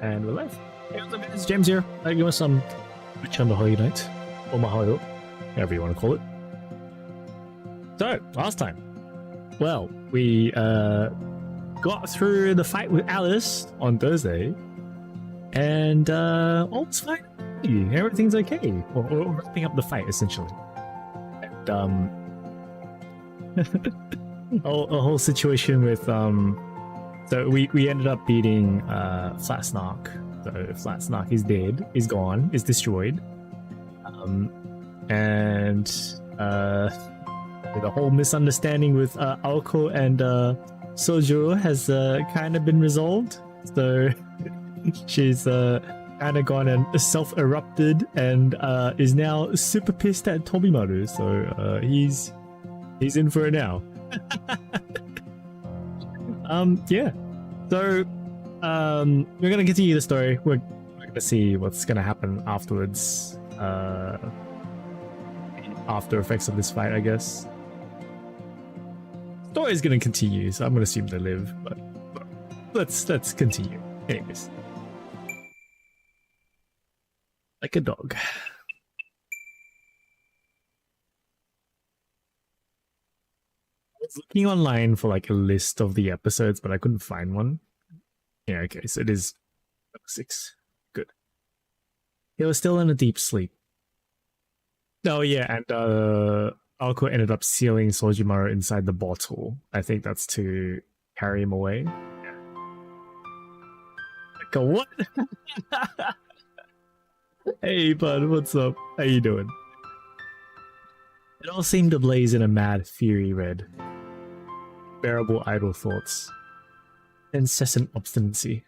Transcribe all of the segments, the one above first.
And we're live. Hey, what's up, guys? James here. Give us some Twitch on the Holy Night, or Mahayo, whatever you want to call it. So, last time, well, we got through the fight with Alice on Thursday, and all's fine. Everything's okay. We're wrapping up the fight, essentially. And, a whole situation with, so we ended up beating Flat Snark. So Flat Snark is dead, is gone, is destroyed. And the whole misunderstanding with Aoko and Sojuro has kind of been resolved. So she's kind of gone and self-erupted and is now super pissed at Tobimaru. So he's in for it now. Yeah. So we're gonna continue the story. We're gonna see what's gonna happen afterwards. After effects of this fight, I guess. Story is gonna continue, so I'm gonna assume they live. But let's continue. Anyways, like a dog. I was looking online for like a list of the episodes, but I couldn't find one. Yeah, okay, so it is 6. Good. He was still in a deep sleep. Oh yeah, and Aoko ended up sealing Sojimaru inside the bottle. I think that's to carry him away. Yeah. Like a what? Hey bud, what's up? How you doing? It all seemed ablaze in a mad fury red. Bearable idle thoughts. Incessant obstinacy.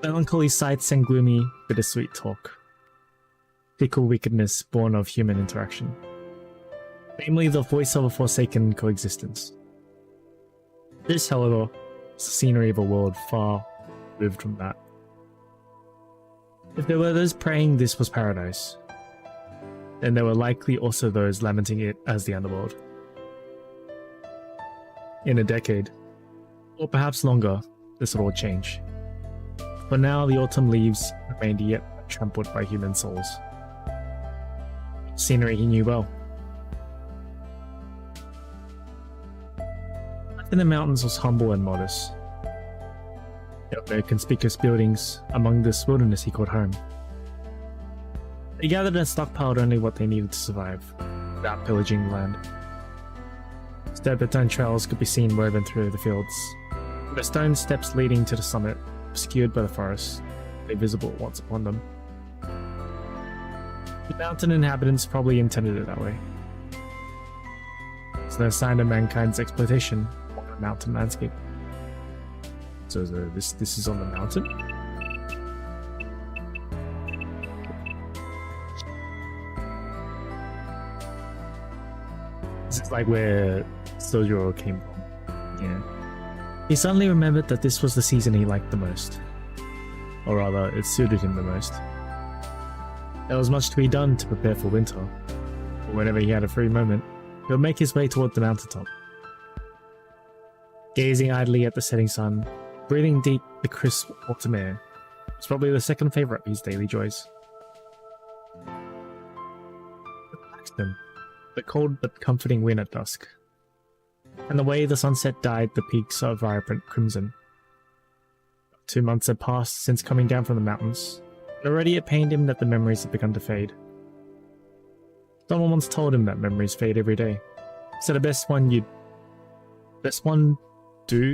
Melancholy sights and gloomy, bittersweet talk. Fickle wickedness born of human interaction. Namely, the voice of a forsaken coexistence. This, however, is the scenery of a world far removed from that. If there were those praying this was paradise, then there were likely also those lamenting it as the underworld. In a decade, or perhaps longer, this would all change. For now, the autumn leaves remained yet trampled by human souls. Scenery he knew well. Life in the mountains was humble and modest. There were no conspicuous buildings among this wilderness he called home. They gathered and stockpiled only what they needed to survive, without pillaging the land. Serpentine trails could be seen woven through the fields. The stone steps leading to the summit, obscured by the forest, lay visible once upon them. The mountain inhabitants probably intended it that way. There's no sign of mankind's exploitation on the mountain landscape. So this is on the mountain? This is like where Sojuro came from. Yeah. He suddenly remembered that this was the season he liked the most. Or rather, it suited him the most. There was much to be done to prepare for winter. But whenever he had a free moment, he would make his way toward the mountaintop. Gazing idly at the setting sun, breathing deep the crisp autumn air, was probably the second favorite of his daily joys. It relaxed him, the cold but comforting wind at dusk, and the way the sunset dyed the peaks of vibrant crimson. 2 months had passed since coming down from the mountains, and already it pained him that the memories had begun to fade. Someone once told him that memories fade every day, so the best one you do,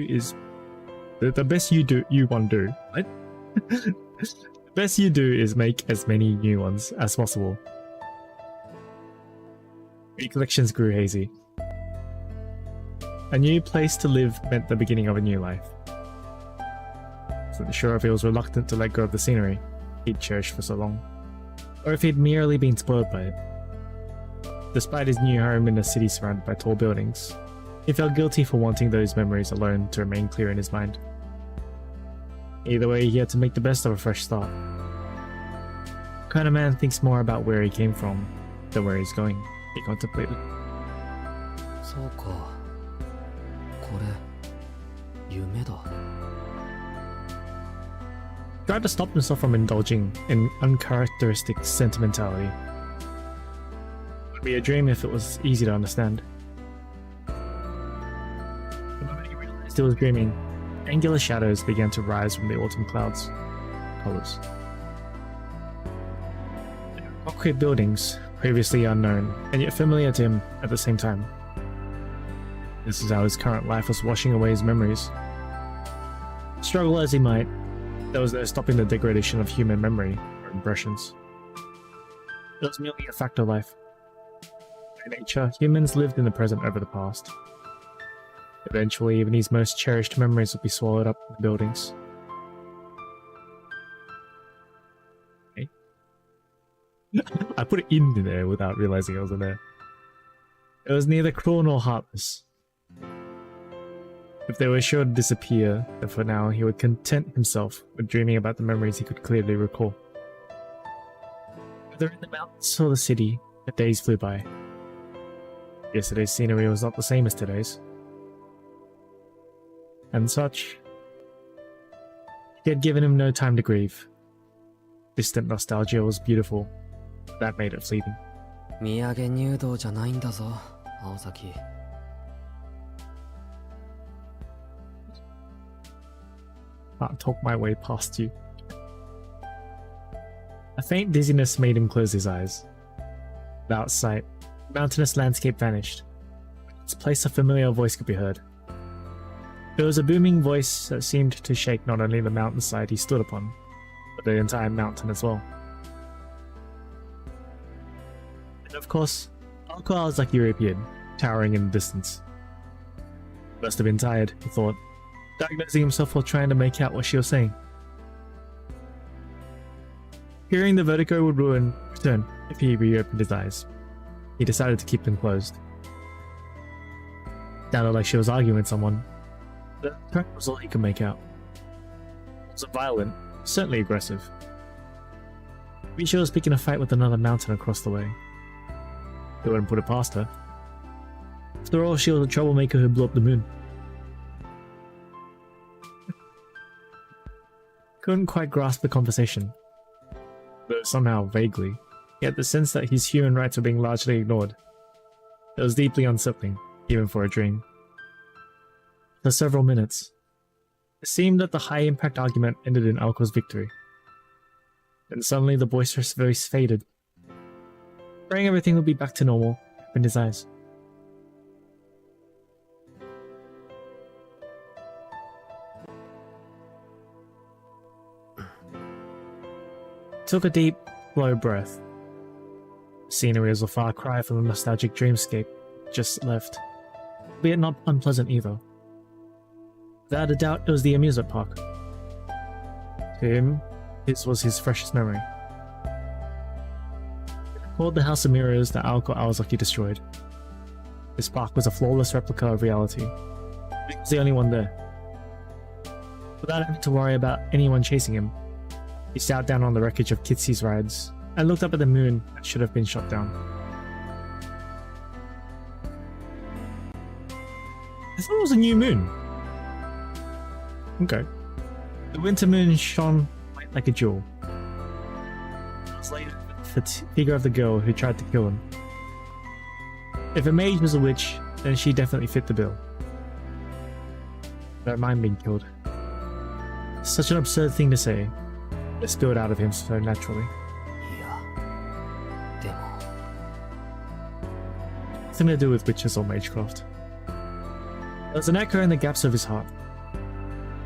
right? The best you do is make as many new ones as possible. Recollections grew hazy. A new place to live meant the beginning of a new life. Wasn't sure if he was reluctant to let go of the scenery he'd cherished for so long, or if he'd merely been spoiled by it. Despite his new home in a city surrounded by tall buildings, he felt guilty for wanting those memories alone to remain clear in his mind. Either way, he had to make the best of a fresh start. What kind of man thinks more about where he came from than where he's going? He contemplated. そうか。これ夢だ。tried to stop himself from indulging in uncharacteristic sentimentality. It would be a dream if it was easy to understand. The moment he realized he was dreaming, angular shadows began to rise from the autumn clouds. Colors. Concrete buildings, previously unknown, and yet familiar to him at the same time. This is how his current life was washing away his memories. Struggle as he might, there was no stopping the degradation of human memory or impressions. It was merely a fact of life. By nature, humans lived in the present over the past. Eventually, even his most cherished memories would be swallowed up in the buildings. Okay. I put it in there without realizing it was in there. It was neither cruel nor heartless. If they were sure to disappear, then for now he would content himself with dreaming about the memories he could clearly recall. Whether in the mountains or the city, the days flew by. Yesterday's scenery was not the same as today's. And such, he had given him no time to grieve. Distant nostalgia was beautiful. That made it fleeting. 土産入道じゃないんだぞ、青崎。Can't talk my way past you. A faint dizziness made him close his eyes. Without sight, the mountainous landscape vanished. In its place, a familiar voice could be heard. It was a booming voice that seemed to shake not only the mountainside he stood upon, but the entire mountain as well. And of course, Alcohol was like European, towering in the distance. Must have been tired, he thought, diagnosing himself while trying to make out what she was saying. Fearing the vertigo would return if he reopened his eyes, he decided to keep them closed. Sounded like she was arguing with someone. The tone was all he could make out. It wasn't violent, certainly aggressive. Maybe she was picking a fight with another mountain across the way. It wouldn't put it past her. After all, she was a troublemaker who blew up the moon. Couldn't quite grasp the conversation, but somehow, vaguely, he had the sense that his human rights were being largely ignored. It was deeply unsettling, even for a dream. For several minutes, it seemed that the high-impact argument ended in Alco's victory. Then suddenly the boisterous voice faded. Praying everything would be back to normal, he opened his eyes. Took a deep, slow breath. The scenery was a far cry from the nostalgic dreamscape just left, albeit not unpleasant either. Without a doubt, it was the amusement park. To him, this was his freshest memory. He recalled the house of mirrors that Aoko Awazaki destroyed. This park was a flawless replica of reality. He was the only one there. Without having to worry about anyone chasing him, he sat down on the wreckage of Kitsy's rides and looked up at the moon that should have been shot down. I thought it was a new moon. Okay. The winter moon shone like a jewel. Translated the figure of the girl who tried to kill him. If a mage was a witch, then she definitely fit the bill. Don't mind being killed. Such an absurd thing to say. It spilled out of him so naturally. Nothing to do with witches or magecraft. There was an echo in the gaps of his heart.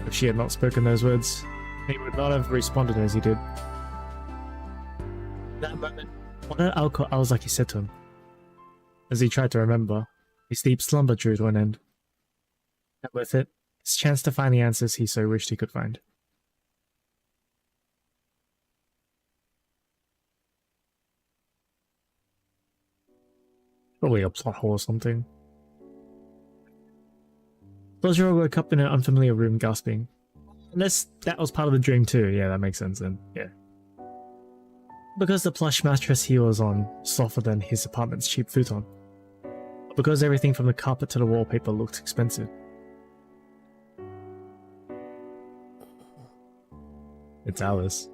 If she had not spoken those words, he would not have responded as he did. In that moment, what had Aoko Awazaki said to him? As he tried to remember, his deep slumber drew to an end. And with it, his chance to find the answers he so wished he could find. Probably a plot hole or something. Bozro woke up in an unfamiliar room, gasping. Unless that was part of the dream too. Yeah, that makes sense then. Yeah. Because the plush mattress he was on was softer than his apartment's cheap futon. Or because everything from the carpet to the wallpaper looked expensive. It's Alice.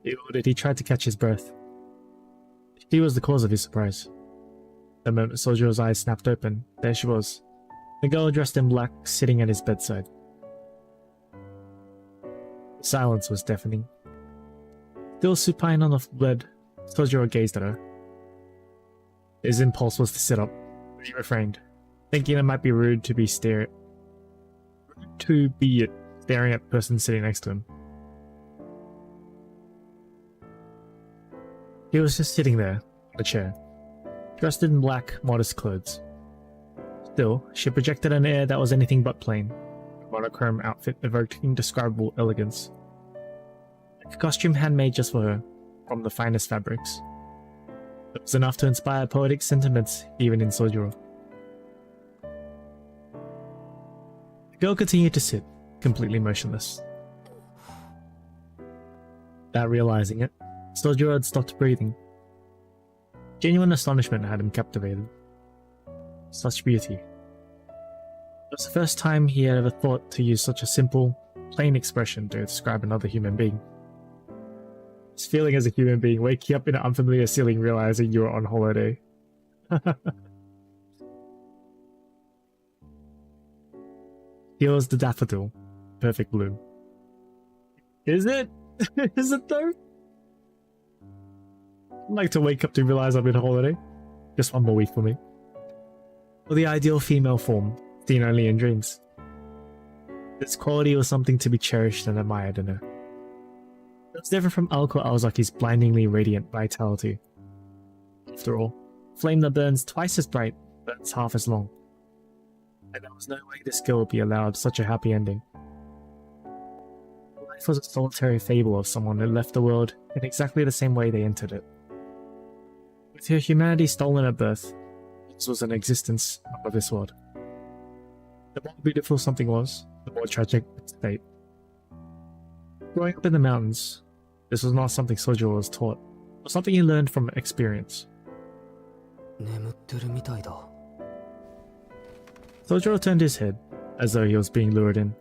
He ordered. He tried to catch his breath. She was the cause of his surprise. The moment Sojiro's eyes snapped open, there she was. The girl dressed in black, sitting at his bedside. The silence was deafening. Still supine on the bed, Sojiro gazed at her. His impulse was to sit up, but he refrained, thinking it might be rude to be staring at the person sitting next to him. He was just sitting there, on a chair, dressed in black, modest clothes. Still, she projected an air that was anything but plain. Her monochrome outfit evoked indescribable elegance. Like a costume handmade just for her, from the finest fabrics. It was enough to inspire poetic sentiments even in Sojiro. The girl continued to sit, completely motionless. Without realizing it, Sojiro had stopped breathing. Genuine astonishment had him captivated. Such beauty. It was the first time he had ever thought to use such a simple, plain expression to describe another human being. His feeling as a human being, waking up in an unfamiliar ceiling realizing you were on holiday. Here was the daffodil, perfect bloom. Is it? Is it though? I'd like to wake up to realize I'm in a holiday. Just one more week for me. Or the ideal female form, seen only in dreams. This quality was something to be cherished and admired in her. It was different from Aoko Aozaki's blindingly radiant vitality. After all, flame that burns twice as bright, burns half as long. And there was no way this girl would be allowed such a happy ending. Life was a solitary fable of someone who left the world in exactly the same way they entered it. With her humanity stolen at birth, this was an existence of this world. The more beautiful something was, the more tragic its fate. Growing up in the mountains, this was not something Sojiro was taught, but something he learned from experience. 眠ってるみたいだ。 Sojiro turned his head, as though he was being lured in.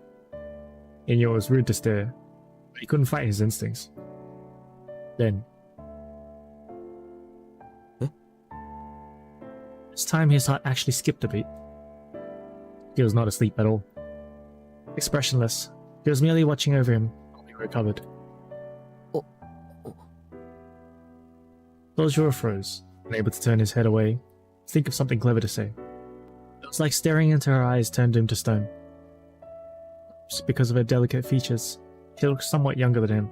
He knew it was rude to stare, but he couldn't fight his instincts. Then, this time his heart actually skipped a beat. He was not asleep at all. Expressionless, he was merely watching over him while he recovered. Sojiro froze, unable to turn his head away, think of something clever to say. It was like staring into her eyes turned him to stone. Just because of her delicate features, she looked somewhat younger than him.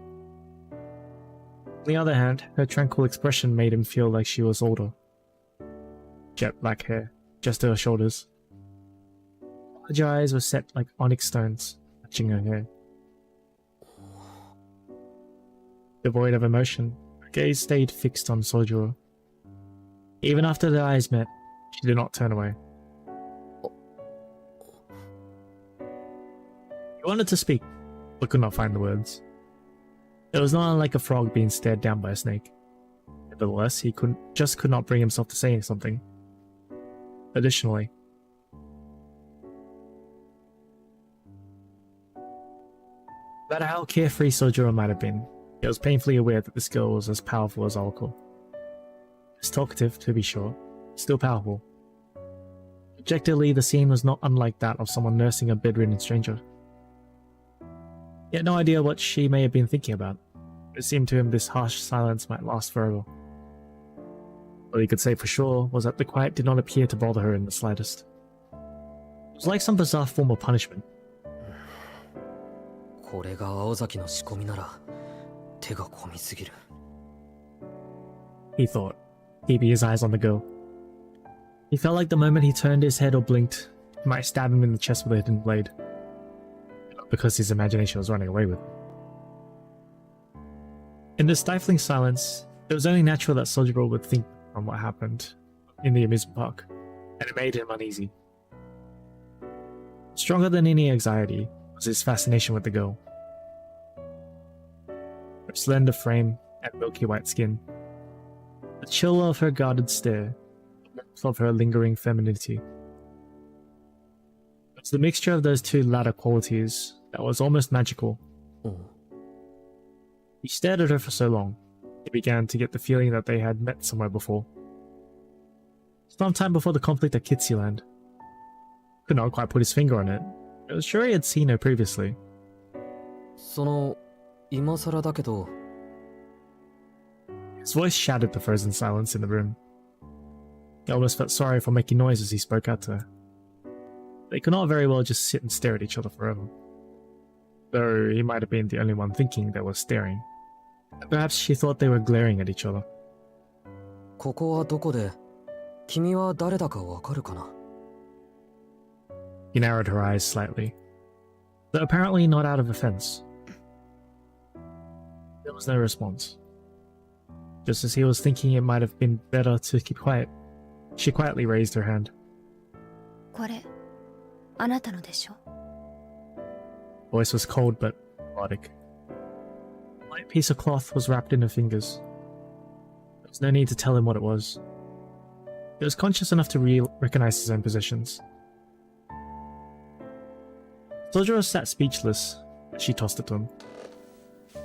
On the other hand, her tranquil expression made him feel like she was older. Jet black hair, just to her shoulders. Large eyes were set like onyx stones, matching her hair. Devoid of emotion, her gaze stayed fixed on Sojiro. Even after their eyes met, she did not turn away. He wanted to speak, but could not find the words. It was not unlike a frog being stared down by a snake. Nevertheless, he could not bring himself to say something. Additionally, no matter how carefree Sojiro might have been, he was painfully aware that this girl was as powerful as Aoko. As talkative, to be sure, still powerful. Objectively, the scene was not unlike that of someone nursing a bedridden stranger. He had no idea what she may have been thinking about. It seemed to him this harsh silence might last forever. All he could say for sure was that the quiet did not appear to bother her in the slightest. It was like some bizarre form of punishment. これが青崎の仕込みなら手が込みすぎる。 He thought, keeping his eyes on the girl. He felt like the moment he turned his head or blinked, it might stab him in the chest with a hidden blade. Not because his imagination was running away with him. In the stifling silence, it was only natural that Sojiro would think on what happened in the amusement park, and it made him uneasy. Stronger than any anxiety was his fascination with the girl. Her slender frame and milky white skin, the chill of her guarded stare, the warmth of her lingering femininity. It was the mixture of those two latter qualities that was almost magical. He stared at her for so long, he began to get the feeling that they had met somewhere before. Sometime before the conflict at Kitsyland. Could not quite put his finger on it. I was sure he had seen her previously. その、今更だけど、 His voice shattered the frozen silence in the room. He almost felt sorry for making noise as he spoke out to her. They could not very well just sit and stare at each other forever. Though he might have been the only one thinking they were staring. Perhaps she thought they were glaring at each other. ここはどこで、君は誰だかわかるかな? He narrowed her eyes slightly, though apparently not out of offense. There was no response. Just as he was thinking it might have been better to keep quiet, she quietly raised her hand. これ、あなたのでしょ? Voice was cold but melodic. A light piece of cloth was wrapped in her fingers. There was no need to tell him what it was. He was conscious enough to recognize his own possessions. Sojiro sat speechless as she tossed it to him.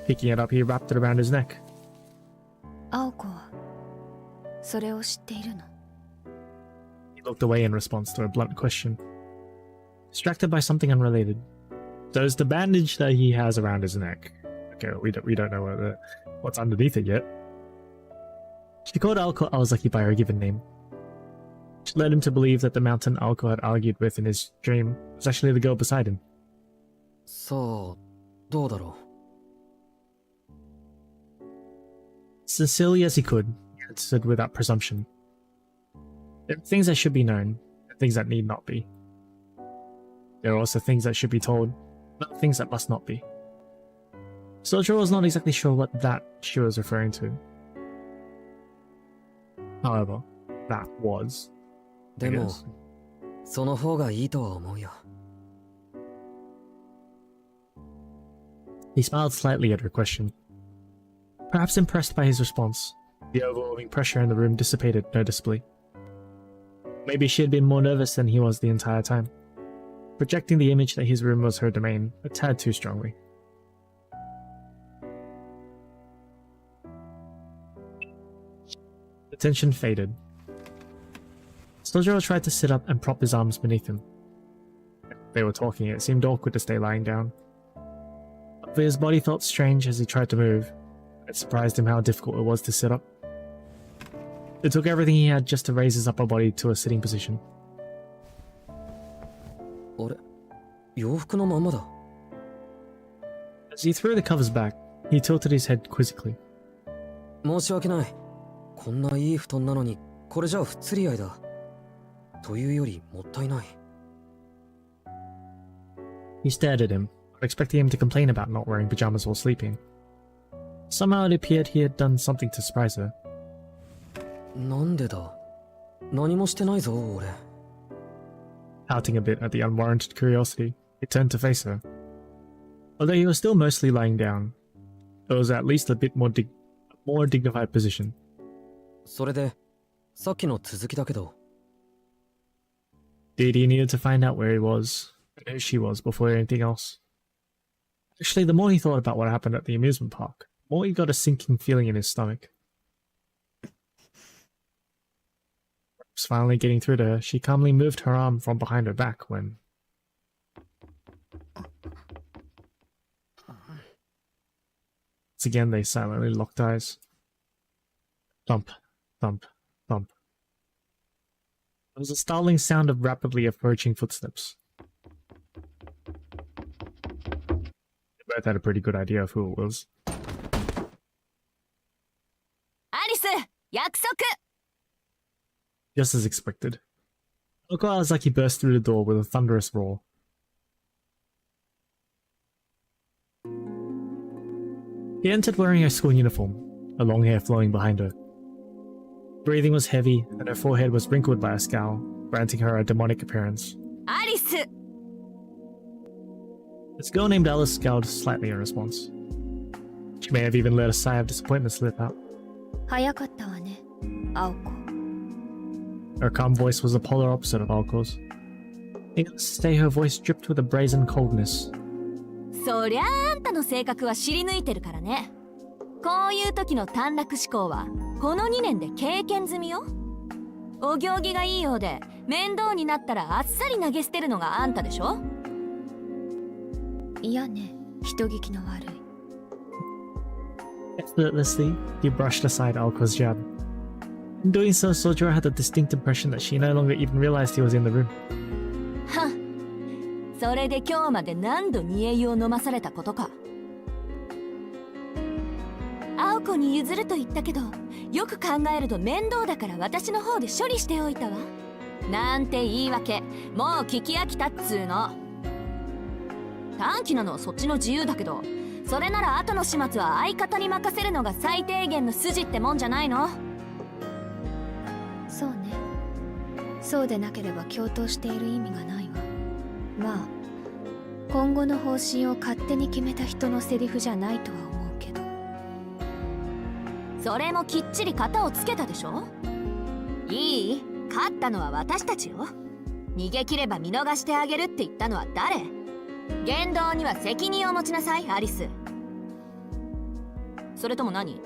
Picking it up, he wrapped it around his neck. 青子は、それを知っているの? He looked away in response to a blunt question. Distracted by something unrelated. So it's the bandage that he has around his neck. Okay, we don't know what's underneath it yet. She called Alko Awazaki by her given name. She led him to believe that the mountain Alko had argued with in his dream was actually the girl beside him. さあ、どうだろう? Sincerely as he could, he answered without presumption. There are things that should be known, and things that need not be. There are also things that should be told, but things that must not be. Sojiro was not exactly sure what that she was referring to. However, that was. でも、その方がいいとは思うよ。He smiled slightly at her question. Perhaps impressed by his response, the overwhelming pressure in the room dissipated noticeably. Maybe she had been more nervous than he was the entire time, projecting the image that his room was her domain a tad too strongly. The tension faded. Sojiro tried to sit up and prop his arms beneath him. They were talking, it seemed awkward to stay lying down. But his body felt strange as he tried to move. It surprised him how difficult it was to sit up. It took everything he had just to raise his upper body to a sitting position. あれ、洋服のままだ。As he threw the covers back, he tilted his head quizzically. 申し訳ない。こんないい布団なのに、これじゃ不釣り合いだ。というよりもったいない。He stared at him, expecting him to complain about not wearing pajamas while sleeping. Somehow it appeared he had done something to surprise her. なんでだ？何もしてないぞ、俺。Pouting a bit at the unwarranted curiosity, he turned to face her. Although he was still mostly lying down, it was at least a bit more dignified position. それで、さっきの続きだけど。Did he needed to find out where he was and who she was before anything else? Actually, the more he thought about what happened at the amusement park, the more he got a sinking feeling in his stomach. Perhaps finally getting through to her, she calmly moved her arm from behind her back when... Once again, they silently locked eyes. Thump, thump, thump. There was a startling sound of rapidly approaching footsteps. They both had a pretty good idea of who it was. Alice! 約束! Just as expected. Okawazaki burst through the door with a thunderous roar. He entered wearing her school uniform, her long hair flowing behind her. Breathing was heavy, and her forehead was wrinkled by a scowl, granting her a demonic appearance. Alice! This girl named Alice scowled slightly in response. She may have even let a sigh of disappointment slip out. 早かったわね、青子。Her calm voice was the polar opposite of Alko's. Needless to say, her voice dripped with a brazen coldness. そりゃあんたの性格は知り抜いてるからね。こういう時の短絡思考はこの2年で経験済みよ。お行儀がいいようで面倒になったらあっさり投げ捨てるのがあんたでしょ。いやね、人聞きの悪い。Effortlessly, he brushed aside Alco's jab. In doing so, Sojiro had the distinct impression that she no longer even realized he was in the room. はっ、それで今日まで何度煮え湯を飲まされたことか。青子に譲ると言ったけど、よく考えると面倒だから私の方で処理しておいたわ。なんて言い訳、もう聞き飽きたっつーの。短気なのはそっちの自由だけど、それなら後の始末は相方に任せるのが最低限の筋ってもんじゃないの。そうね。そうでなければ共闘している意味がないわ。まあ今後の方針を勝手に決めた人のセリフじゃないとは思うけど。それもきっちり型をつけたでしょ。いい？勝ったのは私たちよ。逃げ切れば見逃してあげるって言ったのは誰？言動には責任を持ちなさい、アリス。それとも何？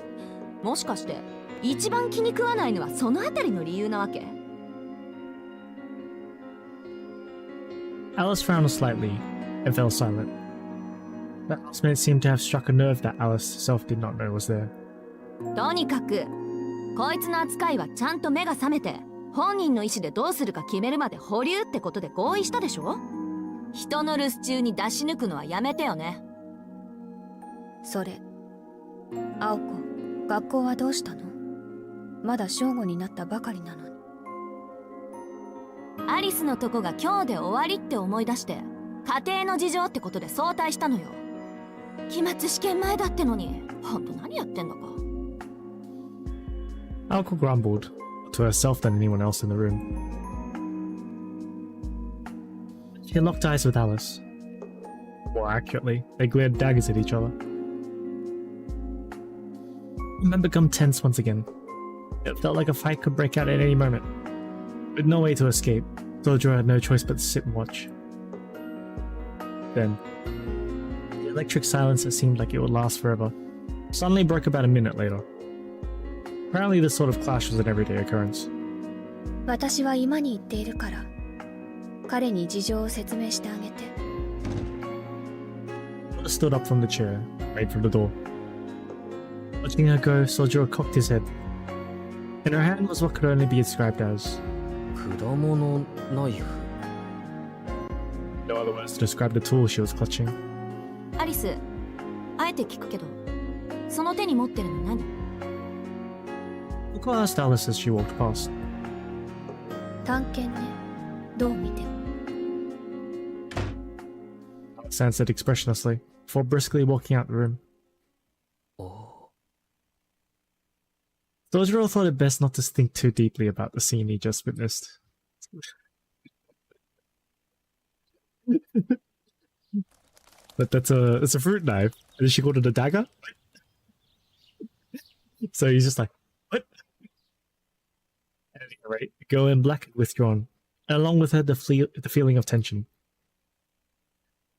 もしかして一番気に食わないのはそのあたりの理由なわけ？ Alice frowned slightly and fell silent. That housemaid seemed to have struck a nerve that Alice herself did not know was there. とにかくこいつの扱いはちゃんと目が覚めて本人の意思でどうするか決めるまで保留ってことで合意したでしょ。人の留守中に出し抜くのはやめてよね。それ、青子、学校はどうしたの？まだ正午になったばかりなのに。アリスのとこが今日で終わりって思い出して家庭の事情ってことで早退したのよ。期末試験前だってのにほんと何やってんだか。Alco grumbled, more to herself than anyone else in the room. She locked eyes with Alice. More accurately, they glared daggers at each other. The men became tense once again. It felt like a fight could break out at any moment. With no way to escape, Sojiro had no choice but to sit and watch. Then, the electric silence that seemed like it would last forever suddenly broke about a minute later. Apparently this sort of clash was an everyday occurrence. 私は今に言っているから、彼に事情を説明してあげて。Mother stood up from the chair, made from the door. Watching her go, Sojiro cocked his head. In her hand was what could only be described as 果物ナイフ。 no other words to describe the tool she was clutching. アリス、あえて聞くけどその手に持ってるの何？ Alco asked Alice as she walked past. 探検ね。どう見ても。Alice answered expressionlessly, before briskly walking out the room. お Sojiro thought it best not to think too deeply about the scene he just witnessed. But it's a fruit knife. And she called it a dagger? So he's just like, what? At any rate, the girl in black had withdrawn, and along with her the feeling of tension.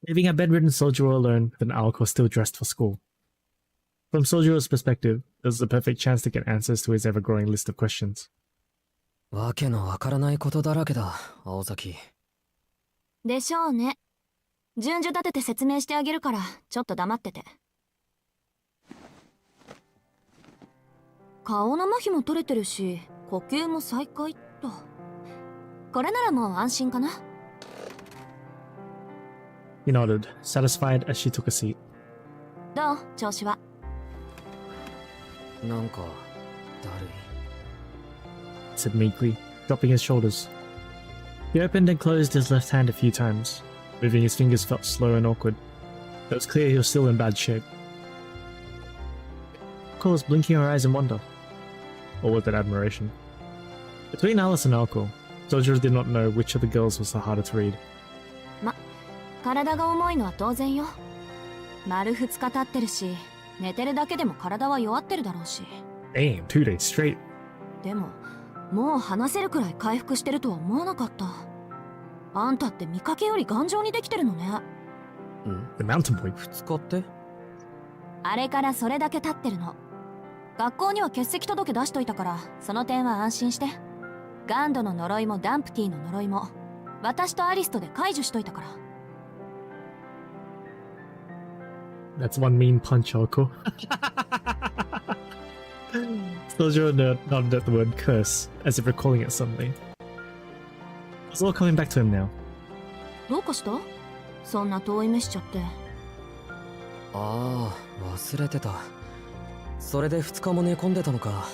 Leaving a bedridden Sojiro alone with an Alco still dressed for school. From Sojiro's perspective, it was the perfect chance to get answers to his ever-growing list of questions. わけのわからないことだらけだ、青崎。でしょうね。順序立てて説明してあげるからちょっと黙ってて。顔の麻痺も取れてるし呼吸も再開っと。これならもう安心かな。 He nodded, satisfied as she took a seat. どう？調子は。なんかだるい。 Said meekly, dropping his shoulders. He opened and closed his left hand a few times. Moving his fingers felt slow and awkward. It was clear he was still in bad shape. Alco was blinking her eyes in wonder. Or was it admiration? Between Alice and Alco, Sojiro did not know which of the girls was the harder to read. 体が重いのは当然よ。丸2日経ってるし、寝てるだけでも体は弱ってるだろうし。Damn, 2 days straight. でも、もう話せるくらい回復してるとは思わなかった。あんたって見かけより頑丈にできてるのね。ん？ The mountain boy. 2日って？あれからそれだけ経ってるの。学校には欠席届出しといたから、その点は安心して。ガンドの呪いもダンプティの呪いも私とアリスとで解除しといたから。 That's one mean punch, Orko. Soldier nodded at the word curse, as if recalling it suddenly. It's all coming back to him now. どうかした？そんな遠い目しちゃって。ああ、忘れてた。それで2日も寝込んでたのか。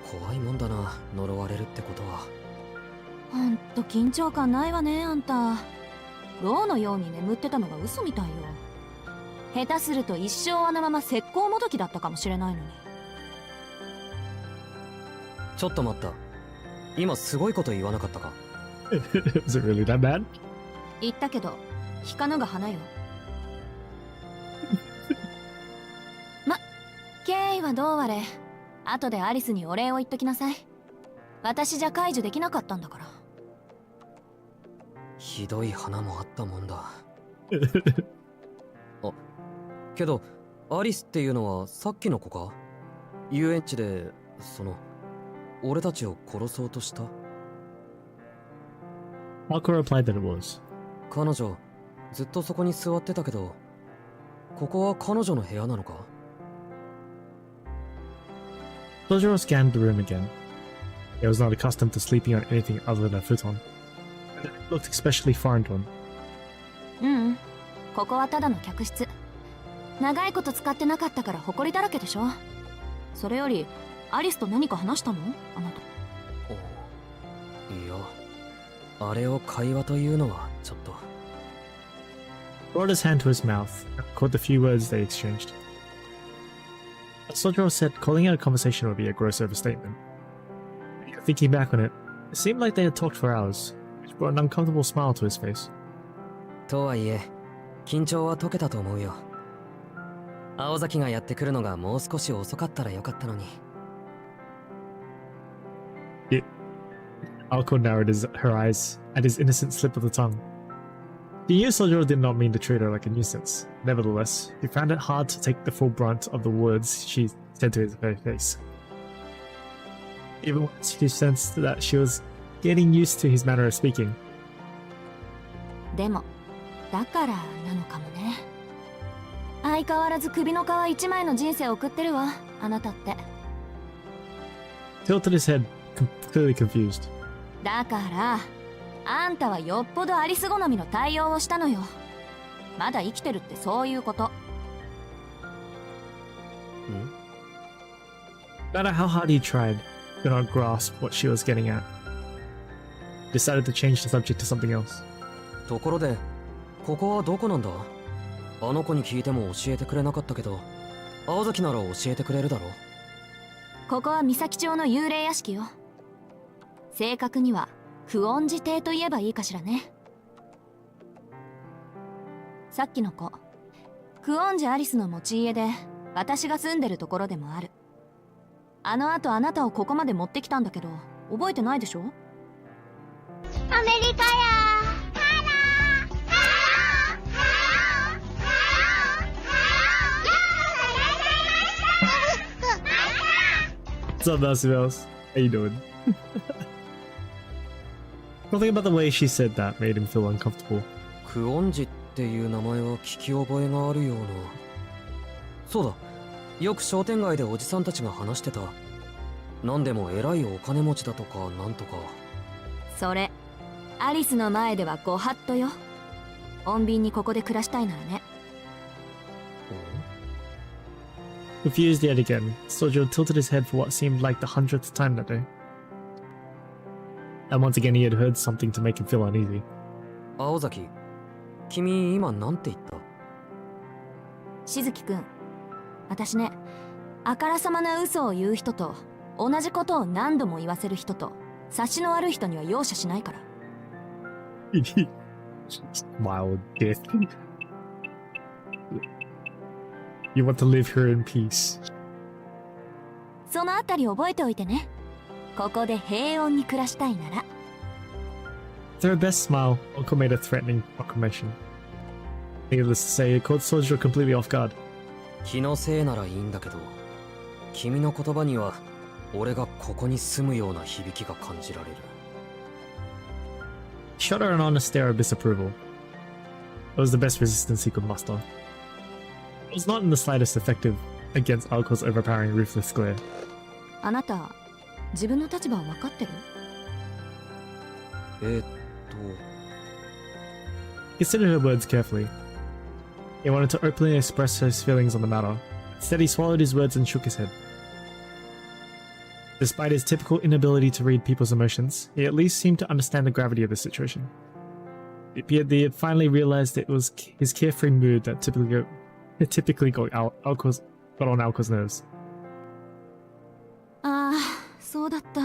怖いもんだな、呪われるってことは。ほんと緊張感ないわね、あんた。ローのように眠ってたのが嘘みたいよ。下手すると一生あのまま石膏もどきだったかもしれないのに。ちょっと待った。今すごいこと言わなかったか？ Is it really that bad? 言ったけど、引かぬが花よ。経緯はどうあれ、後でアリスにお礼を言っときなさい。私じゃ解除できなかったんだから。ひどい花もあったもんだ。あ、けどアリスっていうのはさっきの子か？遊園地で俺たちを殺そうとした？ Orko replied that it was. 彼女ずっとそこに座ってたけど、ここは彼女の部屋なのか？ Soldier scanned the room again. He was not accustomed to sleeping on anything other than a futon. And it looked especially foreign to him. うん、ここはただの客室。長いこと使ってなかったから埃だらけでしょ。それよりアリスと何か話したの？あなた。いや、あれを会話というのはちょっと。Brought his hand to his mouth and caught the few words they exchanged. Soldier said calling it a conversation would be a gross overstatement. Thinking back on it, it seemed like they had talked for hours, which brought an uncomfortable smile to his face. とはいえ、緊張は解けたと思うよ。青崎がやってくるのがもう少し遅かったらよかったのに。Alco narrowed her eyes at his innocent slip of the tongue. He knew Soldier did not mean to treat her like a nuisance. Nevertheless, he found it hard to take the full brunt of the words she said to his very face. Even once he sensed that she was getting used to his manner of speaking. でも、だからなのかもね。相変わらず首の皮一枚の人生を送ってるわ、あなたって。Tilted his head, clearly confused. だから、あんたはよっぽどアリス好みの対応をしたのよ。まだ生きてるってそういうこと。No matter how hard he tried, he could not grasp what she was getting at. He decided to change the subject to something else. ところで、ここはどこなんだ？あの子に聞いても教えてくれなかったけど、青崎なら教えてくれるだろ？ここは三崎町の幽霊屋敷よ。正確には不穏寺邸と言えばいいかしらね。さっきの子、不穏寺アリスの持ち家で私が住んでるところでもある。あの後あなたをここまで持ってきたんだけど覚えてないでしょ？アメリカや。What's up, Mouse? How you doing? Something about the way she said that made him feel uncomfortable. クオンジっていう名前は聞き覚えがあるような。そうだ、よく商店街でおじさんたちが話してた。なんでも偉いお金持ちだとかなんとか。それ、アリスの前ではご法度よ。穏便にここで暮らしたいならね。Confused yet again, Sojo tilted his head for what seemed like the 100th time that day. And once again he had heard something to make him feel uneasy. 青崎、君今なんて言った？しずきくん、私ね、あからさまな嘘を言う人と同じことを何度も言わせる人と察しの悪い人には容赦しないから。Wild death. You want to live here in peace. そのあたり覚えておいてね。ここで平穏に暮らしたいなら。With her best smile, Oko made a threatening proclamation. Needless to say, it caught Sojo completely off guard. 気のせいならいいんだけど。君の言葉には俺がここに住むような響きが感じられる。 Shot her an honest stare of disapproval. It was the best resistance he could muster. It was not in the slightest effective against Alco's overpowering ruthless glare. あなた自分の立場は分かってる？ He considered her words carefully. He wanted to openly express his feelings on the matter. Instead, he swallowed his words and shook his head. Despite his typical inability to read people's emotions, he at least seemed to understand the gravity of the situation. It appeared that he had finally realized it was his carefree mood that typically got on Alco's nerves. ああ、そうだった。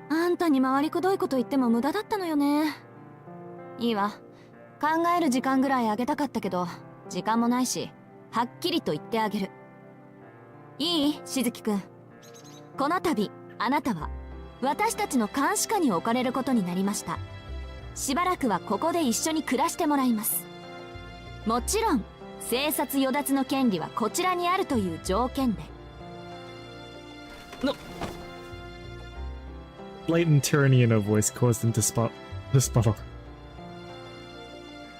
あんたに回りくどいこと言っても無駄だったのよね。いいわ。考える時間ぐらいあげたかったけど、時間もないし、はっきりと言ってあげる。いい？しずきくん。この度、あなたは私たちの監視下に置かれることになりました。しばらくはここで一緒に暮らしてもらいます。もちろん、生殺与奪の権利はこちらにあるという条件で。Blatant tyranny in her voice caused him to sputter.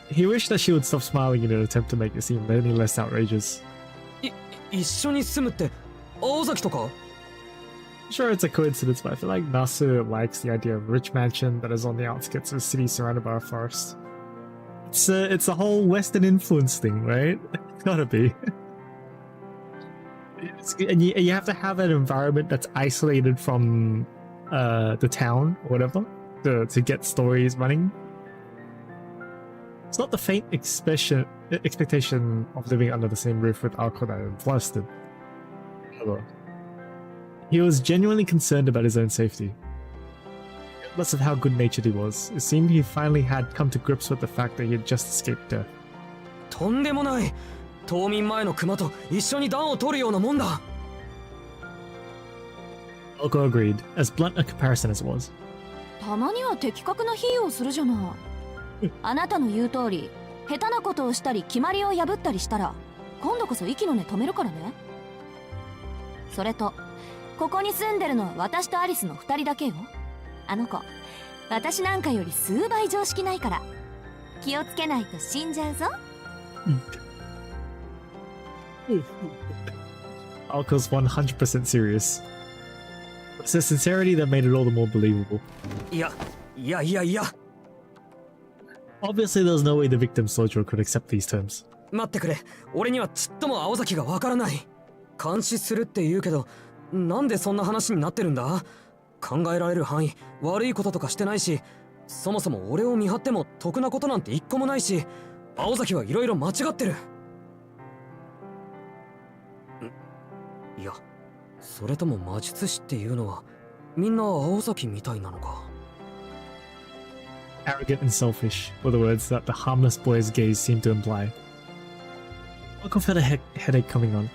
He wished that she would stop smiling in an attempt to make it seem any less outrageous. 一緒に住むって青崎とか？ Sure, it's a coincidence, but I feel like Nasu likes the idea of a rich mansion that is on the outskirts of a city surrounded by a forest. It's a whole Western influence thing, right? It's gotta be. And you have to have an environment that's isolated from the town or whatever to get stories running. It's not the faint expectation of living under the same roof with Alco that influenced him. He was genuinely concerned about his own safety. Regardless of how good-natured he was, it seemed he finally had come to grips with the fact that he had just escaped death. とんでもない。冬眠前の熊と一緒に暖を取るようなもんだ。Alco agreed, as blunt a comparison as it was. たまには的確な比喩をするじゃない。あなたの言う通り、下手なことをしたり決まりを破ったりしたら、今度こそ息の根止めるからね。それと、ここに住んでるのは私とアリスの2人だけよ。あの子、私なんかより数倍常識ないから。気をつけないと死んじゃうぞ。Alco's 100% serious. It's a sincerity that made it all the more believable. いや。Obviously, there was no way the victim soldier could accept these terms. 待ってくれ。俺にはちっとも青崎がわからない。監視するって言うけど、なんでそんな話になってるんだ？考えられる範囲、悪いこととかしてないし、そもそも俺を見張っても得なことなんて一個もないし、青崎はいろいろ間違ってる。いや、それとも魔術師っていうのはみんな青崎みたいなのか。Arrogant and selfish were the words that the harmless boy's gaze seemed to imply. Alco felt a headache coming on.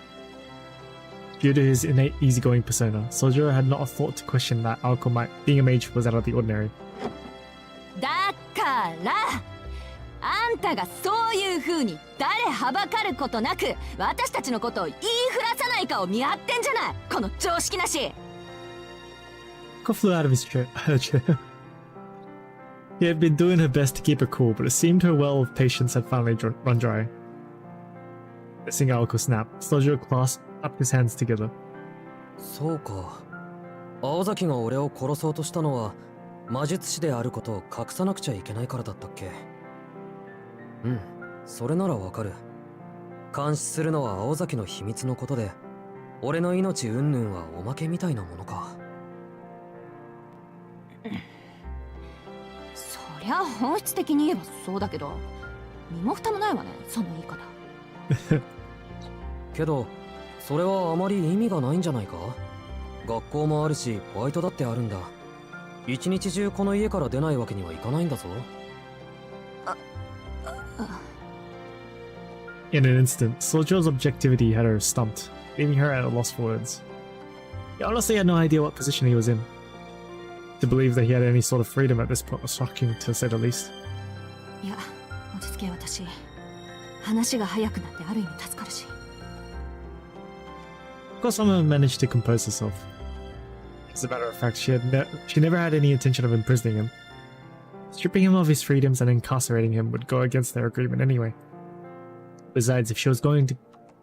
Due to his innate easygoing persona, Sojiro had not a thought to question that Alco being a mage was out of the ordinary. だからあんたがそういう風に誰はばかることなく私たちのことを言いふらさないかを見張ってんじゃない、この常識なし。Alco flew out of his chair. He had been doing her best to keep her cool, but it seemed her well of patience had finally run dry. Missing Alco snapped, Sojiro clasped up his hands together. そうか。青崎が俺を殺そうとしたのは魔術師であることを隠さなくちゃいけないからだったっけ？うん、それならわかる。監視するのは青崎の秘密のことで、俺の命云々はおまけみたいなものか。そりゃ本質的に言えばそうだけど、身も蓋もないわね、その言い方。けどそれはあまり意味がないんじゃないか？学校もあるしバイトだってあるんだ。一日中この家から出ないわけにはいかないんだぞ。In an instant, Sojo's objectivity had her stumped, leaving her at a loss for words. He honestly had no idea what position he was in. To believe that he had any sort of freedom at this point was shocking, to say the least. いや、落ち着け私。話が早くなってある意味助かるし。course, someone managed to compose herself. As a matter of fact, she never had any intention of imprisoning him. Stripping him of his freedoms and incarcerating him would go against their agreement anyway. Besides, if she was going to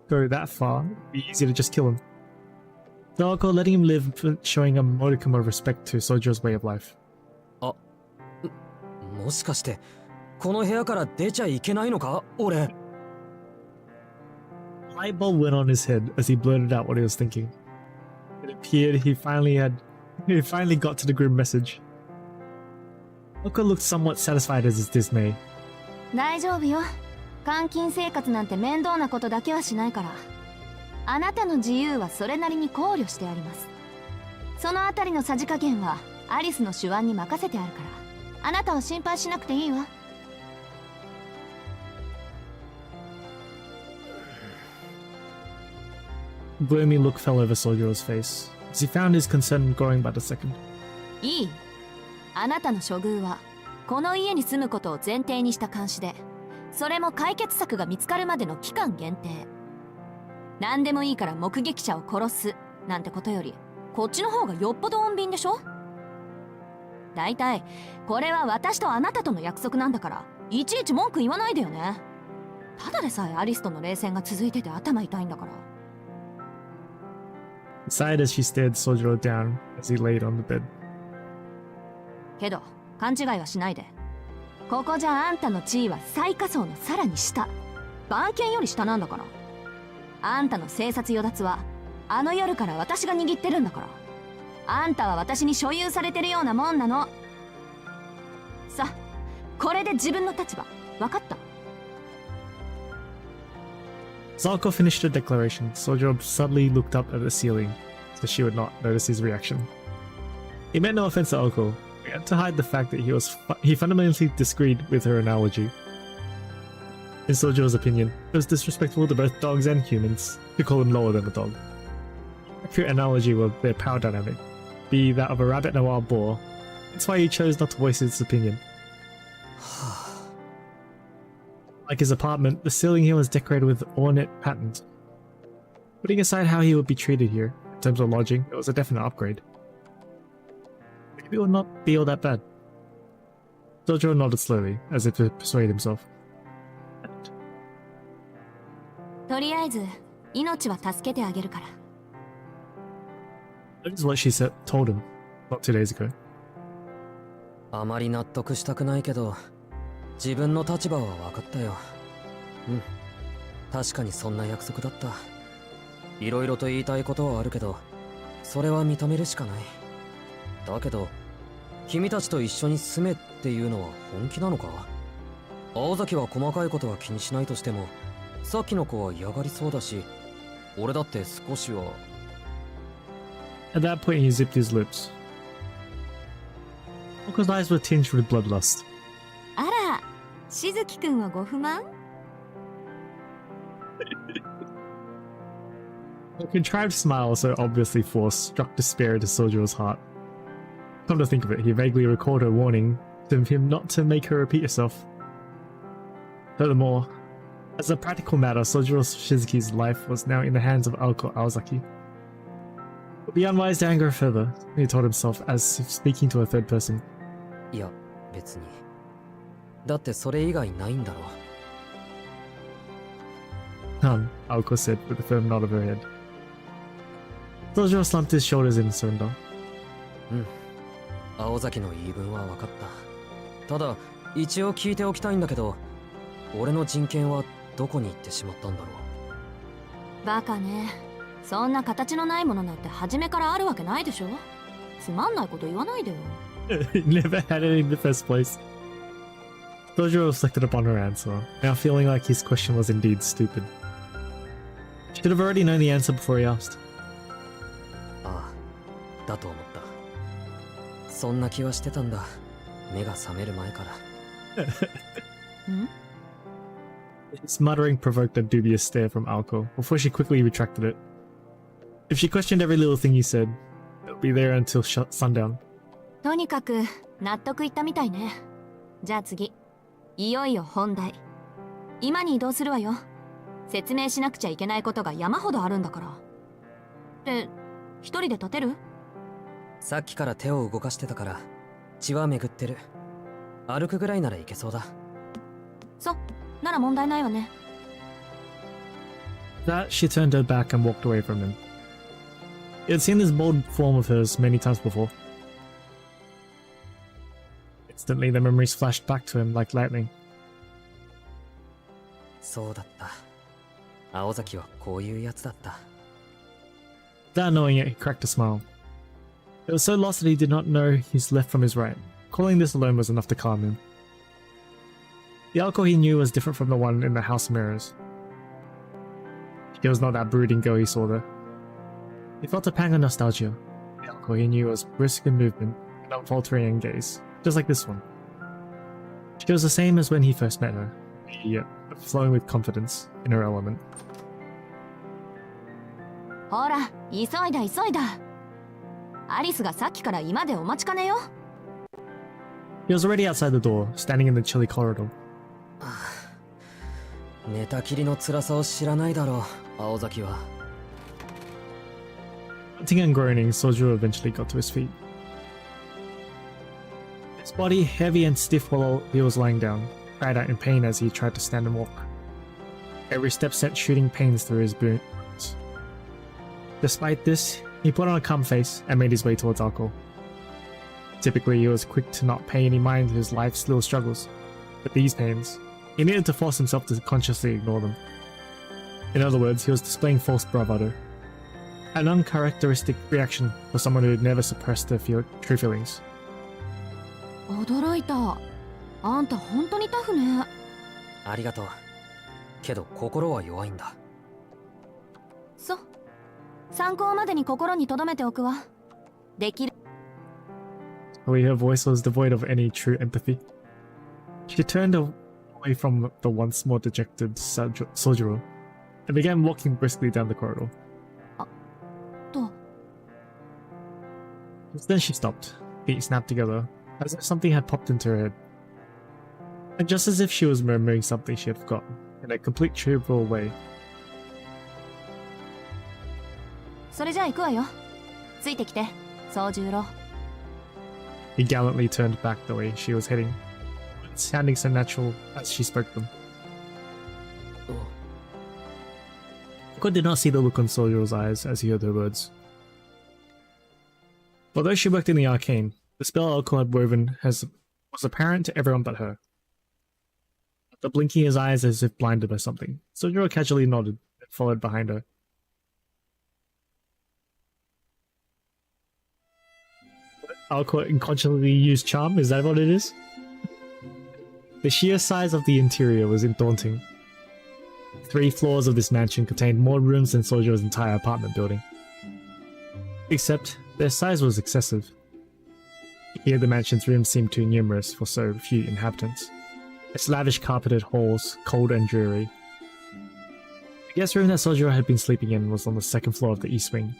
go that far, it'd be easy to just kill him. So Alco letting him live, showing a modicum of respect to Sojo's way of life. もしかしてこの部屋から出ちゃいけないのか俺。 A light bulb went on his head as he blurted out what he was thinking. It appeared he finally got to the grim message. Alco looked somewhat satisfied at his dismay. 大丈夫よ。監禁生活なんて面倒なことだけはしないから。あなたの自由はそれなりに考慮してあります。そのあたりのさじ加減はアリスの手腕に任せてあるから。あなたは心配しなくていいわ。A gloomy look fell over Sojo's face, as he found his concern growing by the second. いい。あなたの処遇はこの家に住むことを前提にした監視で、それも解決策が見つかるまでの期間限定。何でもいいから目撃者を殺すなんてことより、こっちの方がよっぽど穏便でしょ。だいたいこれは私とあなたとの約束なんだから、いちいち文句言わないでよね。ただでさえアリスとの冷戦が続いてて頭痛いんだから。Sighed as she stared Sojo down as he laid on the bed. けど勘違いはしないで。ここじゃあんたの地位は最下層のさらに下、番犬より下なんだから。あんたの生殺与奪はあの夜から私が握ってるんだから。あんたは私に所有されてるようなもんなの。さ、これで自分の立場分かった？ As Alco finished her declaration, Sojo suddenly looked up at the ceiling, so she would not notice his reaction. He meant no offense to Alco, he had to hide the fact that he fundamentally disagreed with her analogy. In Sojo's opinion, it was disrespectful to both dogs and humans to call him lower than a dog. An accurate analogy of their power dynamic, be that of a rabbit and a wild boar. That's why he chose not to voice his opinion. Like his apartment, the ceiling here was decorated with ornate patterns. Putting aside how he would be treated here, in terms of lodging, it was a definite upgrade. Maybe it would not be all that bad. Sojo nodded slowly, as if to persuade himself. とりあえず命は助けてあげるから。 That is what she told him, not 2 days ago. あまり納得したくないけど、自分の立場は分かったよ。うん、確かにそんな約束だった。いろいろと言いたいことはあるけど、それは認めるしかない。だけど、君たちと一緒に住めっていうのは本気なのか？青崎は細かいことは気にしないとしても、さっきの子は嫌がりそうだし、俺だって少しは。 At that point, he zipped his lips. Alco's eyes were tinged with bloodlust. あら、しずきくんはご不満？ A contrived smile, so obviously forced, struck despair into Sojo's heart. Come to think of it, he vaguely recalled her warning to him not to make her repeat herself. Furthermore, as a practical matter, Sojo Shizuki's life was now in the hands of Alco Aozaki. It would be unwise to anger her further, he told himself as if speaking to a third person. いや、別に。だってそれ以外ないんだろ。None, Alco said with a firm nod of her head. Sojo slumped his shoulders in surrender. うん。青崎の言い分は分かった。ただ、一応聞いておきたいんだけど、俺の人権はどこに行ってしまったんだろう。バカね。そんな形のないものなんて初めからあるわけないでしょ。つまんないこと言わないでよ。He never had any in the first place. Sojo reflected upon her answer, now feeling like his question was indeed stupid. Should have already known the answer before he asked. ああ、だと思った。そんな気はしてたんだ。目が覚める前から。His muttering provoked a dubious stare from Alco before she quickly retracted it. If she questioned every little thing he said, it would be there until sundown. とにかく納得いったみたいね。じゃあ次、いよいよ本題。今に移動するわよ。説明しなくちゃいけないことが山ほどあるんだから。て一人で立てる？さっきから手を動かしてたから血は巡ってる。歩くぐらいならいけそうだ。なら問題ないわね。 That, she turned her back and walked away from him. He had seen this bold form of hers many times before. Instantly, the memories flashed back to him like lightning. そうだった。青崎はこういうやつだった。Without knowing it, he cracked a smile. He was so lost that he did not know his left from his right. Calling this alone was enough to calm him. The alcohol he knew was different from the one in the house mirrors. She was not that brooding girl he saw there. He felt a pang of nostalgia. The alcohol he knew was brisk in movement and unfaltering in gaze, just like this one. She was the same as when he first met her, yet flowing with confidence in her element. ほら、急いだ急いだ。アリスがさっきから居間でお待ちかねよ。He was already outside the door, standing in the chilly corridor. 寝たきりの辛さを知らないだろう、青崎は。Grunting and groaning, Sojiro eventually got to his feet. His body, heavy and stiff while he was lying down, cried out in pain as he tried to stand and walk. Every step sent shooting pains through his bones. Despite this, he put on a calm face and made his way towards alcohol. Typically, he was quick to not pay any mind to his life's little struggles, but these pains, he needed to force himself to consciously ignore them. In other words, he was displaying false bravado. An uncharacteristic reaction for someone who had never suppressed their true feelings. 驚いた。あんた本当にタフね。ありがとう。けど心は弱いんだ。参考までに心に留めておくわ。できる。Her voice was devoid of any true empathy. She turned away from the once more dejected Sojiro and began walking briskly down the corridor. と。 Just then she stopped, feet snapped together, as if something had popped into her head. And just as if she was murmuring something she had forgotten, in a complete trivial way. それじゃあ行くわよ。ついてきて、宗十郎。He gallantly turned back the way she was heading, sounding so natural as she spoke them. Oko did not see the look on Sojiro's eyes as he heard her words. Although she worked in the arcane, the spell Oko had woven was apparent to everyone but her. After blinking his eyes as if blinded by something, Sojiro casually nodded and followed behind her. Oko unconsciously used charm, is that what it is? The sheer size of the interior was daunting. 3 floors of this mansion contained more rooms than Sojiro's entire apartment building. Except, their size was excessive. Here the mansion's rooms seemed too numerous for so few inhabitants. Its lavish carpeted halls, cold and dreary. The guest room that Sojiro had been sleeping in was on the 2nd floor of the east wing.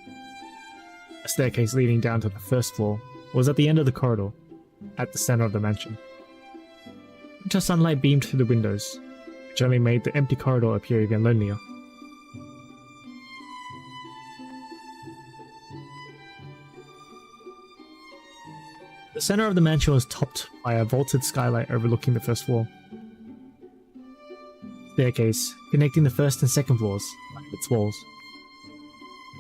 A staircase leading down to the 1st floor was at the end of the corridor, at the center of the mansion. Winter sunlight beamed through the windows, which only made the empty corridor appear even lonelier. The center of the mansion was topped by a vaulted skylight overlooking the 1st floor. Staircase connecting the 1st and 2nd floors lined its walls.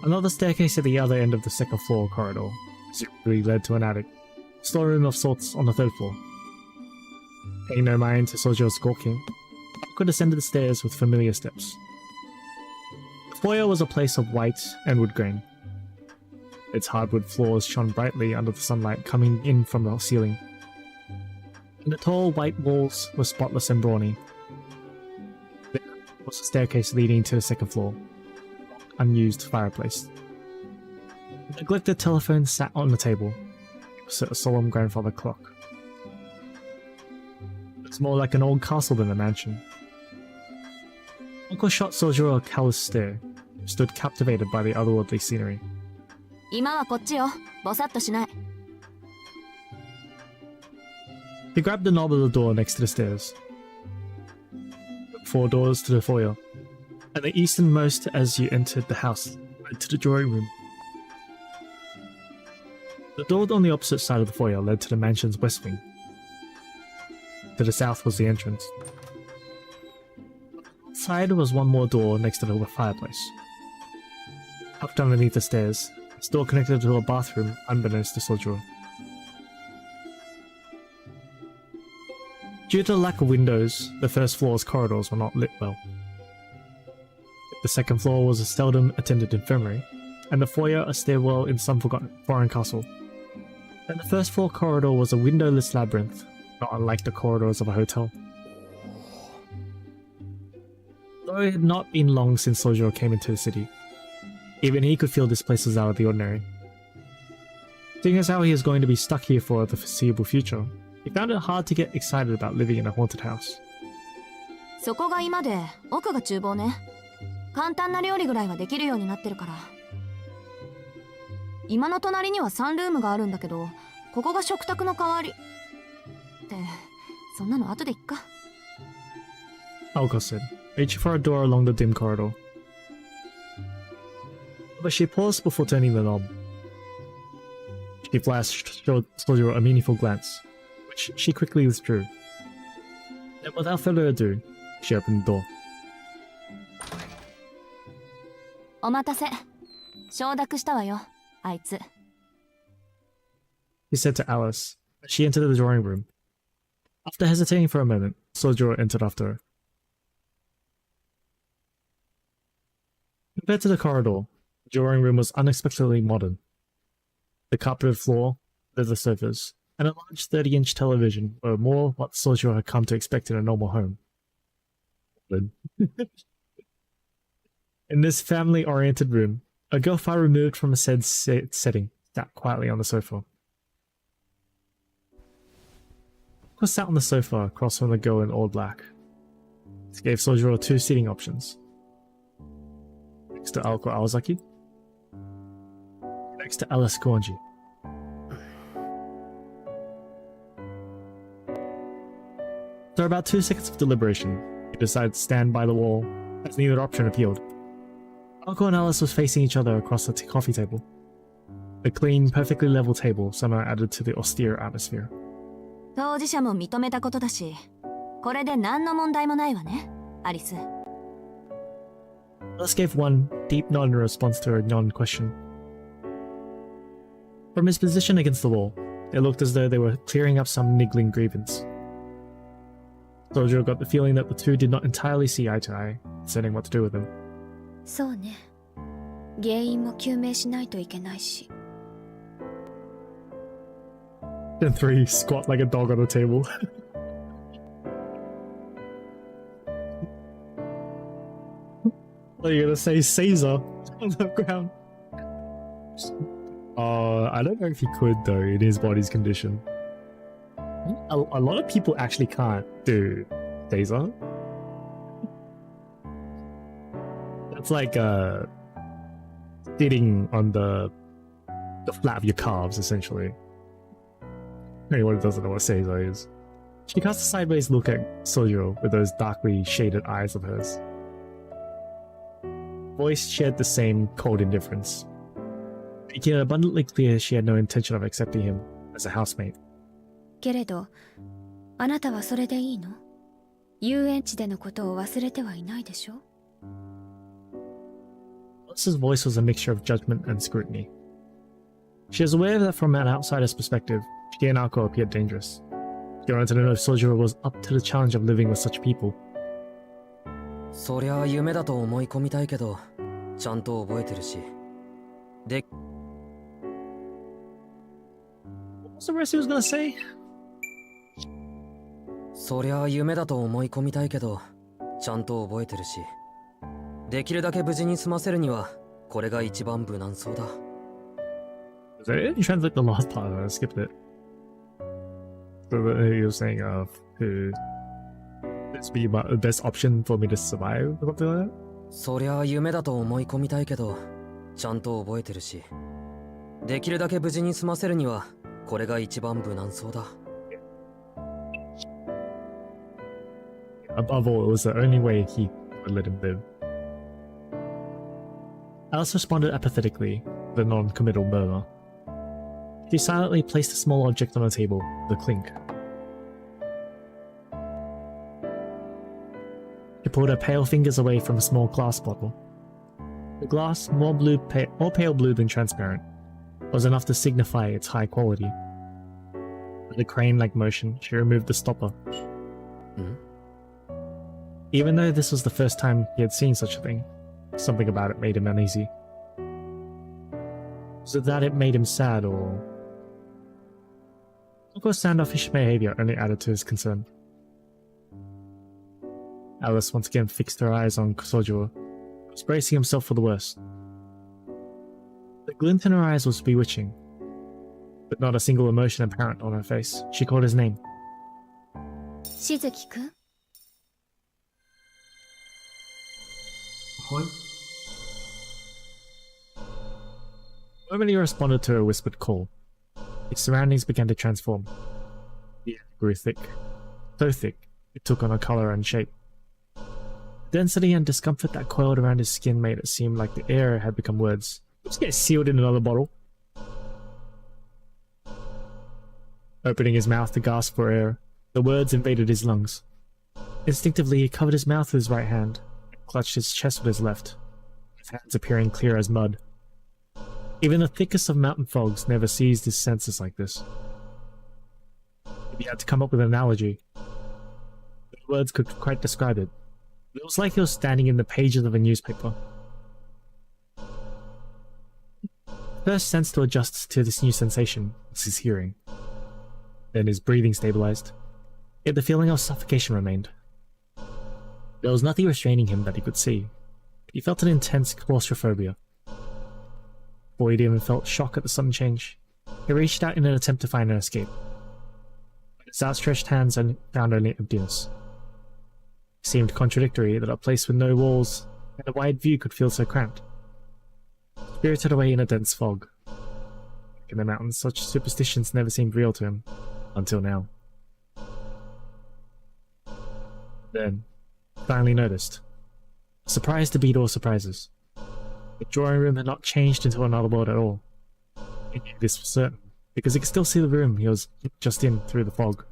Another staircase at the other end of the 2nd floor corridor presumably led to an attic, storeroom of sorts on the 3rd floor. Paying no mind to Sojiro's squawking, Oko descended the stairs with familiar steps. The foyer was a place of white and wood grain. Its hardwood floors shone brightly under the sunlight coming in from the ceiling, and the tall white walls were spotless and brawny. There was a staircase leading to the 2nd floor, unused fireplace. A neglected telephone sat on the table, opposite a solemn grandfather clock. It was more like an old castle than a mansion. Uncle shot Sojiro a callous stare, stood captivated by the otherworldly scenery. 今はこっちよ。ぼさっとしない。He grabbed the knob of the door next to the stairs. 4 doors to the foyer, and the easternmost as you entered the house led to the drawing room, door on the opposite side of the foyer led to the mansion's west wing. To the south was the entrance. Outside was one more door next to the fireplace. Tucked underneath the stairs, this door connected to a bathroom unbeknownst to Sojuro. Due to the lack of windows, the first floor's corridors were not lit well. The second floor was a seldom attended infirmary, and the foyer a stairwell in some forgotten foreign castle. And the first floor corridor was a windowless labyrinth, not unlike the corridors of a hotel. Though it had not been long since Sojuro came into the city, even he could feel this place was out of the ordinary. Seeing as how he is going to be stuck here for the foreseeable future, he found it hard to get excited about living in a haunted house. そこが今で奥が厨房ね。簡単な料理ぐらいはできるようになってるから。今の隣にはサンルームがあるんだけど、ここが食卓の代わり。ってそんなの後でいっか。Alko said, reaching for a door along the dim corridor. But she paused before turning the knob. She flashed Sojuro a meaningful glance, which she quickly withdrew. Then without further ado, she opened the door. お待たせ。承諾したわよ、あいつ。He said to Alice, as she entered the drawing room. After hesitating for a moment, Sojuro entered after her. Compared to the corridor, the drawing room was unexpectedly modern. The carpeted floor, leather sofas, and a large 30-inch television were more what Sojuro had come to expect in a normal home. In this family-oriented room, a girl far removed from a said setting sat quietly on the sofa. Alko sat on the sofa across from the girl in all black. This gave Sojuro two seating options. Next to Alko Awazaki, next to Alice Koonji. After about 2 seconds of deliberation, he decided to stand by the wall, as neither option appealed. Alko and Alice was facing each other across the coffee table. The clean, perfectly level table somehow added to the austere atmosphere. 当事者も認めたことだし、これで何の問題もないわね、アリス。Alice gave one deep nod in response to her non-question. From his position against the wall, it looked as though they were clearing up some niggling grievance. Sojuro got the feeling that the two did not entirely see eye to eye, deciding what to do with him. そうね。原因も究明しないといけないし。Then three squat like a dog on a table. Are you gonna say Caesar on the ground? I don't know if he could though in his body's condition. A lot of people actually can't do Caesar. That's like sitting on the flat of your calves essentially. Anyone doesn't know what Caesar is. She cast a sideways look at Sojuro with those darkly shaded eyes of hers. Voice shared the same cold indifference, making it abundantly clear she had no intention of accepting him as a housemate. けれど、あなたはそれでいいの？遊園地でのことを忘れてはいないでしょ？ Alice's voice was a mixture of judgment and scrutiny. She was aware that from an outsider's perspective, she and Alko appeared dangerous. She wanted to know if Sojuro was up to the challenge of living with such people. そりゃあ夢だと思い込みたいけど、ちゃんと覚えてるし。で、 What was the rest he was gonna say? そりゃあ夢だと思い込みたいけど、ちゃんと覚えてるし。できるだけ無事に済ませるには、これが一番無難そうだ。Was that it? You translate the last part, I skipped it. So he was saying, to this be the best option for me to survive or something like that? そりゃあ夢だと思い込みたいけど、ちゃんと覚えてるし。できるだけ無事に済ませるには、これが一番無難そうだ。Above all, it was the only way he would let him live. Alice responded apathetically with a non-committal murmur. She silently placed a small object on the table, the clink. She pulled her pale fingers away from a small glass bottle. The glass, more pale blue than transparent, was enough to signify its high quality. With a crane-like motion, she removed the stopper. Even though this was the first time he had seen such a thing, something about it made him uneasy. Was it that it made him sad, or... Of course, standoffish behavior only added to his concern. Alice once again fixed her eyes on Kosojo, was bracing himself for the worst. The glint in her eyes was bewitching, but not a single emotion apparent on her face. She called his name. しずきくん The moment he responded to her whispered call, his surroundings began to transform. The air grew thick, so thick it took on a color and shape. The density and discomfort that coiled around his skin made it seem like the air had become words. Just get sealed in another bottle. Opening his mouth to gasp for air, the words invaded his lungs. Instinctively, he covered his mouth with his right hand, and clutched his chest with his left, his hands appearing clear as mud. Even the thickest of mountain fogs never seized his senses like this. If he had to come up with an analogy, the words could quite describe it. It was like he was standing in the pages of a newspaper. First sense to adjust to this new sensation was his hearing. Then his breathing stabilized, yet the feeling of suffocation remained. There was nothing restraining him that he could see. He felt an intense claustrophobia. Before he'd even felt shock at the sudden change, he reached out in an attempt to find an escape. But his outstretched hands found only emptiness. It seemed contradictory that a place with no walls and a wide view could feel so cramped. Spirited away in a dense fog. In the mountains, such superstitions never seemed real to him, until now. Then, finally noticed. Surprised to beat all surprises. The drawing room had not changed into another world at all. He knew this for certain, because he could still see the room he was just in through the fog.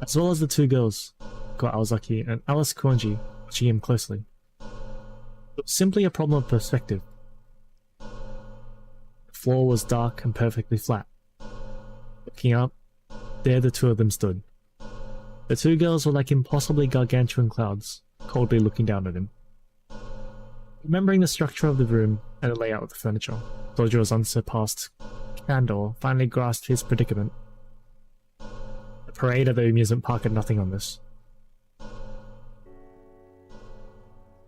As well as the two girls, Ko Aozaki and Alice Kuonji, watching him closely. It was simply a problem of perspective. The floor was dark and perfectly flat. Looking up, there the two of them stood. The two girls were like impossibly gargantuan clouds, coldly looking down at him. Remembering the structure of the room and the layout of the furniture, Tojo's unsurpassed candor finally grasped his predicament. The parade at the amusement park had nothing on this.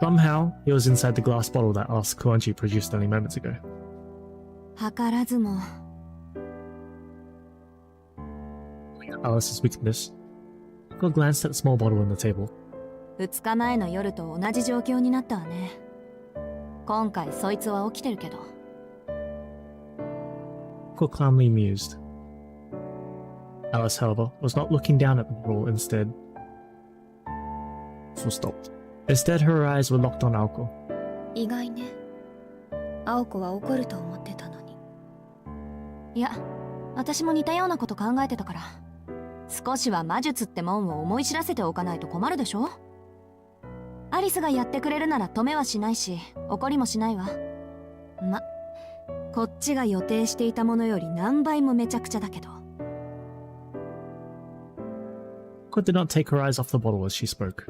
Somehow, he was inside the glass bottle that Alice Kuonji produced only moments ago. 図らずも Alice's weakness. Ko glanced at the small bottle on the table. 2日前の夜と同じ状況になったわね。今回そいつは起きてるけど。Ko calmly mused. Alice, however, was not looking down at the bottle instead. Full stopped. Instead, her eyes were locked on Aoko. 意外ね。青子は怒ると思ってたのに。いや、私も似たようなこと考えてたから。少しは魔術ってもんを思い知らせておかないと困るでしょ。アリスがやってくれるなら止めはしないし、怒りもしないわ。ま、こっちが予定していたものより何倍もめちゃくちゃだけど。Ko did not take her eyes off the bottle as she spoke.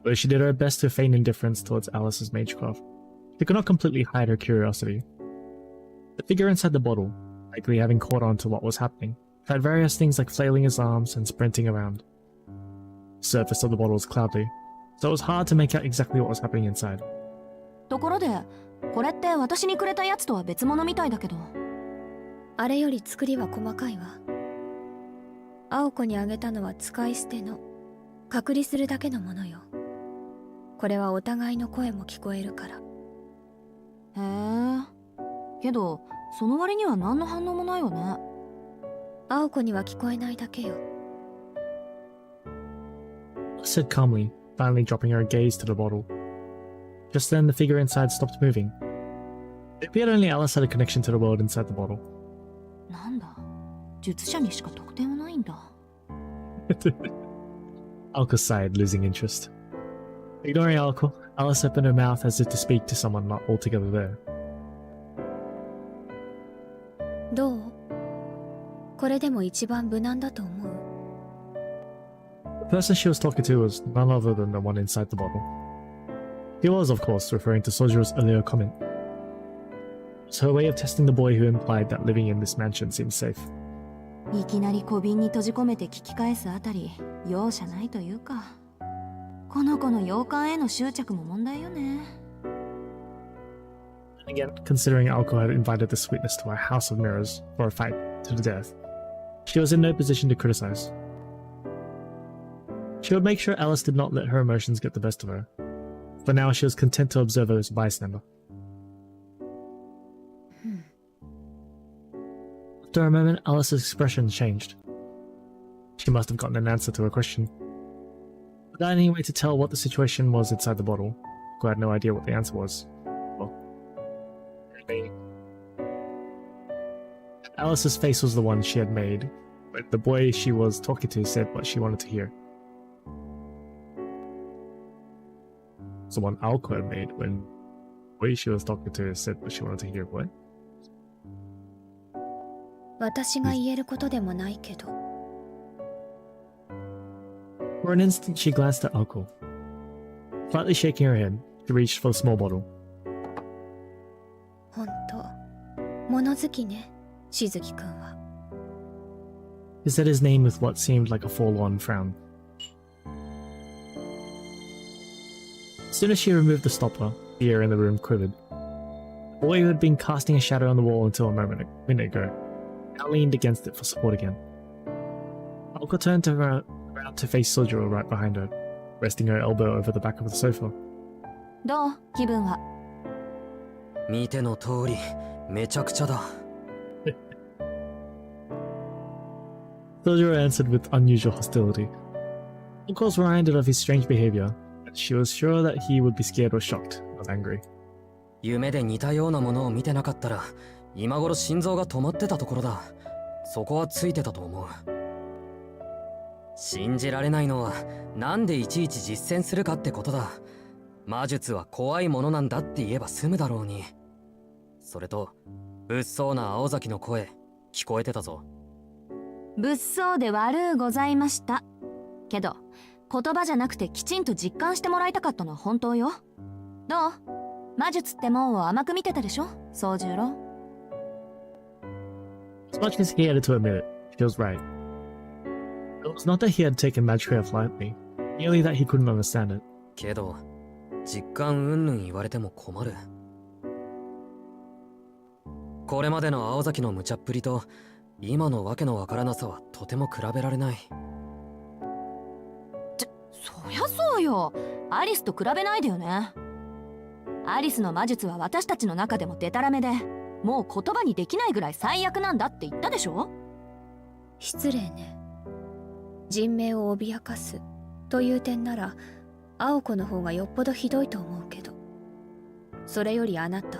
Though she did her best to feign indifference towards Alice's magecraft, she could not completely hide her curiosity. The figure inside the bottle, likely having caught on to what was happening, tried various things like flailing his arms and sprinting around. The surface of the bottle was cloudy, so it was hard to make out exactly what was happening inside. ところで、これって私にくれたやつとは別物みたいだけど。あれより作りは細かいわ。青子にあげたのは使い捨ての、隔離するだけのものよ。これはお互いの声も聞こえるから。へえ。けど、その割には何の反応もないわね。青子には聞こえないだけよ。Said calmly, finally dropping her gaze to the bottle. Just then, the figure inside stopped moving. It appeared only Alice had a connection to the world inside the bottle. なんだ、術者にしか得点はないんだ。Alka sighed, losing interest. Ignoring Alka, Alice opened her mouth as if to speak to someone not altogether there. どう？これでも一番無難だと思う。The person she was talking to was none other than the one inside the bottle. He was, of course, referring to Sojiro's earlier comment. It's her way of testing the boy who implied that living in this mansion seemed safe. いきなり小瓶に閉じ込めて聞き返すあたり容赦ないというか、この子の洋館への執着も問題よね。And again, considering Alko had invited this witness to a house of mirrors for a fight to the death, she was in no position to criticize. She would make sure Alice did not let her emotions get the best of her. For now, she was content to observe her as a bystander. After a moment, Alice's expression changed. She must have gotten an answer to her question. Without any way to tell what the situation was inside the bottle, who had no idea what the answer was. Well, Alice's face was the one she had made, but the boy she was talking to said what she wanted to hear. It's the one Alko had made when the boy she was talking to said what she wanted to hear. What? 私が言えることでもないけど。For an instant, she glanced at Alko. Slightly shaking her head, she reached for the small bottle. ほんと、物好きね、しずきくんは。He said his name with what seemed like a forlorn frown. As soon as she removed the stopper, the air in the room quivered. The boy who had been casting a shadow on the wall until a minute ago now leaned against it for support again. Alka turned around to face Sojiro right behind her, resting her elbow over the back of the sofa. どう？気分は。見ての通り、めちゃくちゃだ。Sojiro answered with unusual hostility. Alka was reminded of his strange behavior, and she was sure that he would be scared or shocked, not angry. 夢で似たようなものを見てなかったら、今頃心臓が止まってたところだ。そこはついてたと思う。信じられないのは、なんでいちいち実践するかってことだ。魔術は怖いものなんだって言えば済むだろうに。それと、物騒な青崎の声、聞こえてたぞ。物騒で悪うございました。けど、言葉じゃなくてきちんと実感してもらいたかったのは本当よ。どう？魔術ってもんを甘く見てたでしょ、宗十郎。As much as he hated to admit it, she was right. It was not that he had taken Madcraft lightly, merely that he couldn't understand it. けど、実感うんぬん言われても困る。これまでの青崎の無茶っぷりと、今のわけのわからなさはとても比べられない。そりゃそうよ。アリスと比べないでよね。アリスの魔術は私たちの中でもデタラメで、もう言葉にできないぐらい最悪なんだって言ったでしょ。失礼ね。人命を脅かすという点なら青子の方がよっぽどひどいと思うけど、それよりあなた、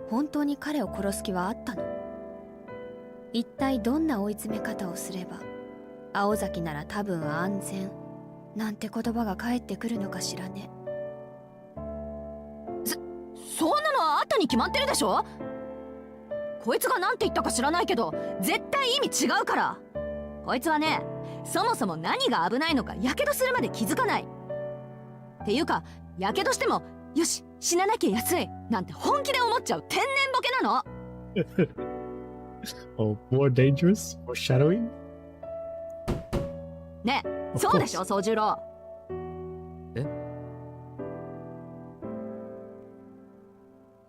本当に彼を殺す気はあったの？一体どんな追い詰め方をすれば青崎なら多分安全なんて言葉が返ってくるのかしらね。そんなのはあったに決まってるでしょ。こいつが何て言ったか知らないけど絶対意味違うから。こいつはね、そもそも何が危ないのかやけどするまで気づかないっていうか、やけどしてもよし死ななきゃ安いなんて本気で思っちゃう天然ボケなの。Oh, more dangerous? More shadowing? ねえ、そうでしょ宗十郎。え？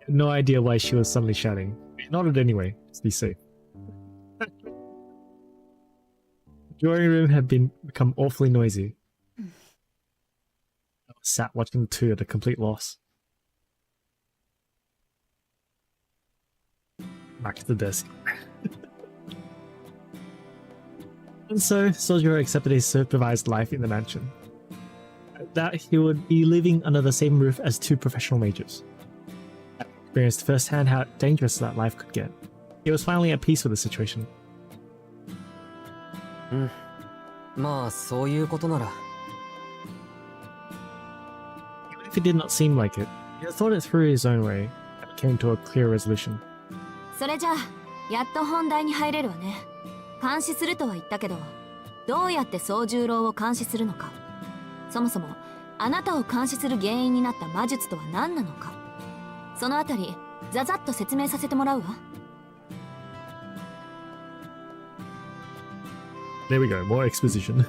No idea why she was suddenly shouting. She nodded anyway, to be safe. The drawing room had become awfully noisy. I sat watching the two at a complete loss. Back to the desk. And so, Sojiro accepted his supervised life in the mansion. That he would be living under the same roof as two professional mages. Experienced firsthand how dangerous that life could get. He was finally at peace with the situation. うん。まあ、そういうことなら。Even if it did not seem like it, he had thought it through his own way and came to a clear resolution. それじゃあやっと本題に入れるわね。監視するとは言ったけど、どうやって宗十郎を監視するのか、そもそもあなたを監視する原因になった魔術とは何なのか、そのあたりざざっと説明させてもらうわ。There we go, more exposition.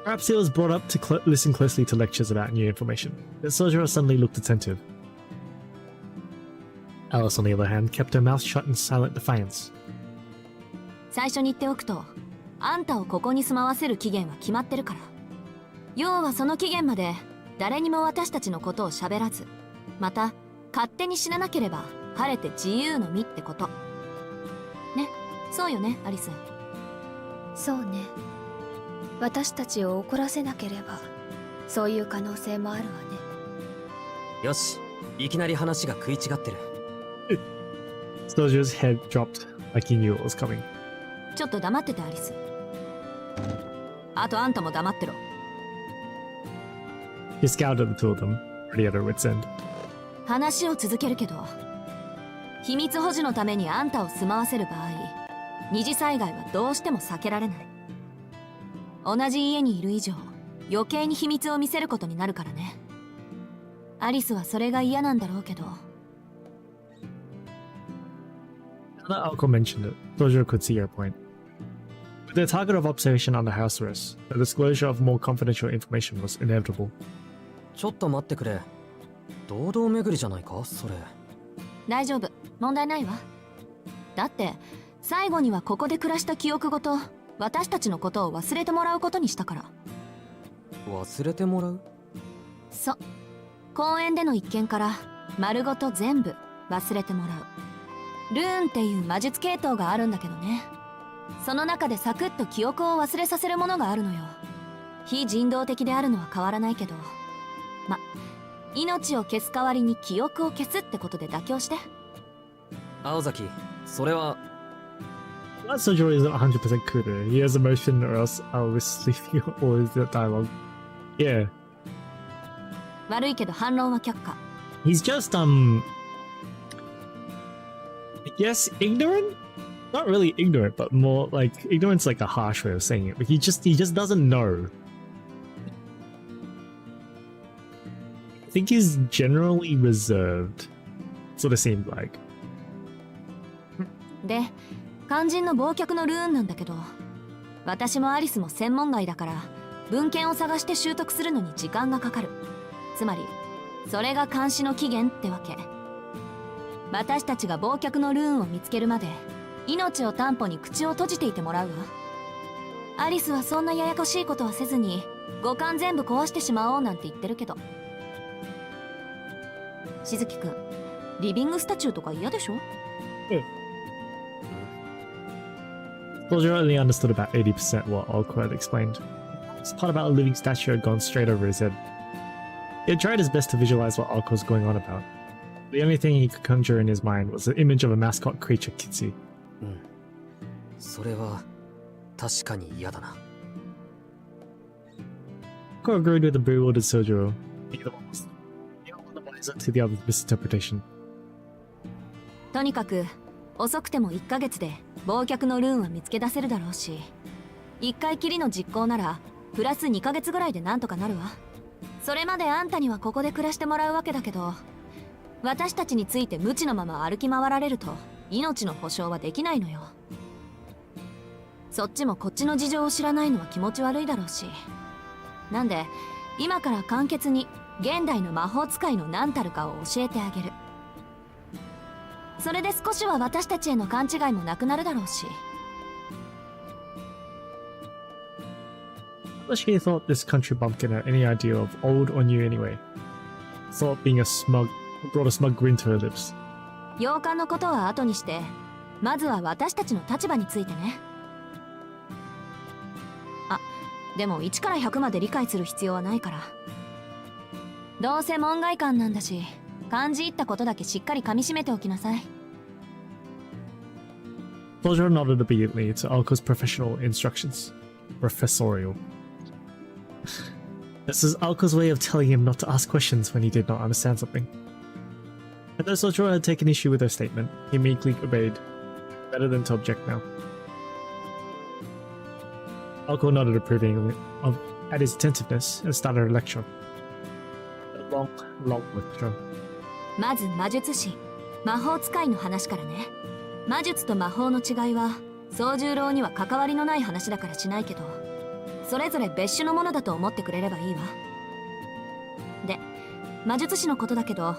Perhaps he was brought up to listen closely to lectures about new information. The soldier suddenly looked attentive. Alice, on the other hand, kept her mouth shut in silent defiance. 最初に言っておくと、あんたをここに住まわせる期限は決まってるから。要はその期限まで誰にも私たちのことを喋らず、また勝手に死ななければ晴れて自由の身ってこと。ね、そうよね、アリス。そうね。私たちを怒らせなければそういう可能性もあるわね。よし、いきなり話が食い違ってる。Soldier's head dropped like he knew what was coming. ちょっと黙ってて、アリス。あとあんたも黙ってろ。He scowled at the two of them, ready at her wits' end. 話を続けるけど、秘密保持のためにあんたを住まわせる場合、二次災害はどうしても避けられない。同じ家にいる以上、余計に秘密を見せることになるからね。アリスはそれが嫌なんだろうけど。Now that Alco mentioned it, Soldier could see her point. With their target of observation under house arrest, the disclosure of more confidential information was inevitable. ちょっと待ってくれ。堂々巡りじゃないか、それ。大丈夫、問題ないわ。だって最後にはここで暮らした記憶ごと私たちのことを忘れてもらうことにしたから。忘れてもらう？そう、公園での一件から丸ごと全部忘れてもらう。ルーンっていう魔術系統があるんだけどね、その中でサクッと記憶を忘れさせるものがあるのよ。非人道的であるのは変わらないけど、ま、命を消す代わりに記憶を消すってことで妥協して。青崎、それは。That Soldier isn't 100% clear. He has emotion or else I'll sleep you or is that dialogue. Yeah. 悪いけど反論は却下。He's just, I guess ignorant? Not really ignorant, but more like ignorant's like a harsh way of saying it. But he just doesn't know. I think he's generally reserved. That's what it seemed like. で、肝心の忘却のルーンなんだけど、私もアリスも専門外だから文献を探して習得するのに時間がかかる。つまりそれが監視の期限ってわけ。私たちが忘却のルーンを見つけるまで命を担保に口を閉じていてもらうわ。アリスはそんなややこしいことはせずに五感全部壊してしまおうなんて言ってるけど。しずきくん、リビングスタチューとか嫌でしょ？ Soldier only understood about 80% what Alco had explained. This part about a living statue had gone straight over his head. He had tried his best to visualize what Alco was going on about. The only thing he could conjure in his mind was the image of a mascot creature, Kitsy. うん。それは確かに嫌だな。Alco agreed with the bewildered Soldier. Neither one was the wiser to the other's misinterpretation. とにかく遅くても1ヶ月で忘却のルーンは見つけ出せるだろうし、1回きりの実行ならプラス2ヶ月ぐらいでなんとかなるわ。それまであんたにはここで暮らしてもらうわけだけど、私たちについて無知のまま歩き回られると命の保証はできないのよ。そっちもこっちの事情を知らないのは気持ち悪いだろうし。なんで今から簡潔に現代の魔法使いの何たるかを教えてあげる。それで少しは私たちへの勘違いもなくなるだろうし。She thought this country bumpkin had any idea of old or new anyway. Thought being brought a smug grin to her lips. 洋館のことは後にして、まずは私たちの立場についてね。あ、でも1から100まで理解する必要はないから。どうせ門外漢なんだし、感じ入ったことだけしっかり噛み締めておきなさい。Soldier nodded obediently to Alco's professional instructions. Professorial. This is Alco's way of telling him not to ask questions when he did not understand something. And though Soldier had taken issue with her statement, he meekly obeyed. Better than to object now. Alco nodded approvingly at his attentiveness and started her lecture. A long lecture. まず魔術師魔法使いの話からね。魔術と魔法の違いは宗十郎には関わりのない話だからしないけど、それぞれ別種のものだと思ってくれればいいわ。で、魔術師のことだけど、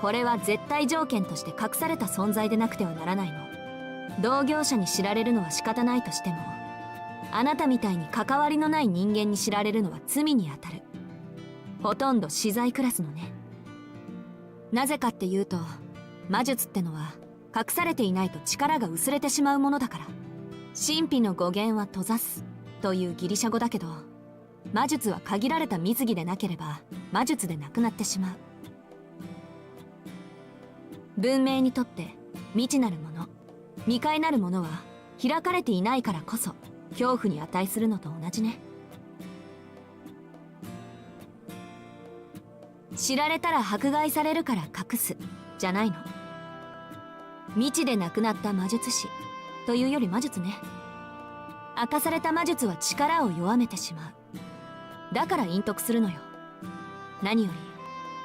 これは絶対条件として隠された存在でなくてはならないの。同業者に知られるのは仕方ないとしても、あなたみたいに関わりのない人間に知られるのは罪にあたる。ほとんど死罪クラスのね。なぜかっていうと、魔術ってのは隠されていないと力が薄れてしまうものだから。神秘の語源は閉ざすというギリシャ語だけど、魔術は限られた水着でなければ魔術でなくなってしまう。文明にとって未知なるもの、未開なるものは開かれていないからこそ恐怖に値するのと同じね。知られたら迫害されるから隠すじゃないの。未知で亡くなった魔術師というより魔術ね。明かされた魔術は力を弱めてしまう。だから隠匿するのよ。何より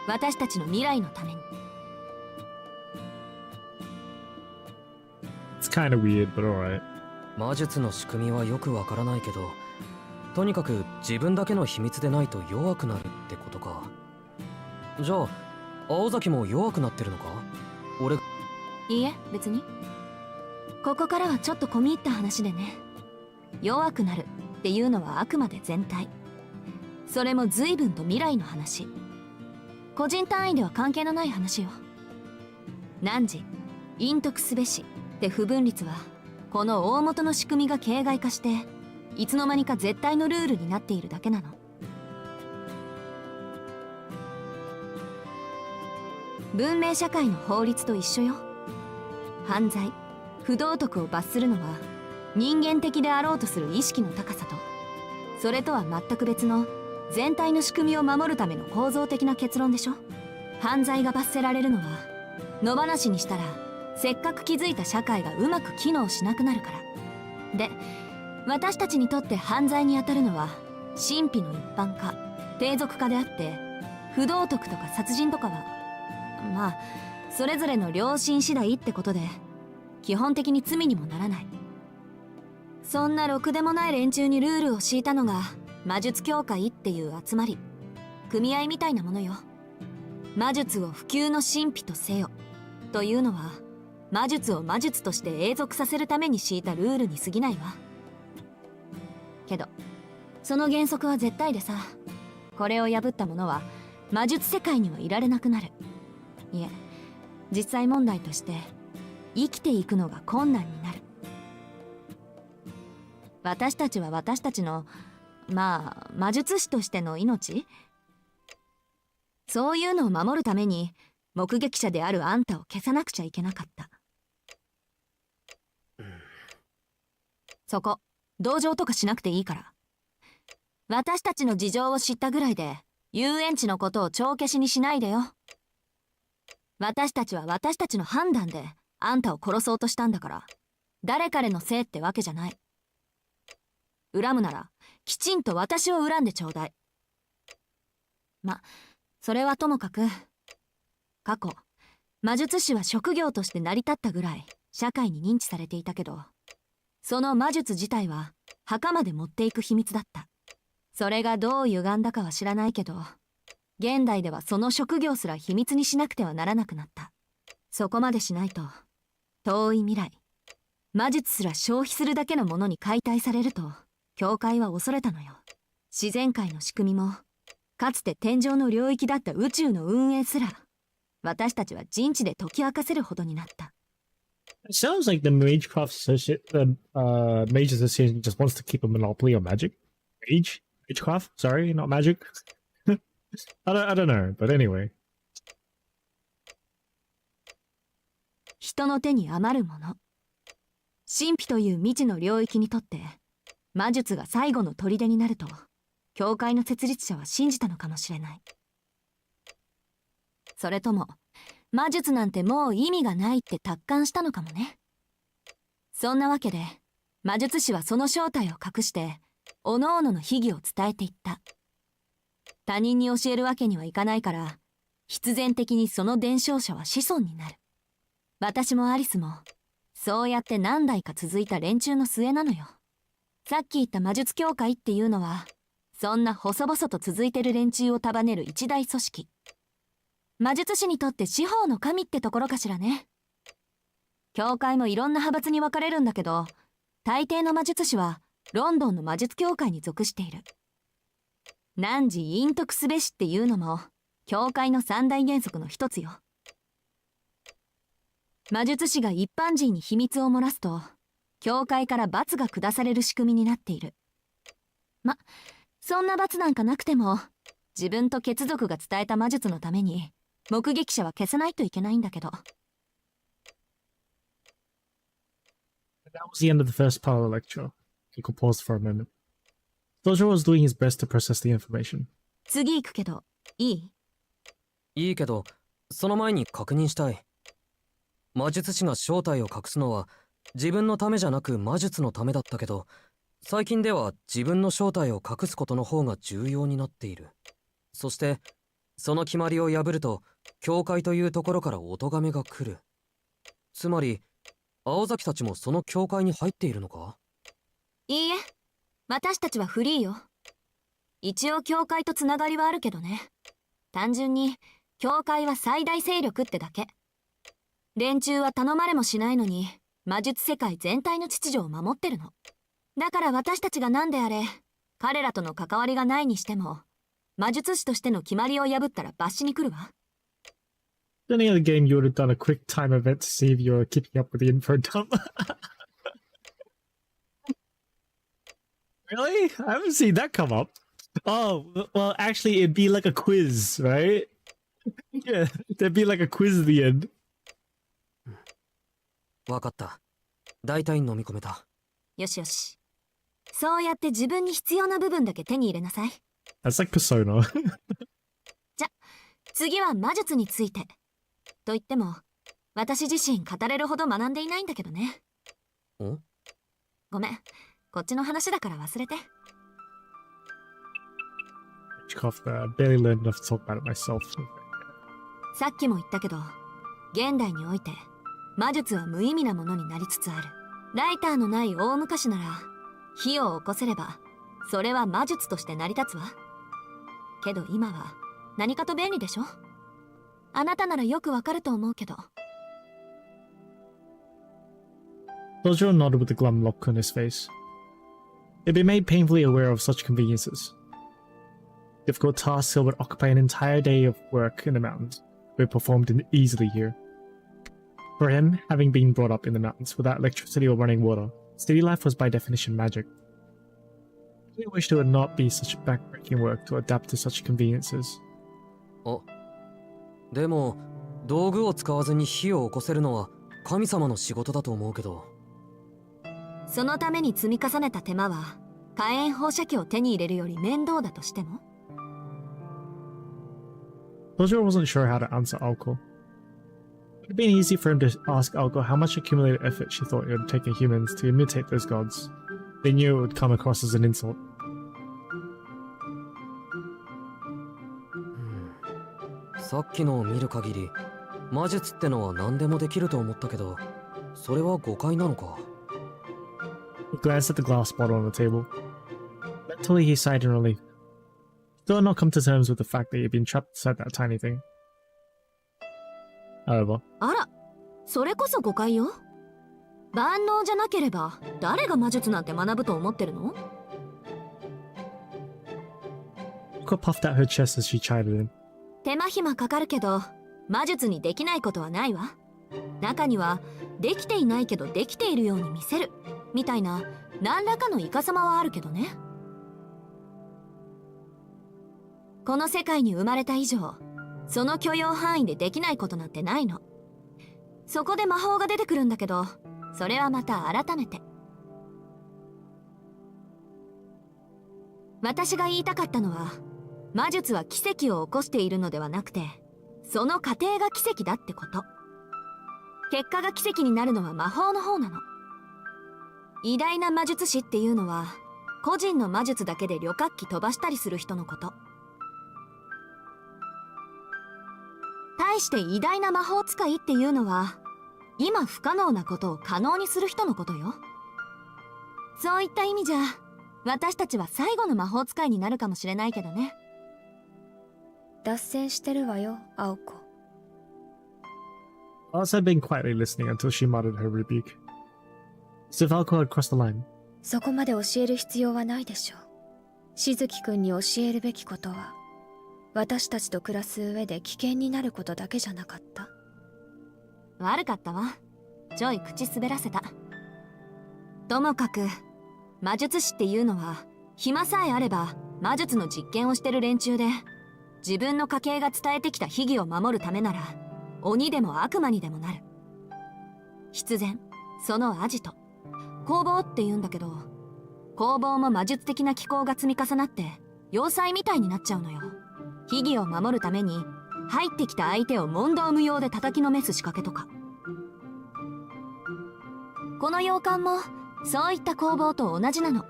私たちの未来のために。It's kind of weird, but alright. 魔術の仕組みはよくわからないけど、とにかく自分だけの秘密でないと弱くなるってことか。じゃあ青崎も弱くなってるのか？俺。いいえ、別に。ここからはちょっと込み入った話でね。弱くなるっていうのはあくまで全体。それも随分と未来の話。個人単位では関係のない話よ。汝隠匿すべしって不分律はこの大元の仕組みが形骸化していつの間にか絶対のルールになっているだけなの。文明社会の法律と一緒よ。犯罪不道徳を罰するのは人間的であろうとする意識の高さと、それとは全く別の全体の仕組みを守るための構造的な結論でしょ。犯罪が罰せられるのは野放しにしたらせっかく築いた社会がうまく機能しなくなるから。で、私たちにとって犯罪にあたるのは神秘の一般化低俗化であって、不道徳とか殺人とかはまあそれぞれの良心次第ってことで基本的に罪にもならない。そんなろくでもない連中にルールを敷いたのが魔術協会っていう集まり、組合みたいなものよ。魔術を普及の神秘とせよというのは魔術を魔術として永続させるために敷いたルールに過ぎないわ。けどその原則は絶対でさ、これを破った者は魔術世界にはいられなくなる。いえ、実際問題として生きていくのが困難になる。私たちは私たちのまあ魔術師としての命、そういうのを守るために目撃者であるあんたを消さなくちゃいけなかった。そこ同情とかしなくていいから。私たちの事情を知ったぐらいで遊園地のことを帳消しにしないでよ。私たちは私たちの判断であんたを殺そうとしたんだから、誰彼のせいってわけじゃない。恨むならきちんと私を恨んでちょうだい。ま、それはともかく、過去魔術師は職業として成り立ったぐらい社会に認知されていたけど、その魔術自体は墓まで持っていく秘密だった。それがどう歪んだかは知らないけど、現代ではその職業すら秘密にしなくてはならなくなった。そこまでしないと遠い未来魔術すら消費するだけのものに解体されると教会は恐れたのよ。自然界の仕組みもかつて天上の領域だった宇宙の運営すら私たちは人知で解き明かせるほどになった。 It sounds like the Magecraft Mage Association just wants to keep a monopoly on magic. Magecraft? Sorry, not magic. I don't know, but anyway. 人の手に余るもの、神秘という未知の領域にとって魔術が最後の砦になると教会の設立者は信じたのかもしれない。それとも魔術なんてもう意味がないって達観したのかもね。そんなわけで魔術師はその正体を隠して各々の秘技を伝えていった。他人に教えるわけにはいかないから必然的にその伝承者は子孫になる。私もアリスもそうやって何代か続いた連中の末なのよ。さっき言った魔術協会っていうのはそんな細々と続いてる連中を束ねる一大組織。魔術師にとって司法の神ってところかしらね。教会もいろんな派閥に分かれるんだけど、大抵の魔術師はロンドンの魔術協会に属している。汝隠匿すべしっていうのも教会の三大原則の一つよ。魔術師が一般人に秘密を漏らすと教会から罰が下される仕組みになっている。そんな罰なんかなくても自分と血族が伝えた魔術のために目撃者は消さないといけないんだけど。 That was the end of the first part of the lecture. Keiko paused for a moment. Tojo was doing his best to process the information. 次行くけどいい？いいけど、その前に確認したい。魔術師が正体を隠すのは自分のためじゃなく魔術のためだったけど、最近では自分の正体を隠すことの方が重要になっている。そしてその決まりを破ると教会というところからお咎めが来る。つまり青崎たちもその教会に入っているのか？いいえ、私たちはフリーよ。一応教会とつながりはあるけどね。単純に教会は最大勢力ってだけ。連中は頼まれもしないのに魔術世界全体の秩序を守ってるの。だから私たちが何であれ彼らとの関わりがないにしても魔術師としての決まりを破ったら罰しに来るわ。In any other game, you would have done a quick time event to see if you were keeping up with the info dump. Really? I haven't seen that come up. Oh, well, actually, it'd be like a quiz, right? Yeah, there'd be like a quiz at the end. わかった。大体飲み込めた。よしよし。そうやって自分に必要な部分だけ手に入れなさい。That's like Persona. じゃ、次は魔術について。と言っても、私自身語れるほど学んでいないんだけどね。ん？ごめん、こっちの話だから忘れて。I barely learned enough to talk about it myself. さっきも言ったけど、現代において魔術は無意味なものになりつつある。ライターのない大昔なら火を起こせればそれは魔術として成り立つわ。けど今は何かと便利でしょ。あなたならよくわかると思うけど。 Tojo nodded with a glum look on his face. He'd been made painfully aware of such conveniences. Difficult tasks that would occupy an entire day of work in the mountains were performed easily here. For him, having been brought up in the mountains without electricity or running water, city life was by definition magic. He wished it would not be such backbreaking work to adapt to such conveniences. あ、でも道具を使わずに火を起こせるのは神様の仕事だと思うけど。そのために積み重ねた手間は火炎放射器を手に入れるより面倒だとしても。 Tojo wasn't sure how to answer Alko. It would have been easy for him to ask Alko how much accumulated effort she thought it would take humans to imitate those gods. They knew it would come across as an insult. さっきのを見る限り魔術ってのは何でもできると思ったけど、それは誤解なのか。 He glanced at the glass bottle on the table. Mentally, he sighed in relief. He had not come to terms with the fact that he had been trapped inside that tiny thing. However, あら、それこそ誤解よ。万能じゃなければ誰が魔術なんて学ぶと思ってるの？ Alko puffed out her chest as she chided him. 手間暇かかるけど魔術にできないことはないわ。中にはできていないけどできているように見せるみたいな何らかのイカサマはあるけどね。この世界に生まれた以上その許容範囲でできないことなんてないの。そこで魔法が出てくるんだけどそれはまた改めて。私が言いたかったのは、魔術は奇跡を起こしているのではなくて、その過程が奇跡だってこと。結果が奇跡になるのは魔法の方なの。偉大な魔術師っていうのは、個人の魔術だけで旅客機飛ばしたりする人のこと。対して偉大な魔法使いっていうのは、今不可能なことを可能にする人のことよ。そういった意味じゃ、私たちは最後の魔法使いになるかもしれないけどね。脱線してるわよ、青子。Alice had been quietly listening until she muttered her rebuke. As if Alco had crossed the line. そこまで教える必要はないでしょう。しずきくんに教えるべきことは、私たちと暮らす上で危険になることだけじゃなかった。悪かったわ。ちょい口滑らせた。ともかく、魔術師っていうのは、暇さえあれば魔術の実験をしてる連中で、自分の家系が伝えてきた秘技を守るためなら、鬼でも悪魔にでもなる。必然、そのアジト。工房って言うんだけど、工房も魔術的な機構が積み重なって、要塞みたいになっちゃうのよ。秘技を守るために、入ってきた相手を問答無用で叩きのめす仕掛けとか。この洋館も、そういった工房と同じなの。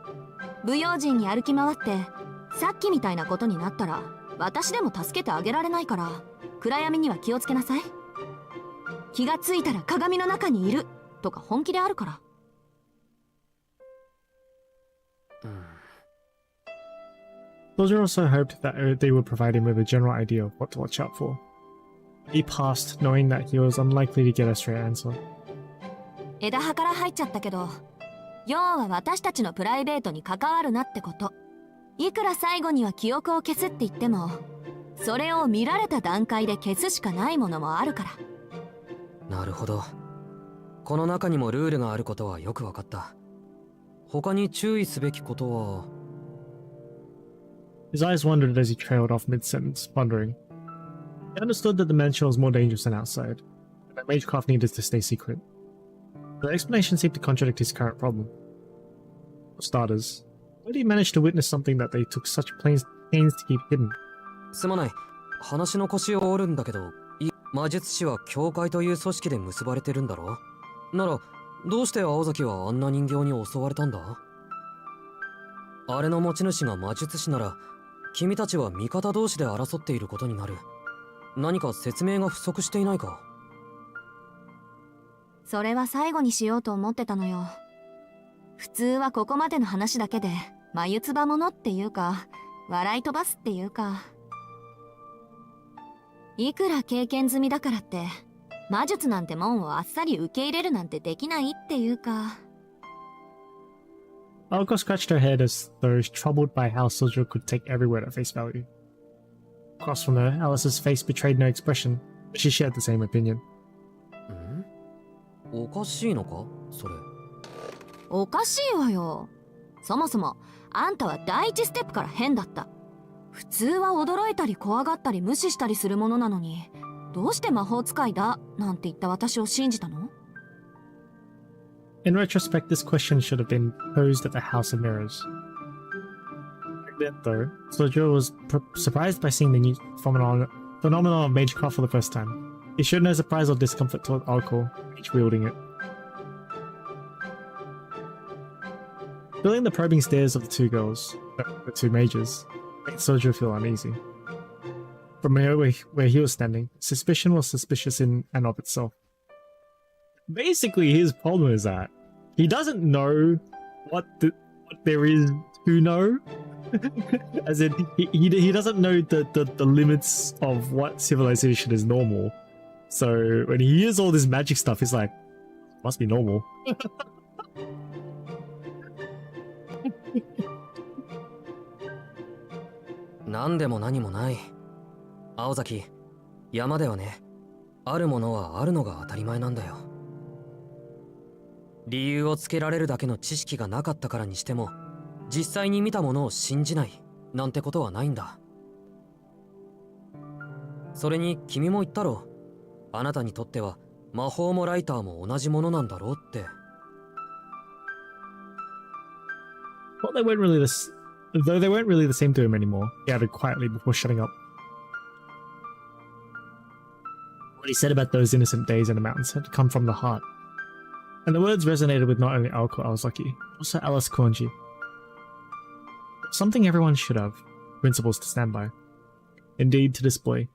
不用心に歩き回って、さっきみたいなことになったら、私でも助けてあげられないから、暗闇には気をつけなさい。気がついたら鏡の中にいるとか本気であるから。Soldier also hoped that they would provide him with a general idea of what to watch out for. He passed, knowing that he was unlikely to get a straight answer. 枝葉から入っちゃったけど、要は私たちのプライベートに関わるなってこと。いくら最後には記憶を消すって言っても、それを見られた段階で消すしかないものもあるから。なるほど。この中にもルールがあることはよくわかった。他に注意すべきことは。His eyes wandered as he trailed off mid-sentence, pondering. He understood that the mansion was more dangerous than outside, and that Magecraft needed to stay secret. But the explanation seemed to contradict his current problem. For starters, how did he manage to witness something that they took such pains to keep hidden? すまない。話の腰を折るんだけど、魔術師は教会という組織で結ばれてるんだろ？なら、どうして青崎はあんな人形に襲われたんだ？あれの持ち主が魔術師なら、君たちは味方同士で争っていることになる。何か説明が不足していないか？それは最後にしようと思ってたのよ。普通はここまでの話だけで眉唾者っていうか、笑い飛ばすっていうか。いくら経験済みだからって魔術なんてもんをあっさり受け入れるなんてできないっていうか。Alco scratched her head as though troubled by how Soldier could take every word at face value. Across from her, Alice's face betrayed no expression, but she shared the same opinion. おかしいのかそれ？おかしいわよ。そもそもあんたは第一ステップから変だった。普通は驚いたり怖がったり無視したりするものなのに、どうして魔法使いだなんて言った私を信じたの？ In retrospect, this question should have been posed at the House of Mirrors. Back then, though, Soldier was surprised by seeing the new phenomenon of Magecraft for the first time. He showed no surprise or discomfort toward Alco, each wielding it. Feeling the probing stares of the two girls, the two mages, made Soldier feel uneasy. From where he was standing, suspicion was suspicious in and of itself. Basically, his problem is that he doesn't know what there is to know. As in, he doesn't know the limits of what civilization is normal. So when he hears all this magic stuff, he's like, must be normal. 何でも何もない。青崎、山だよね。あるものはあるのが当たり前なんだよ。理由をつけられるだけの知識がなかったからにしても、実際に見たものを信じないなんてことはないんだ。それに君も言ったろ。あなたにとっては魔法もライターも同じものなんだろうって。Well, they weren't really though they weren't really the same to him anymore, he added quietly before shutting up. What he said about those innocent days in the mountains had come from the heart. And the words resonated with not only Aoko Awazaki, but also Alice Konji. Something everyone should have, principles to stand by. Indeed, to display.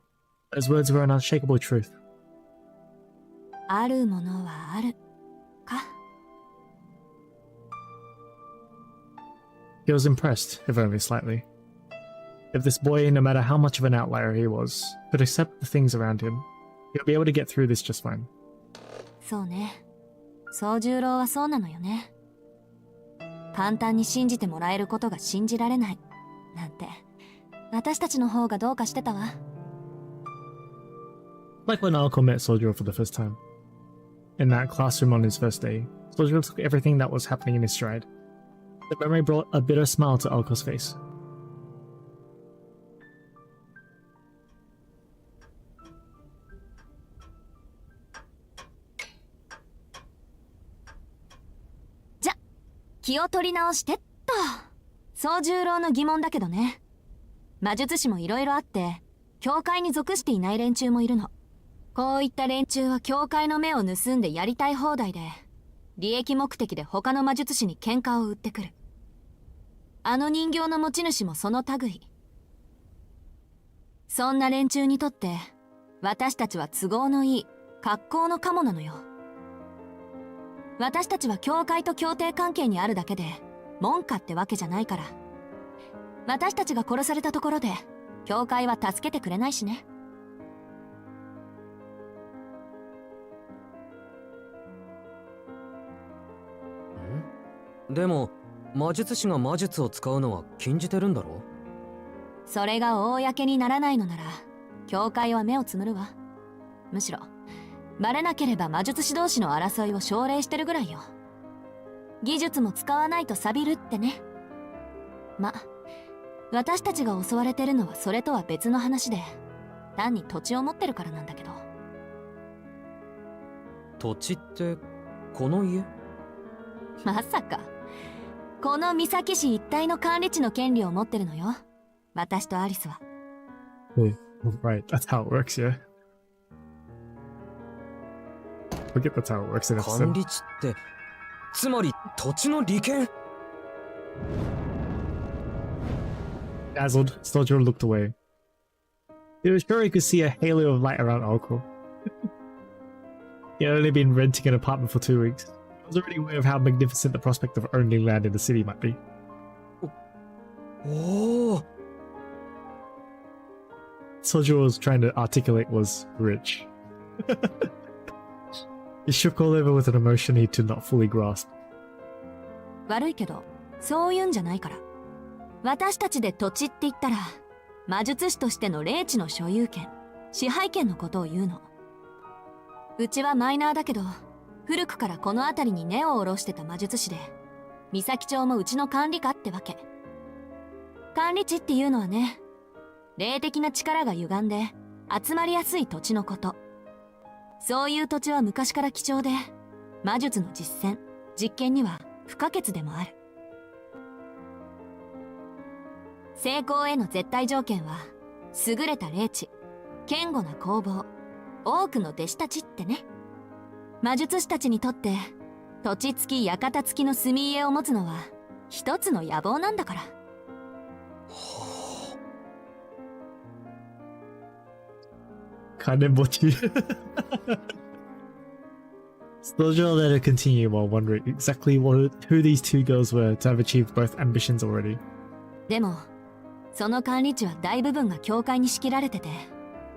Those words were an unshakable truth. あるものはあるか。 He was impressed, if only slightly. If this boy, no matter how much of an outlier he was, could accept the things around him, he would be able to get through this just fine. そうね。宗十郎はそうなのよね。簡単に信じてもらえることが信じられないなんて、私たちの方がどうかしてたわ。Like when Naoko met Sojiro for the first time. In that classroom on his first day, Sojiro took everything that was happening in his stride. The memory brought a bitter smile to Aoko's face. 気を取り直してっと。宗十郎の疑問だけどね。魔術師もいろいろあって、教会に属していない連中もいるの。こういった連中は教会の目を盗んでやりたい放題で、利益目的で他の魔術師に喧嘩を売ってくる。あの人形の持ち主もその類。そんな連中にとって、私たちは都合のいい格好のカモなのよ。私たちは教会と協定関係にあるだけで門下ってわけじゃないから。私たちが殺されたところで教会は助けてくれないしね。でも魔術師が魔術を使うのは禁じてるんだろ。それが公にならないのなら教会は目をつむるわ。むしろバレなければ魔術師同士の争いを奨励してるぐらいよ。技術も使わないと錆びるってね。ま、私たちが襲われてるのはそれとは別の話で、単に土地を持ってるからなんだけど。土地ってこの家？まさか。この三崎市一帯の管理地の権利を持ってるのよ。私とアリスは。Right, that's how it works, yeah. Forget that's how it works in 管 episode. 理地ってつまり土地の利権？ Dazzled, Sojiro looked away. He was sure he could see a halo of light around Oko. He had only been renting an apartment for 2 weeks. I was already aware of how magnificent the prospect of owning land in the city might be. おお。 Sojiro was trying to articulate was rich. He shook all over with an emotion he did not fully grasp. 悪いけど、そういうんじゃないから。私たちで土地って言ったら、魔術師としての霊地の所有権、支配権のことを言うの。うちはマイナーだけど、古くからこの辺りに根を下ろしてた魔術師で、三崎町もうちの管理下ってわけ。管理地っていうのはね、霊的な力が歪んで集まりやすい土地のこと。そういう土地は昔から貴重で、魔術の実践、実験には不可欠でもある。成功への絶対条件は、優れた霊地、堅固な工房、多くの弟子たちってね。魔術師たちにとって、土地付き館付きの住み家を持つのは、一つの野望なんだから。Kanebochi. Sojiro let her continue while wondering exactly who these two girls were to have achieved both ambitions already. でも、その管理地は大部分が教会に仕切られてて、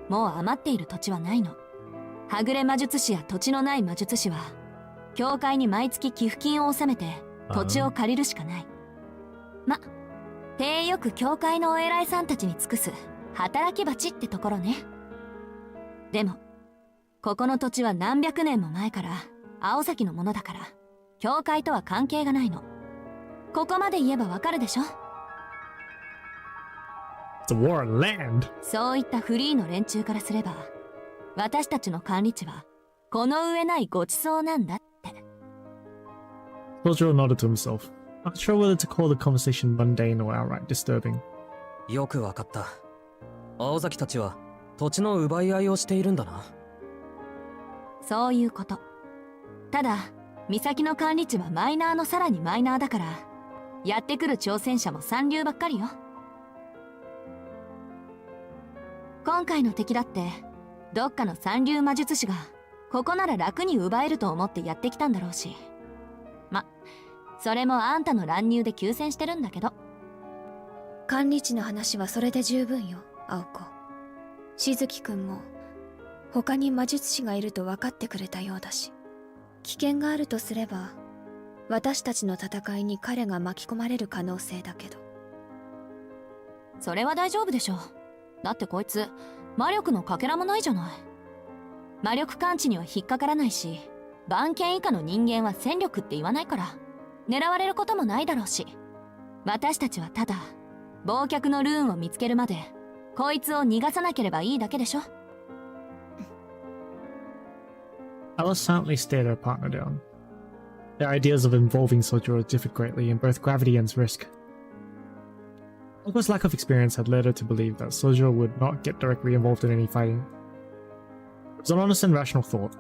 もう余っている土地はないの。はぐれ魔術師や土地のない魔術師は、教会に毎月寄付金を納めて土地を借りるしかない。ま、手よく教会のお偉いさんたちに尽くす働き蜂ってところね。でも、ここの土地は何百年も前から青崎のものだから、教会とは関係がないの。ここまで言えばわかるでしょ？ It's a war on land. そういったフリーの連中からすれば、私たちの管理地はこの上ないごちそうなんだって。 Sojiro nodded to himself. I'm not sure whether to call the conversation mundane or outright disturbing. よくわかった。青崎たちは土地の奪い合いをしているんだな。そういうこと。ただ岬の管理地はマイナーのさらにマイナーだから、やってくる挑戦者も三流ばっかりよ。今回の敵だってどっかの三流魔術師がここなら楽に奪えると思ってやってきたんだろうし、それもあんたの乱入で休戦してるんだけど。管理地の話はそれで十分よ、青子。しずきくんも他に魔術師がいると分かってくれたようだし、危険があるとすれば私たちの戦いに彼が巻き込まれる可能性だけど。それは大丈夫でしょ。だってこいつ魔力のかけらもないじゃない。魔力感知には引っかからないし、番犬以下の人間は戦力って言わないから狙われることもないだろうし、私たちはただ忘却のルーンを見つけるまでこいつを逃がさなければいいだけでしょ。Alice silently stared her partner down. Their ideas of involving Sojuro differed greatly in both gravity and risk. Alco's lack of experience had led her to believe that Sojuro would not get directly involved in any fighting. It was an honest and rational thought.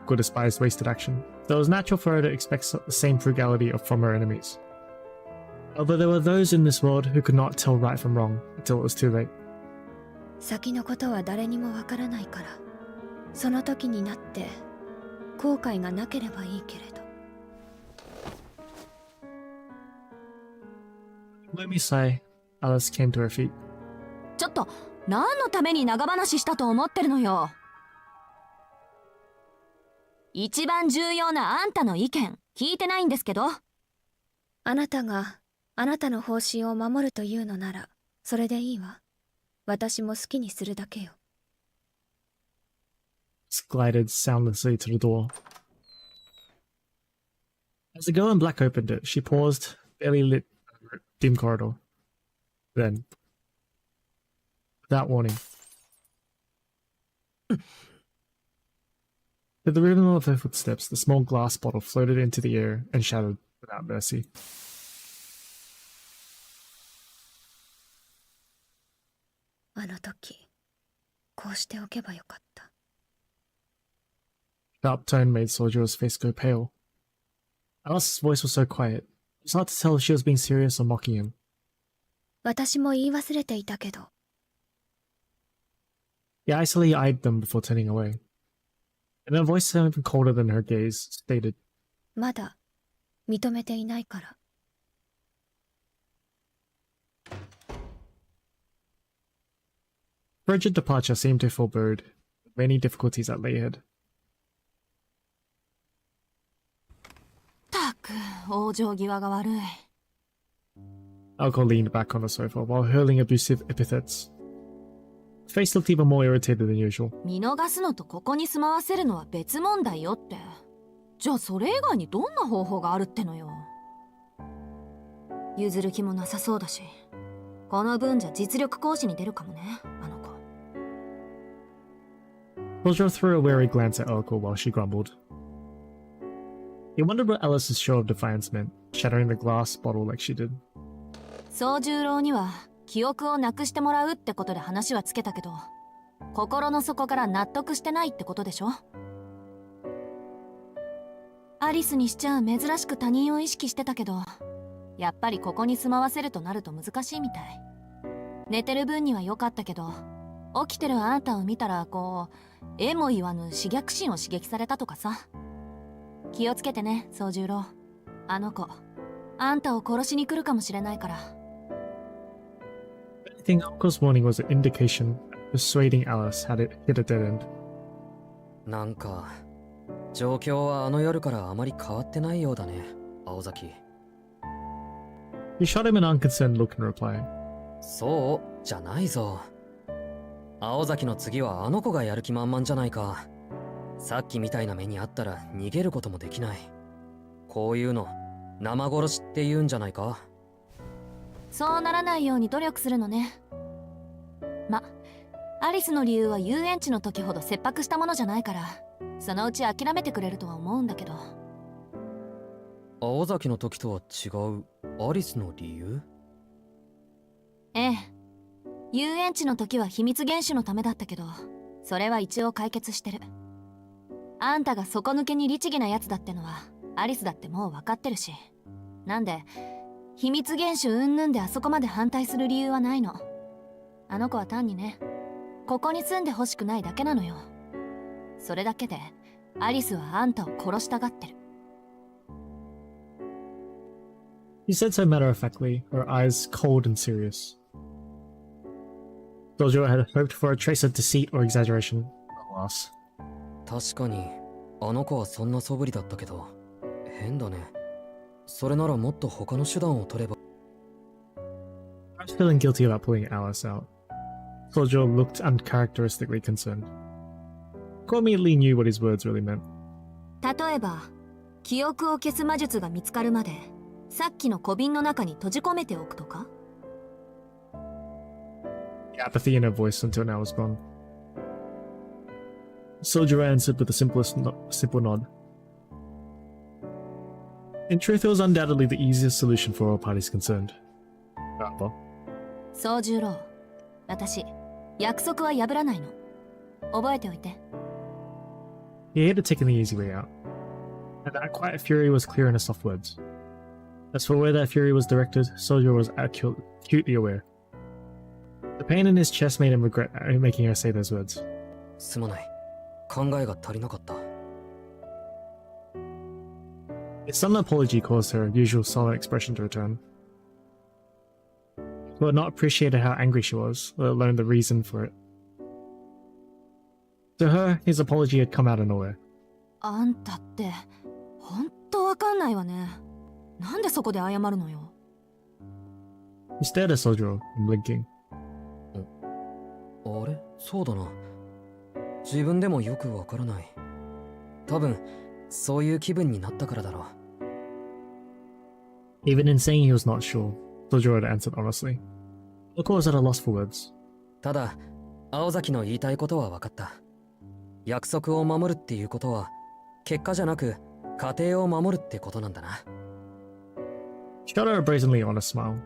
Alco despised wasted action, though it was natural for her to expect the same frugality from her enemies. Although there were those in this world who could not tell right from wrong until it was too late. 先のことは誰にもわからないから、その時になって後悔がなければいいけれど。Let me sigh. Alice came to her feet. ちょっと何のために長話したと思ってるのよ。一番重要なあんたの意見聞いてないんですけど。あなたがあなたの方針を守るというのならそれでいいわ。私も好きにするだけよ。Glided soundlessly to the door. As the girl in black opened it, she paused, barely lit dim corridor. Then, without warning, with the rhythm of her footsteps, the small glass bottle floated into the air and shattered without mercy. あの時、こうしておけばよかった。Sharp tone made Sojuro's face go pale. Alice's voice was so quiet, it was hard to tell if she was being serious or mocking him. 私も言い忘れていたけど。He icily eyed them before turning away. And her voice, even colder than her gaze, stated, まだ認めていないから。Frigid departure seemed to forebode many difficulties that lay ahead. たく、往生際が悪い。Alco leaned back on the sofa while hurling abusive epithets. His face looked even more irritated than usual. 見逃すのとここに住まわせるのは別問題よって。じゃあそれ以外にどんな方法があるってのよ。譲る気もなさそうだし、この分じゃ実力行使に出るかもね、あの子。Sojuro threw a wary glance at Alco while she grumbled. He wondered what Alice's show of defiance meant, shattering the glass bottle like she did. 宗十郎には記憶をなくしてもらうってことで話はつけたけど、心の底から納得してないってことでしょ。アリスにしちゃ珍しく他人を意識してたけど、やっぱりここに住まわせるとなると難しいみたい。寝てる分には良かったけど、起きてるあんたを見たらこうえも言わぬ自虐心を刺激されたとかさ。気をつけてね、宗十郎。あの子あんたを殺しに来るかもしれないから。I think Alco's warning was an indication that persuading Alice had it hit a dead end. なんか状況はあの夜からあまり変わってないようだね、青崎。He shot him an unconcerned look in reply. そうじゃないぞ。青崎の次はあの子がやる気満々じゃないか。さっきみたいな目にあったら逃げることもできない。こういうの生殺しって言うんじゃないか。そうならないように努力するのね。アリスの理由は遊園地の時ほど切迫したものじゃないから、そのうち諦めてくれるとは思うんだけど。青崎の時とは違うアリスの理由？ええ。遊園地の時は秘密厳守のためだったけど、それは一応解決してる。あんたが底抜けに律儀なやつだってのはアリスだってもう分かってるし。なんで秘密厳守云々であそこまで反対する理由はないの。あの子は単にね、ここに住んでほしくないだけなのよ。それだけでアリスはあんたを殺したがってる。He said so matter-of-factly, her eyes cold and serious. Dojo had hoped for a trace of deceit or exaggeration. Alas. 確かにあの子はそんな素振りだったけど変だね。それならもっと他の手段を取れば。I was feeling guilty about pulling Alice out. Dojo looked uncharacteristically concerned. Ko immediately knew what his words really meant. 例えば記憶を消す魔術が見つかるまでさっきの小瓶の中に閉じ込めておくとか。 The apathy in her voice until now was gone. Soldier answered with the simple nod. In truth, it was undoubtedly the easiest solution for all parties concerned. However, 宗十郎、私約束は破らないの。覚えておいて。 he hated taking the easy way out, and that quiet fury was clear in his soft words. As for where that fury was directed, Soldier was acutely aware. The pain in his chest made him regret making her say those words. すまない。考えが足りなかった。His sudden apology caused her usual sullen expression to return. He had not appreciated how angry she was, let alone the reason for it. To her, his apology had come out of nowhere. あんたってほんとわかんないわね。なんでそこで謝るのよ。 He stared at Soldier, blinking. あれ？そうだな。自分でもよくわからない。多分そういう気分になったからだろう。 Even in saying he was not sure, Soldier had answered honestly. Of course, at a loss for words. ただ青崎の言いたいことは分かった。約束を守るっていうことは結果じゃなく家庭を守るってことなんだな。 She got her a brazenly honest smile.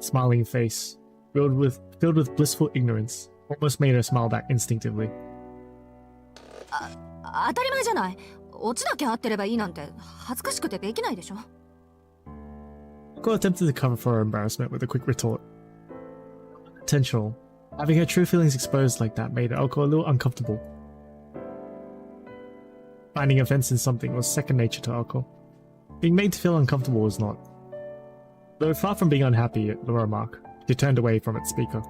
Smiling face, filled with blissful ignorance, almost made her smile back instinctively. 当たり前じゃない。オチだけ合ってればいいなんて恥ずかしくてできないでしょ。 Ko attempted to cover for her embarrassment with a quick retort. Intentional. Having her true feelings exposed like that made Elko a little uncomfortable. Finding offense in something was second nature to Elko. Being made to feel uncomfortable was not. Though far from being unhappy at the remark, she turned away from its speaker.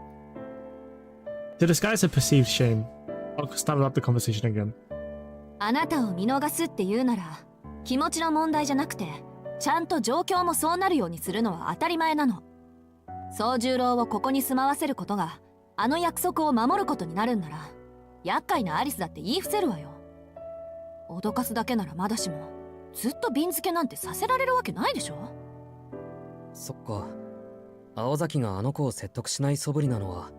To disguise her perceived shame, Elko started up the conversation again. あなたを見逃すって言うなら気持ちの問題じゃなくてちゃんと状況もそうなるようにするのは当たり前なの。宗十郎をここに住まわせることがあの約束を守ることになるんなら厄介なアリスだって言い伏せるわよ。脅かすだけならまだしもずっと瓶付けなんてさせられるわけないでしょ。そっか。青崎があの子を説得しない素振りなのは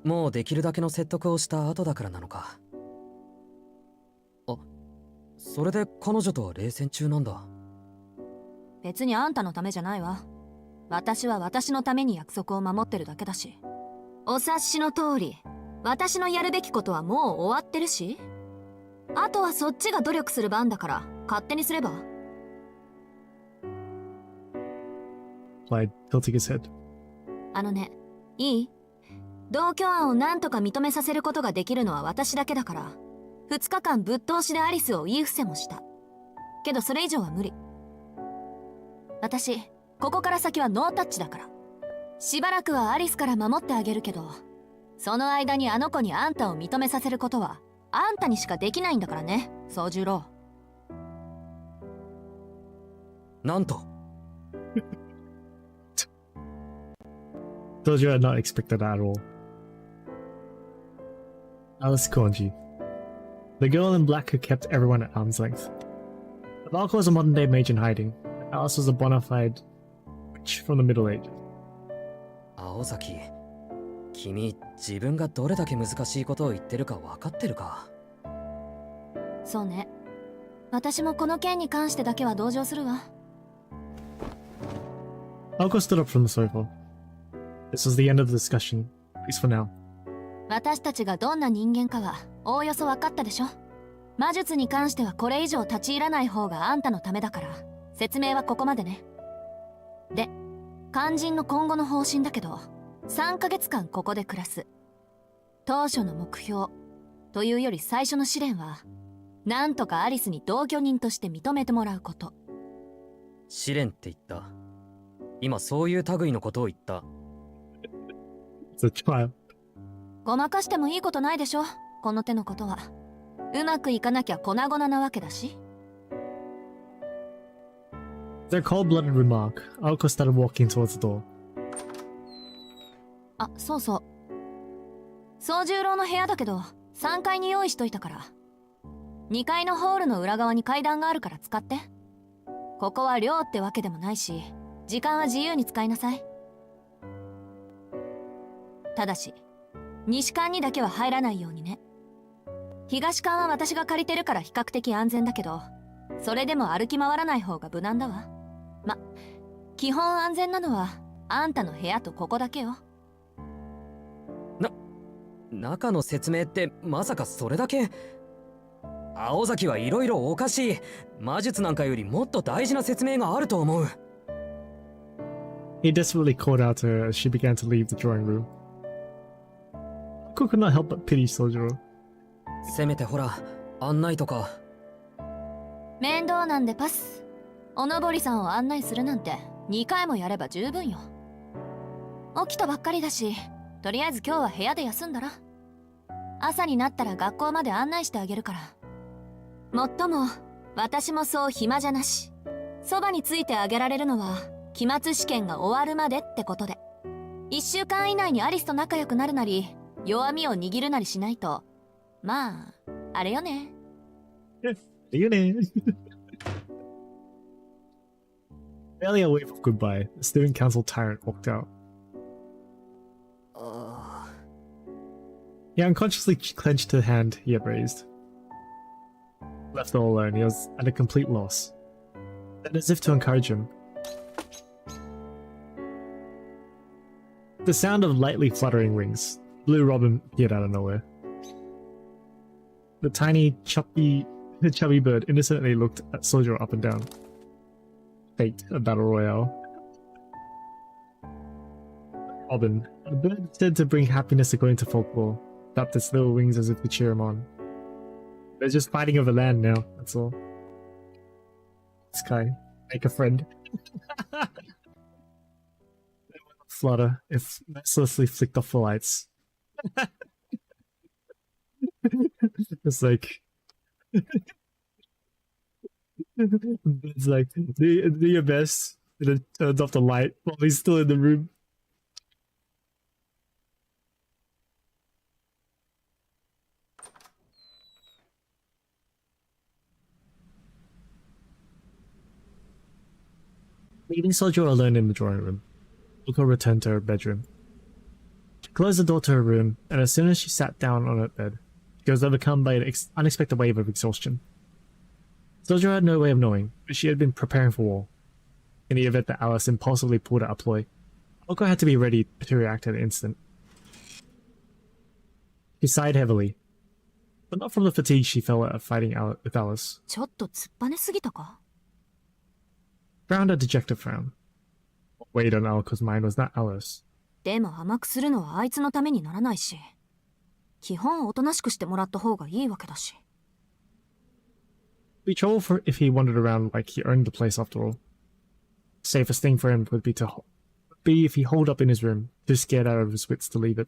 もうできるだけの説得をした後だからなのか。あ、それで彼女とは冷戦中なんだ。別にあんたのためじゃないわ。私は私のために約束を守ってるだけだし。お察しの通り私のやるべきことはもう終わってるし、あとはそっちが努力する番だから勝手にすれば。 Replied, tilting his head. あのね、いい？同居案を何とか認めさせることができるのは私だけだから2日間ぶっ通しでアリスを言い伏せもした。けどそれ以上は無理。私ここから先はノータッチだから。しばらくはアリスから守ってあげるけど、その間にあの子にあんたを認めさせることはあんたにしかできないんだからね、宗十郎。なんとDojo had not expected that at all. Alice Konji. The girl in black who kept everyone at arm's length. Valko was a modern-day mage in hiding. Alice was a bona fide witch from the Middle Ages. 青崎、君自分がどれだけ難しいことを言ってるか分かってるか？そうね。私もこの件に関してだけは同情するわ。Alko stood up from the sofa. This was the end of the discussion, at least for now. 私たちがどんな人間かはおおよそ分かったでしょ。魔術に関してはこれ以上立ち入らない方があんたのためだから、説明はここまでね。で、肝心の今後の方針だけど、3ヶ月間ここで暮らす。当初の目標というより最初の試練は、なんとかアリスに同居人として認めてもらうこと。試練って言った。今そういう類のことを言った。It's a trial. ごまかしてもいいことないでしょ、この手のことは。うまくいかなきゃ粉々なわけだし。Their cold-blooded remark, Alko started walking towards the door. あ、そうそう。宗十郎の部屋だけど、3階に用意しといたから。2階のホールの裏側に階段があるから使って。ここは寮ってわけでもないし、時間は自由に使いなさい。ただし、西館にだけは入らないようにね。東館は私が借りてるから比較的安全だけど、それでも歩き回らない方が無難だわ。ま、基本安全なのはあんたの部屋とここだけよ。中の説明ってまさかそれだけ？青崎はいろいろおかしい。魔術なんかよりもっと大事な説明があると思う。He desperately called out to her as she began to leave the drawing room. Alko could not help but pity Sojiro. せめてほら、案内とか。面倒なんでパス。おのぼりさんを案内するなんて2回もやれば十分よ。起きたばっかりだし、とりあえず今日は部屋で休んだら。朝になったら学校まで案内してあげるから。もっとも、私もそう暇じゃなし。そばについてあげられるのは、期末試験が終わるまでってことで。1週間以内にアリスと仲良くなるなり、弱みを握るなりしないと、まあ、あれよね。You know. Barely a wave of goodbye, the student council tyrant walked out. He unconsciously clenched the hand he had raised. Left all alone, he was at a complete loss. Then, as if to encourage him, the sound of lightly fluttering wings. Blue Robin appeared out of nowhere. The tiny, chubby bird innocently looked at Sojiro up and down. Fate, a battle royale. Robin, a bird said to bring happiness according to folklore, tapped its little wings as if to cheer him on. They're just fighting over land now, that's all. Sky, make a friend. Flutter, if mercilessly flicked off the lights. It's like... It's like, do your best, and then turns off the light while he's still in the room. Leaving Sojiro alone in the drawing room, Luko returned to her bedroom. She closed the door to her room, and as soon as she sat down on her bed, she was overcome by an unexpected wave of exhaustion. Sojiro had no way of knowing, but she had been preparing for war. In the event that Alice impulsively pulled out a ploy, Luko had to be ready to react at the instant. She sighed heavily, but not from the fatigue she felt at fighting with Alice. ちょっと突っぱねすぎたか？ Frowned a dejected frown. What weighed on Alco's mind was not Alice. でも甘くするのはあいつのためにならないし、基本おとなしくしてもらった方がいいわけだし。It'd be trouble for if he wandered around like he owned the place after all. Safest thing for him would be if he holed up in his room, too scared out of his wits to leave it.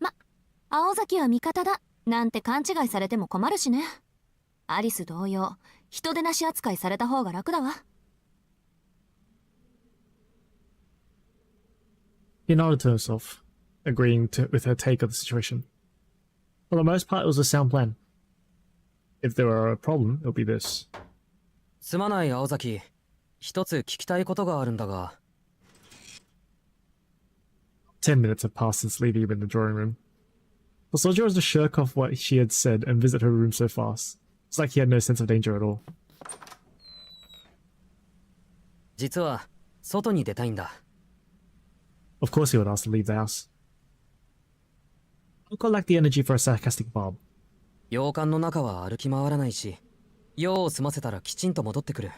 ま、青崎は味方だなんて勘違いされても困るしね。アリス同様、人でなし扱いされた方が楽だわ。He nodded to himself, agreeing with her take of the situation. For the most part, it was a sound plan. If there were a problem, it would be this. すまない青崎、一つ聞きたいことがあるんだが。10 minutes had passed since leaving him in the drawing room. For Sojiro was to shirk off what she had said and visit her room so fast. It's like he had no sense of danger at all. 実は外に出たいんだ。 Of course he would ask to leave the house. Oko lacked the energy for a sarcastic Bob. 洋館の中は歩き回らないし、用を済ませたらきちんと戻ってくる。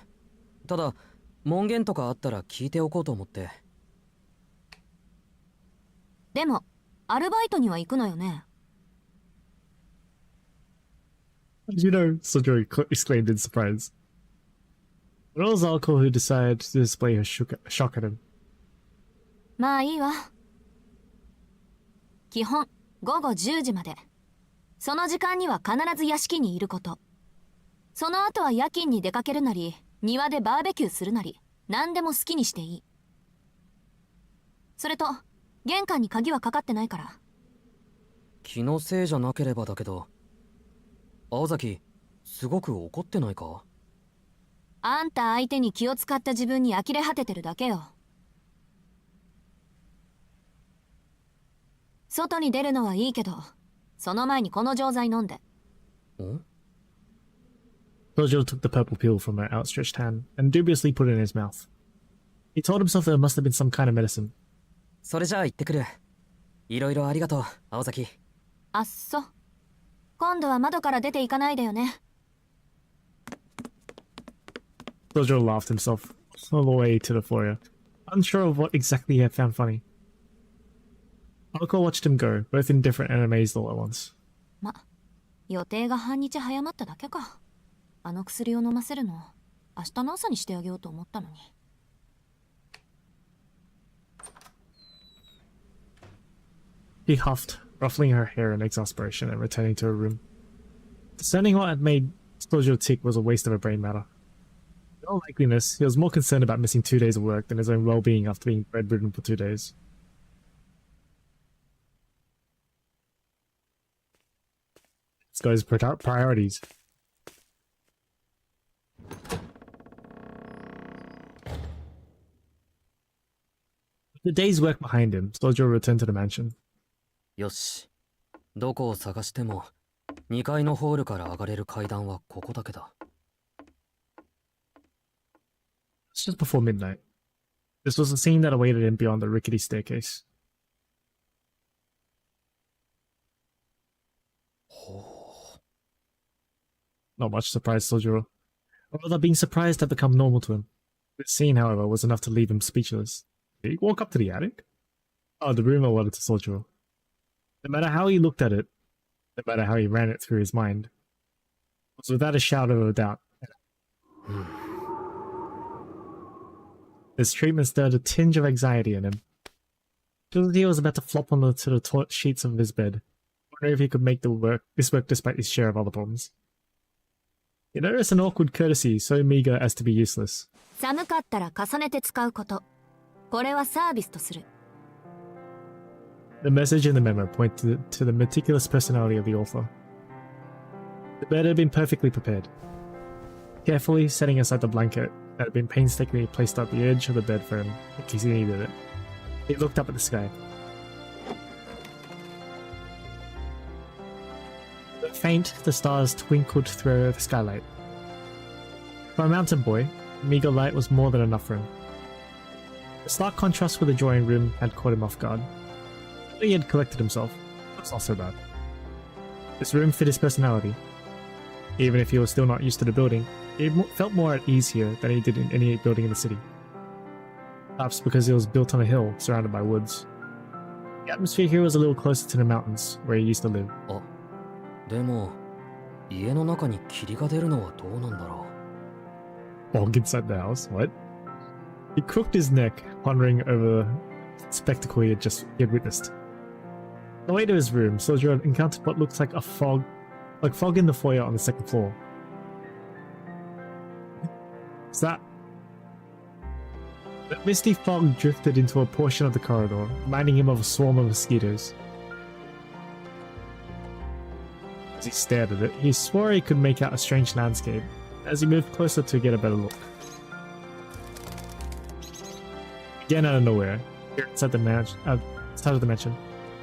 ただ門限とかあったら聞いておこうと思って。でもアルバイトには行くのよね。 As you know, Sojiro exclaimed in surprise. But it was Oko who decided to display her shock at him. まあいいわ。基本午後10時まで。その時間には必ず屋敷にいること。その後は夜勤に出かけるなり、庭でバーベキューするなり、何でも好きにしていい。それと玄関に鍵はかかってないから。気のせいじゃなければだけど、青崎、すごく怒ってないか？あんた相手に気を使った自分に呆れ果ててるだけよ。外に出るのはいいけど、その前にこの錠剤飲んで。ん？ Sojiro took the purple pill from her outstretched hand and dubiously put it in his mouth. He told himself there must have been some kind of medicine. それじゃあ行ってくる。いろいろありがとう、青崎。あっそ。今度は窓から出ていかないでよね。Sojiro laughed himself all the way to the foyer, unsure of what exactly he had found funny. Oko watched him go, both indifferent and amazed all at once. ま、予定が半日早まっただけか。あの薬を飲ませるの、明日の朝にしてあげようと思ったのに。She huffed, ruffling her hair in exasperation and returning to her room. Discerning what had made Sojiro tick was a waste of her brain matter. In all likeliness, he was more concerned about missing 2 days of work than his own well-being after being bedridden for 2 days. This guy's priorities. With the day's work behind him, Sojiro returned to the mansion. よし。どこを探しても、2階のホールから上がれる階段はここだけだ。It's just before midnight. This was the scene that awaited him beyond the rickety staircase. Not much surprise, Sojiro. Or rather, being surprised had become normal to him. This scene, however, was enough to leave him speechless. Did he walk up to the attic? Oh, the room allotted to Sojiro. No matter how he looked at it, no matter how he ran it through his mind, it was without a shadow of a doubt. This treatment stirred a tinge of anxiety in him. Just as he was about to flop onto the sheets of his bed, wondering if he could make this work despite his share of other problems. He noticed an awkward courtesy so meager as to be useless. 寒かったら重ねて使うこと。これはサービスとする。The message in the memo pointed to the meticulous personality of the author. The bed had been perfectly prepared. Carefully setting aside the blanket that had been painstakingly placed at the edge of the bed for him in case he needed it, he looked up at the sky. But faint, the stars twinkled through the skylight. For a mountain boy, meager light was more than enough for him. The stark contrast with the drawing room had caught him off guard. But he had collected himself. That's not so bad. This room fit his personality. Even if he was still not used to the building, he felt more at ease here than he did in any building in the city. Perhaps because it was built on a hill surrounded by woods. The atmosphere here was a little closer to the mountains where he used to live. あ、でも、家の中に霧が出るのはどうなんだろう。Fog inside the house? What? He crooked his neck, pondering over the spectacle he had witnessed. On the way to his room, Sojiro encountered what looked like fog in the foyer on the second floor. Is that? That misty fog drifted into a portion of the corridor, reminding him of a swarm of mosquitoes. As he stared at it, he swore he could make out a strange landscape, as he moved closer to get a better look. Again out of nowhere, here outside the mansion,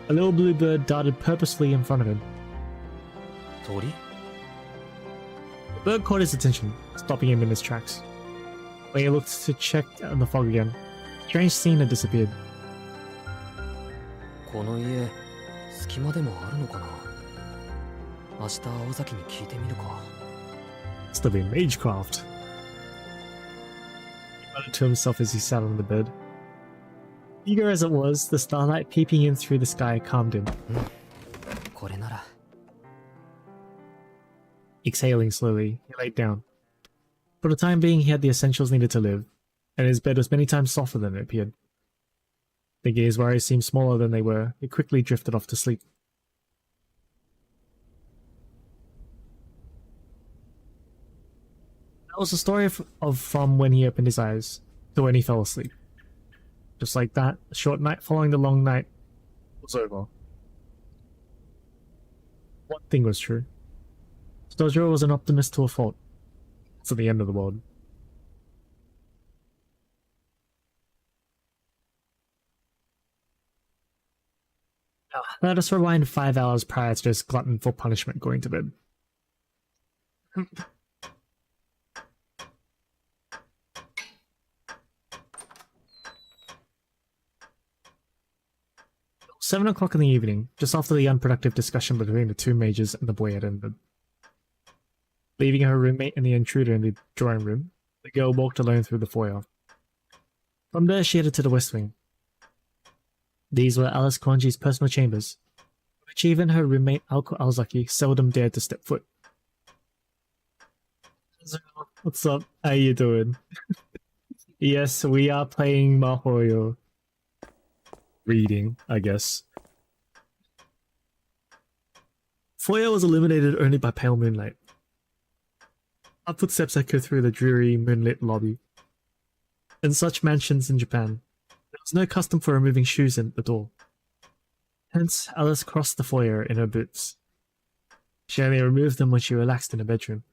a little blue bird darted purposefully in front of him. 鳥？ Bird caught his attention, stopping him in his tracks. When he looked to check out the fog again, a strange scene had disappeared. この家隙間でもあるのかな。明日青崎に聞いてみるか。 Must have been Magecraft. He muttered to himself as he sat on the bed. Eager as it was, the starlight peeping in through the sky calmed him. これなら。 Exhaling slowly, he laid down. For the time being, he had the essentials needed to live, and his bed was many times softer than it appeared. Thinking his worries seemed smaller than they were, he quickly drifted off to sleep. That was the story of from when he opened his eyes to when he fell asleep. Just like that, the short night following the long night was over. One thing was true. Stojiro was an optimist to a fault. It's at the end of the world. Now, let us rewind 5 hours prior to this glutton for punishment going to bed. It was 7 o'clock in the evening, just after the unproductive discussion between the two majors and the boy had ended. Leaving her roommate and the intruder in the drawing room, the girl walked alone through the foyer. From there, she headed to the west wing. These were Alice Konji's personal chambers, which even her roommate Aoko Aozaki seldom dared to step foot. What's up? How you doing? Yes, we are playing Mahoyo. Reading, I guess. Foyer was illuminated only by pale moonlight. Our footsteps echoed through the dreary, moonlit lobby. In such mansions in Japan, there was no custom for removing shoes in at the door. Hence, Alice crossed the foyer in her boots. She only removed them when she relaxed in her bedroom.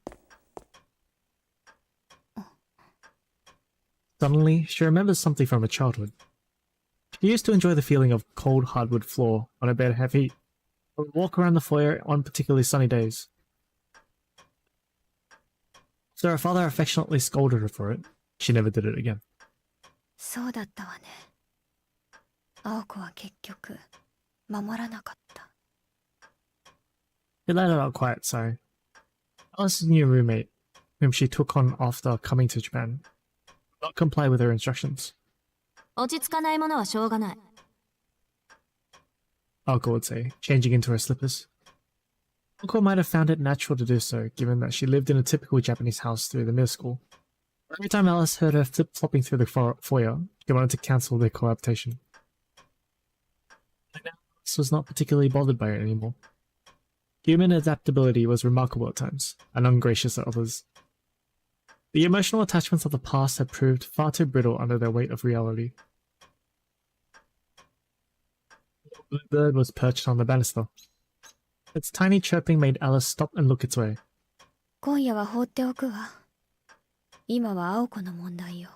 Suddenly, she remembers something from her childhood. She used to enjoy the feeling of cold hardwood floor on a bed of heat, and would walk around the foyer on particularly sunny days. After her father affectionately scolded her for it, she never did it again. そうだったわね。青子は結局守らなかった。 He let her out quiet, sorry. Alice's new roommate, whom she took on after coming to Japan, did not comply with her instructions. 落ち着かないものはしょうがない。 Alko would say, changing into her slippers. Alko might have found it natural to do so, given that she lived in a typical Japanese house through the middle school. Every time Alice heard her flip-flopping through the foyer, she wanted to cancel their cohabitation. But now Alice was not particularly bothered by it anymore. Human adaptability was remarkable at times, and ungracious at others. The emotional attachments of the past had proved far too brittle under their weight of reality. The blue bird was perched on the banister. Its tiny chirping made Alice stop and look its way. 今夜は放っておくわ。今は青子の問題よ。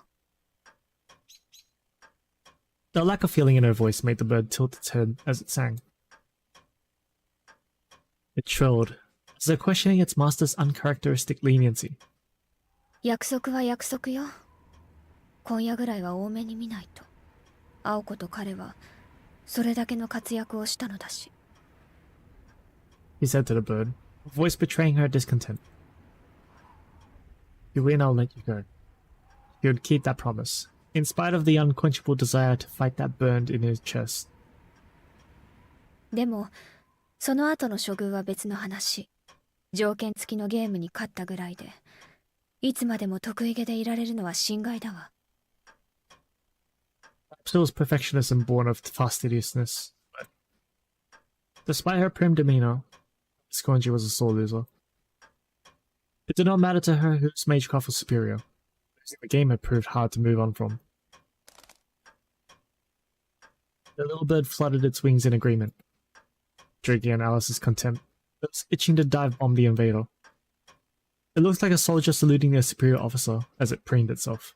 The lack of feeling in her voice made the bird tilt its head as it sang. It trilled, as though questioning its master's uncharacteristic leniency. 約束は約束よ。今夜ぐらいは多めに見ないと。青子と彼はそれだけの活躍をしたのだし。 He said to the bird, a voice betraying her discontent. If you win, I'll let you go. He would keep that promise, in spite of the unquenchable desire to fight that burned in his chest. でも、その後の処遇は別の話。条件付きのゲームに勝ったぐらいで、いつまでも得意げでいられるのは心外だわ。She was perfectionist and born of fastidiousness, but despite her prim demeanor, Skonji was a sore loser. It did not matter to her whose magecraft was superior, because the game had proved hard to move on from. The little bird fluttered its wings in agreement, drinking on Alice's contempt. It was itching to dive bomb the invader. It looked like a soldier saluting their superior officer as it preened itself.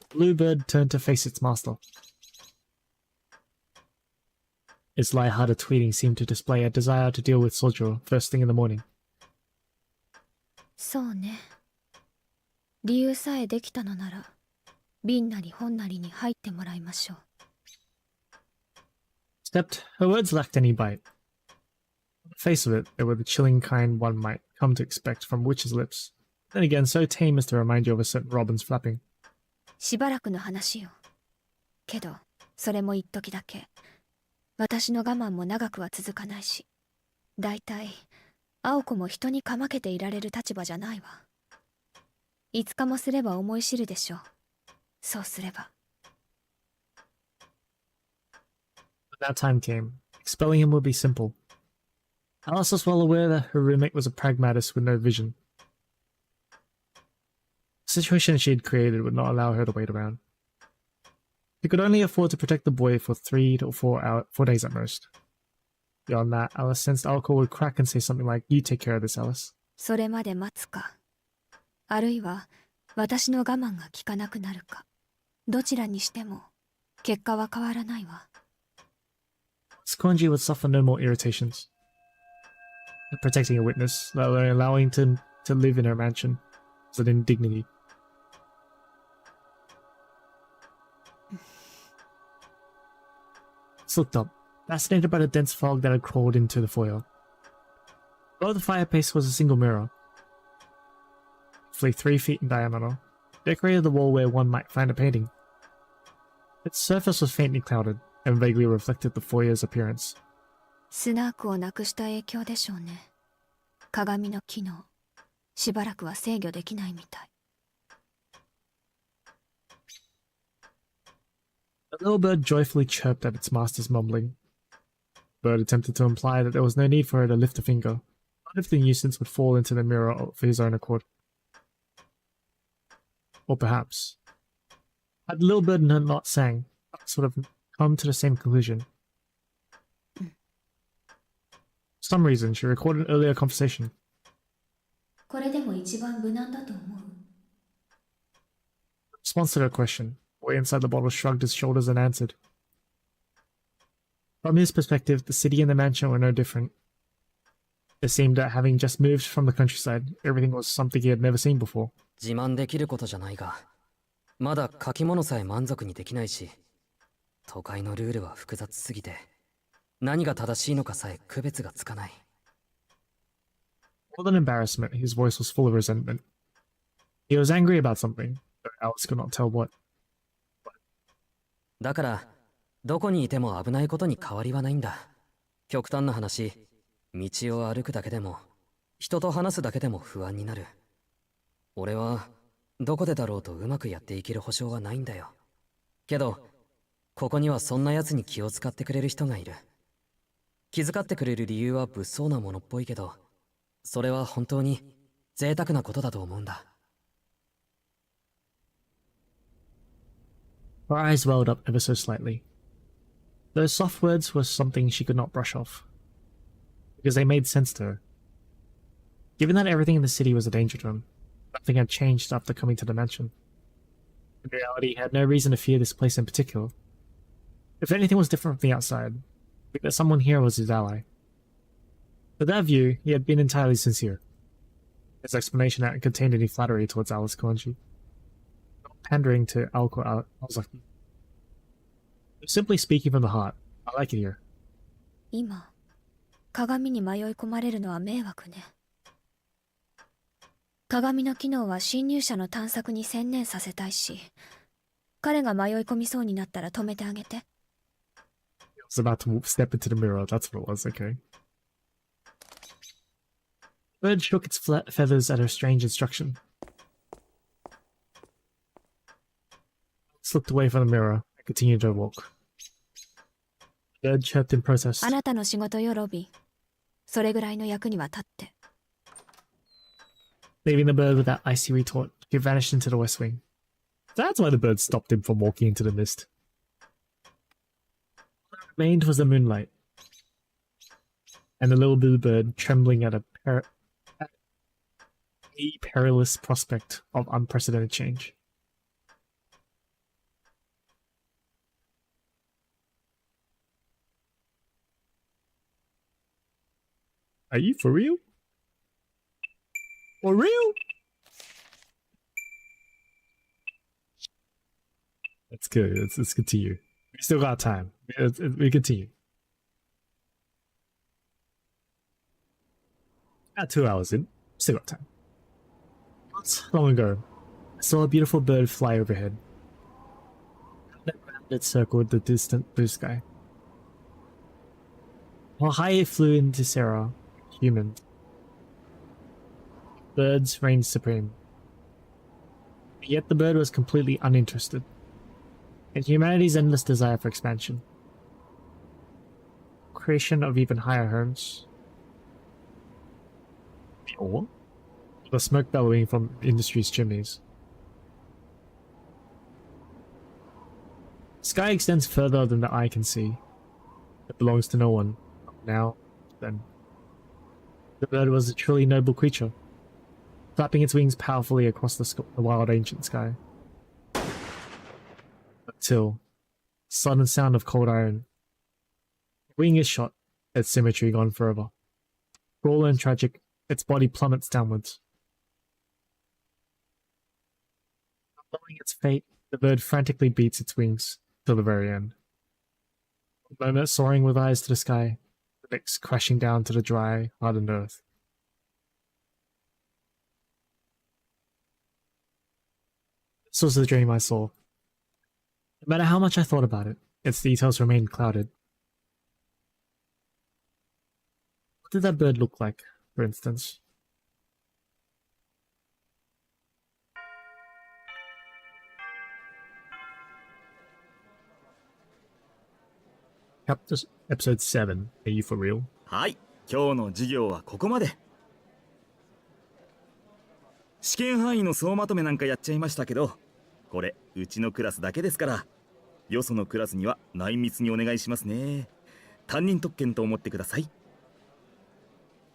The blue bird turned to face its master. Its light-hearted tweeting seemed to display a desire to deal with Sojiro first thing in the morning. そうね。理由さえできたのなら、瓶なり本なりに入ってもらいましょう。Except her words lacked any bite. On the face of it, they were the chilling kind one might come to expect from witches' lips. Then again, so tame as to remind you of a certain robin's flapping. しばらくの話よ。けど、それも一時だけ。私の我慢も長くは続かないし。だいたい、青子も人にかまけていられる立場じゃないわ。5日もすれば思い知るでしょう。そうすれば。When that time came, expelling him would be simple. Alice was well aware that her roommate was a pragmatist with no vision. The situation she had created would not allow her to wait around. She could only afford to protect the boy for 4 days at most. Beyond that, Alice sensed Alcor would crack and say something like, "You take care of this, Alice." それまで待つか。あるいは、私の我慢が効かなくなるか。どちらにしても、結果は変わらないわ。Skonji would suffer no more irritations. Protecting a witness, let alone allowing him to live in her mansion, was an indignity. Alice looked up, fascinated by the dense fog that had crawled into the foyer. Below the fireplace was a single mirror, roughly 3 feet in diameter, decorated the wall where one might find a painting. Its surface was faintly clouded, and vaguely reflected the foyer's appearance. スナークをなくした影響でしょうね。鏡の機能、しばらくは制御できないみたい。The little bird joyfully chirped at its master's mumbling. The bird attempted to imply that there was no need for her to lift a finger, not if the nuisance would fall into the mirror for his own accord. Or perhaps, had the little bird not sang, sort of come to the same conclusion. For some reason, she recorded an earlier conversation. これでも一番無難だと思う。In response to her question, the boy inside the bottle shrugged his shoulders and answered. From his perspective, the city and the mansion were no different. It seemed that having just moved from the countryside, everything was something he had never seen before. 自慢できることじゃないが、まだ書き物さえ満足にできないし、都会のルールは複雑すぎて、何が正しいのかさえ区別がつかない。More than embarrassment, his voice was full of resentment. He was angry about something, though Alice could not tell what. だから、どこにいても危ないことに変わりはないんだ。極端な話、道を歩くだけでも、人と話すだけでも不安になる。俺は、どこでだろうとうまくやっていける保証はないんだよ。けど、ここにはそんな奴に気を使ってくれる人がいる。気遣ってくれる理由は物騒なものっぽいけど、それは本当に贅沢なことだと思うんだ。Her eyes welled up ever so slightly. Those soft words were something she could not brush off, because they made sense to her. Given that everything in the city was a danger to him, nothing had changed after coming to the mansion. In reality, he had no reason to fear this place in particular. If anything was different from the outside, I think that someone here was his ally. With that view, he had been entirely sincere. His explanation hadn't contained any flattery towards Alice Koanji, not pandering to Alko Ozaki. He was simply speaking from the heart. I like it here. 今、鏡に迷い込まれるのは迷惑ね。鏡の機能は侵入者の探索に専念させたいし、彼が迷い込みそうになったら止めてあげて。He was about to step into the mirror, that's what it was, okay. The bird shook its flat feathers at her strange instruction. Alice looked away from the mirror and continued her walk. The bird chirped in protest. あなたの仕事よ、ロビン。それぐらいの役には立って。Leaving the bird with that icy retort, he vanished into the west wing. That's why the bird stopped him from walking into the mist. What remained was the moonlight, and the little blue bird trembling at a perilous prospect of unprecedented change. Are you for real? For real? Let's go. Let's continue. We still got time. We continue. About 2 hours in. Still got time. Not long ago, I saw a beautiful bird fly overhead. It circled the distant blue sky. While high it flew into Sarah, humans. Birds reigned supreme. Yet the bird was completely uninterested in humanity's endless desire for expansion, creation of even higher homes, or the smoke bellowing from industry's chimneys. Sky extends further than the eye can see. It belongs to no one. Now, then. The bird was a truly noble creature, flapping its wings powerfully across the wild ancient sky. Until, sudden sound of cold iron. Wing is shot, its symmetry gone forever. Cruel and tragic, its body plummets downwards. Knowing its fate, the bird frantically beats its wings till the very end. A moment soaring with eyes to the sky, the next crashing down to the dry, hardened earth. This was the dream I saw. No matter how much I thought about it, its details remained clouded. What did that bird look like, for instance? Episode 7. Are you for real? はい、今日の授業はここまで。試験範囲の総まとめなんかやっちゃいましたけど、これうちのクラスだけですから、よそのクラスには内密にお願いしますね。担任特権と思ってください。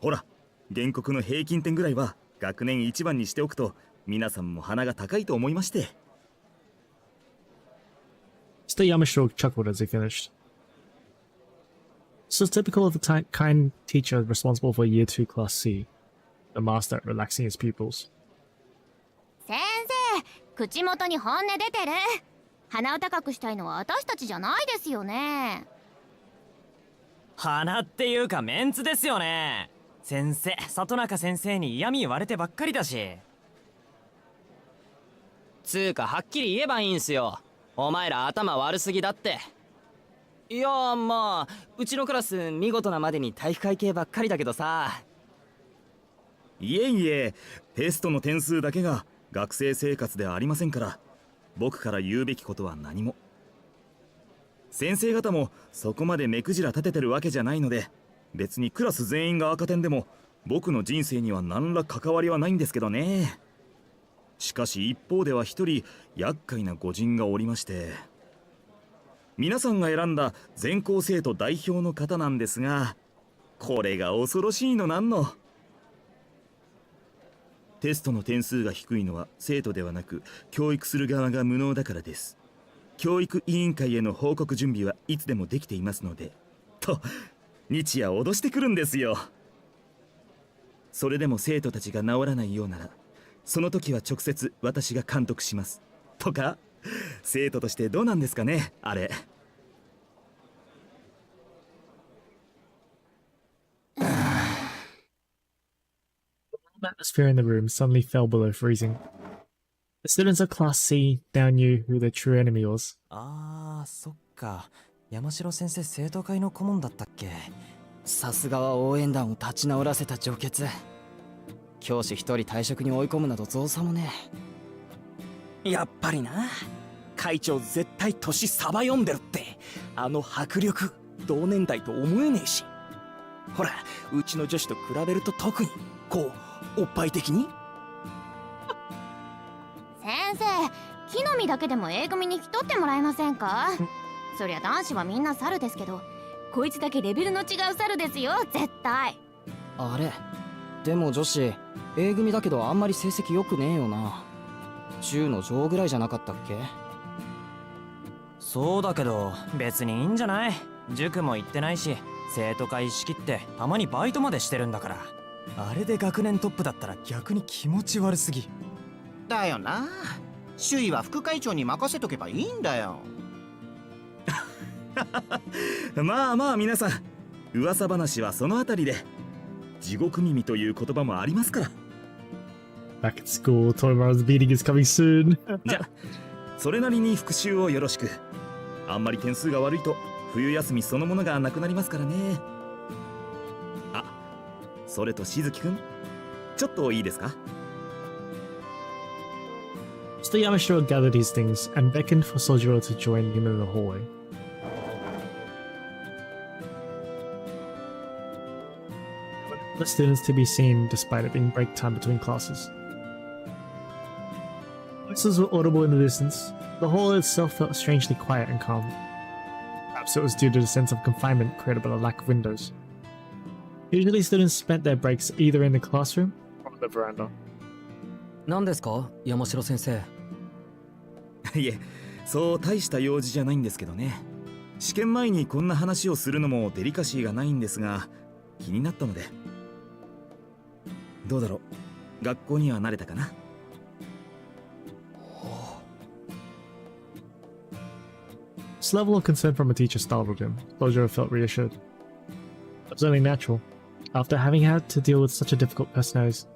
ほら、原告の平均点ぐらいは学年一番にしておくと、皆さんも鼻が高いと思いまして。Mr. Yamashiro chuckled as he finished. This was typical of the kind teacher responsible for Year 2 Class C, the master at relaxing his pupils. 先生、口元に本音出てる。鼻を高くしたいのは私たちじゃないですよね。鼻っていうかメンツですよね。先生、里中先生に嫌味言われてばっかりだし。つーかはっきり言えばいいんすよ。お前ら頭悪すぎだって。いやまあうちのクラス見事なまでに体育会系ばっかりだけどさ。いえいえ、テストの点数だけが学生生活ではありませんから、僕から言うべきことは何も。先生方もそこまで目くじら立ててるわけじゃないので、別にクラス全員が赤点でも僕の人生には何ら関わりはないんですけどね。しかし一方では一人厄介な御仁がおりまして、皆さんが選んだ全校生徒代表の方なんですが、これが恐ろしいのなんの。テストの点数が低いのは生徒ではなく教育する側が無能だからです。教育委員会への報告準備はいつでもできていますので、と日夜脅してくるんですよ。それでも生徒たちが治らないようなら、その時は直接私が監督しますとか、生徒としてどうなんですかね、あれ。The atmosphere in the room suddenly fell below freezing. The students of Class C now knew who their true enemy was. そっか。山城先生生徒会の顧問だったっけ。さすがは応援団を立ち直らせた上傑。教師一人退職に追い込むなど造作もね。やっぱりな、会長絶対年サバ読んでるって。あの迫力同年代と思えねえし。ほらうちの女子と比べると特にこうおっぱい的に。先生、木の実だけでも A 組に引き取ってもらえませんか？そりゃ男子はみんな猿ですけど、こいつだけレベルの違う猿ですよ、絶対。あれでも女子 A 組だけどあんまり成績良くねえよな。10の上ぐらいじゃなかったっけ。そうだけど別にいいんじゃない。塾も行ってないし、生徒会仕切ってたまにバイトまでしてるんだから。あれで学年トップだったら逆に気持ち悪すぎ。だよな。首位は副会長に任せとけばいいんだよ。まあまあ皆さん、噂話はそのあたりで。地獄耳という言葉もありますから。Back at school, Tobimaru's meeting is coming soon. じゃ、それなりに復習をよろしく。あんまり点数が悪いと冬休みそのものがなくなりますからね。あ、それとしずきくん、ちょっといいですか？ Mr. Yamashiro gathered his things and beckoned for Sojiro to join him in the hallway. The students to be seen despite it being break time between classes. Voices were audible in the distance. The hall itself felt strangely quiet and calm. Perhaps it was due to the sense of confinement created by the lack of windows. Usually students spent their breaks either in the classroom or on the veranda. 何ですか、山城先生。いえ、そう大した用事じゃないんですけどね。試験前にこんな話をするのもデリカシーがないんですが、気になったので。どうだろう、学校には慣れたかな。This level of concern from a teacher startled him. Sojiro felt reassured. It was only natural. After having had to deal with such difficult personalities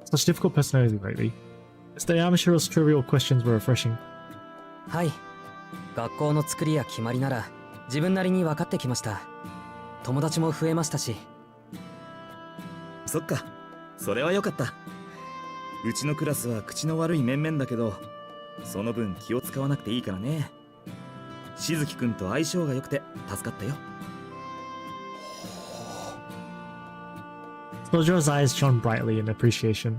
lately, Mr. Yamashiro's trivial questions were refreshing. はい。学校の作りや決まりなら自分なりに分かってきました。友達も増えましたし。そっか、それはよかった。うちのクラスは口の悪い面々だけど、その分気を使わなくていいからね。しずきくんと相性が良くて助かったよ。Sojiro's eyes shone brightly in appreciation.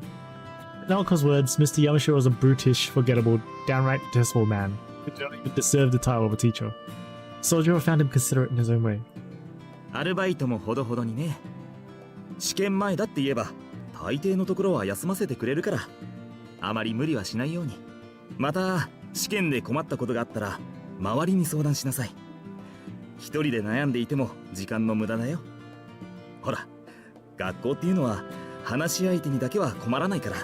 In Naoko's words, Mr. Yamashiro was a brutish, forgettable, downright detestable man who did not even deserve the title of a teacher. Sojiro found him considerate in his own way. アルバイトもほどほどにね。試験前だって言えば大抵のところは休ませてくれるから、あまり無理はしないように。また試験で困ったことがあったら周りに相談しなさい。一人で悩んでいても時間の無駄だよ。ほら、学校っていうのは話し相手にだけは困らないから。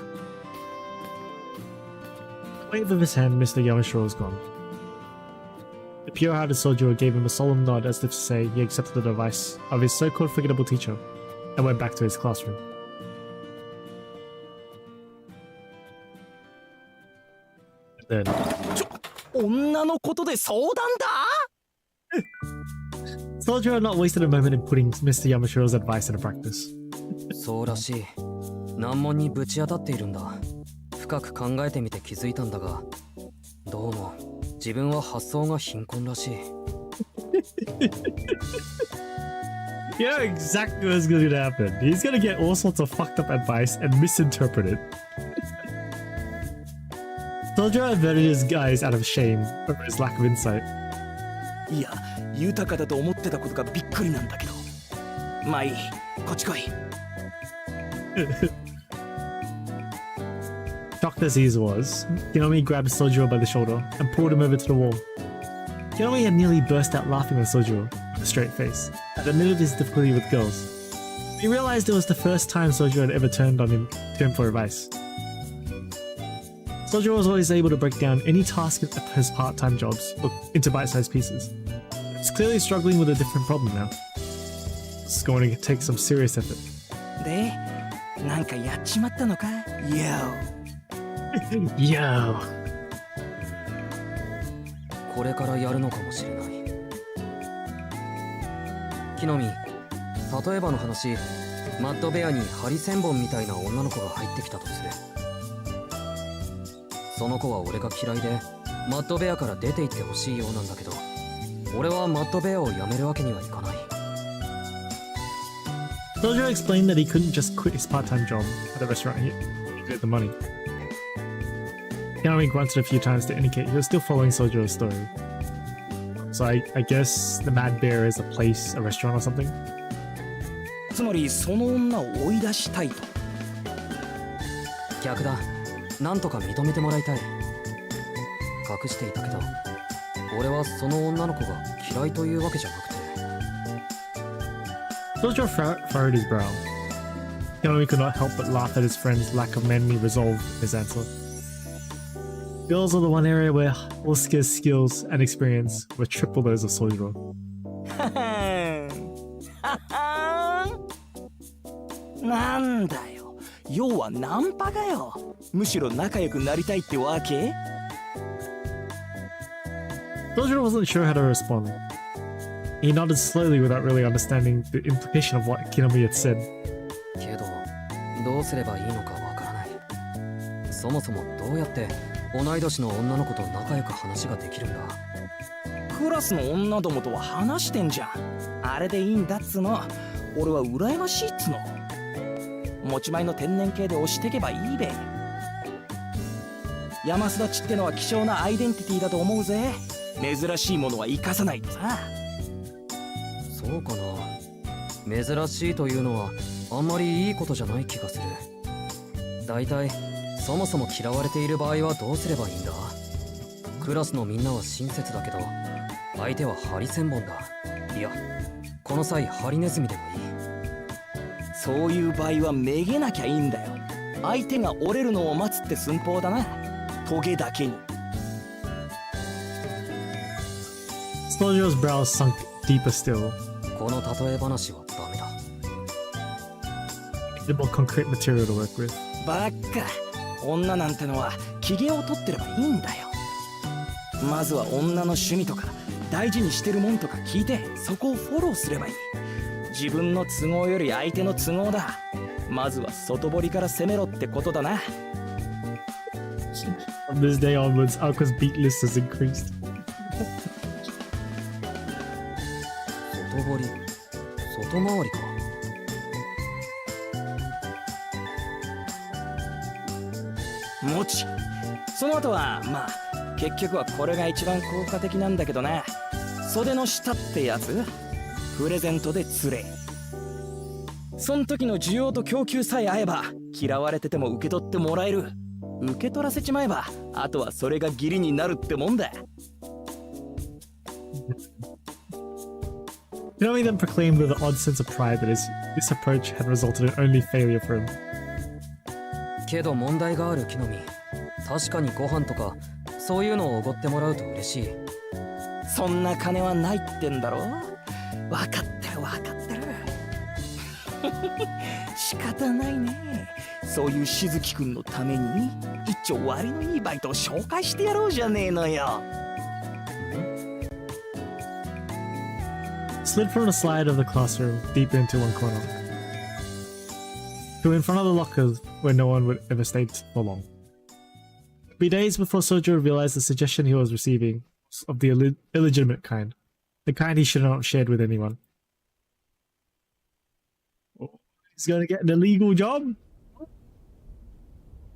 The wave of his hand, Mr. Yamashiro was gone. The pure-hearted Sojiro gave him a solemn nod as if to say he accepted the advice of his so-called forgettable teacher and went back to his classroom. Then, 女のことで相談だ。 Sojiro had not wasted a moment in putting Mr. Yamashiro's advice into practice. そうらしい。難問にぶち当たっているんだ。深く考えてみて気づいたんだが、どうも自分は発想が貧困らしい。You know exactly what's going to happen. He's going to get all sorts of fucked up advice and misinterpret it. Sojiro averted his eyes out of shame over his lack of insight. いや、豊かだと思ってたことがびっくりなんだけど。まあいい、こっち来い。Shocked as he was, Kinomi grabbed Sojiro by the shoulder and pulled him over to the wall. Kinomi had nearly burst out laughing with Sojiro, with a straight face, and admitted his difficulty with girls. He realized it was the first time Sojiro had ever turned to him for advice. Sojiro was always able to break down any task at his part-time jobs into bite-sized pieces. He's clearly struggling with a different problem now. It's going to take some serious effort. で、なんかやっちまったのか？ Yo! これからやるのかもしれない。木の実、例えばの話、マッドベアにハリセンボンみたいな女の子が入ってきたとする。その子は俺が嫌いで、マッドベアから出て行ってほしいようなんだけど、俺はマッドベアを辞めるわけにはいかない。Sojiro explained that he couldn't just quit his part-time job at the restaurant he needed the money. Kinomi grunted a few times to indicate he was still following Sojiro's story. So I guess the Mad Bear is a place, a restaurant or something? つまりその女を追い出したいと。逆だ。なんとか認めてもらいたい。隠していたけど、俺はその女の子が嫌いというわけじゃなくて。Sojiro furrowed his brow. Kinomi could not help but laugh at his friend's lack of manly resolve in his answer. Girls are the one area where Osuke's skills and experience were triple those of Sojiro. なんだよ、要はナンパかよ。むしろ仲良くなりたいってわけ？ Sojiro wasn't sure how to respond. He nodded slowly without really understanding the implication of what Kinomi had said. けどどうすればいいのかわからない。そもそもどうやって同い年の女の子と仲良く話ができるんだ。クラスの女どもとは話してんじゃん。あれでいいんだっつの。俺は羨ましいっつの。持ち前の天然系で押してけばいいべ。山育ちってのは希少なアイデンティティだと思うぜ。珍しいものは生かさないとさ。そうかな。珍しいというのはあんまりいいことじゃない気がする。だいたいそもそも嫌われている場合はどうすればいいんだ？クラスのみんなは親切だけど相手はハリセンボンだ。いや、この際ハリネズミでもいい。そういう場合はめげなきゃいいんだよ。相手が折れるのを待つって寸法だな。トゲだけに。Sojiro's brows sunk deeper still. この例え話はダメだ。Need more concrete material to work with. ばっか。女なんてのは機嫌を取ってればいいんだよ。まずは女の趣味とか大事にしてるもんとか聞いて、そこをフォローすればいい。自分の都合より相手の都合だ。まずは外堀から攻めろってことだな。From this day onwards, Aqua's beat list has increased. 外堀、外回りか。もち。その後はまあ結局はこれが一番効果的なんだけどな。袖の下ってやつ、プレゼントで釣れ。そん時の需要と供給さえ合えば嫌われてても受け取ってもらえる。受け取らせちまえばあとはそれが義理になるってもんだ。 Kinomi then proclaimed with an odd sense of pride that this approach had resulted in only failure for him. けど問題がある木の実。確かにご飯とかそういうのをおごってもらうと嬉しい。そんな金はないってんだろ。分かってる分かってる。仕方ないね。そういうしずきくんのために一丁割のいいバイトを紹介してやろうじゃねえのよ。Slid from the slide of the classroom deeper into one corner, to in front of the lockers where no one would ever stay for long. It'd be days before Sojiro realized the suggestion he was receiving was of the illegitimate kind, the kind he should not have shared with anyone. Oh, he's going to get an illegal job?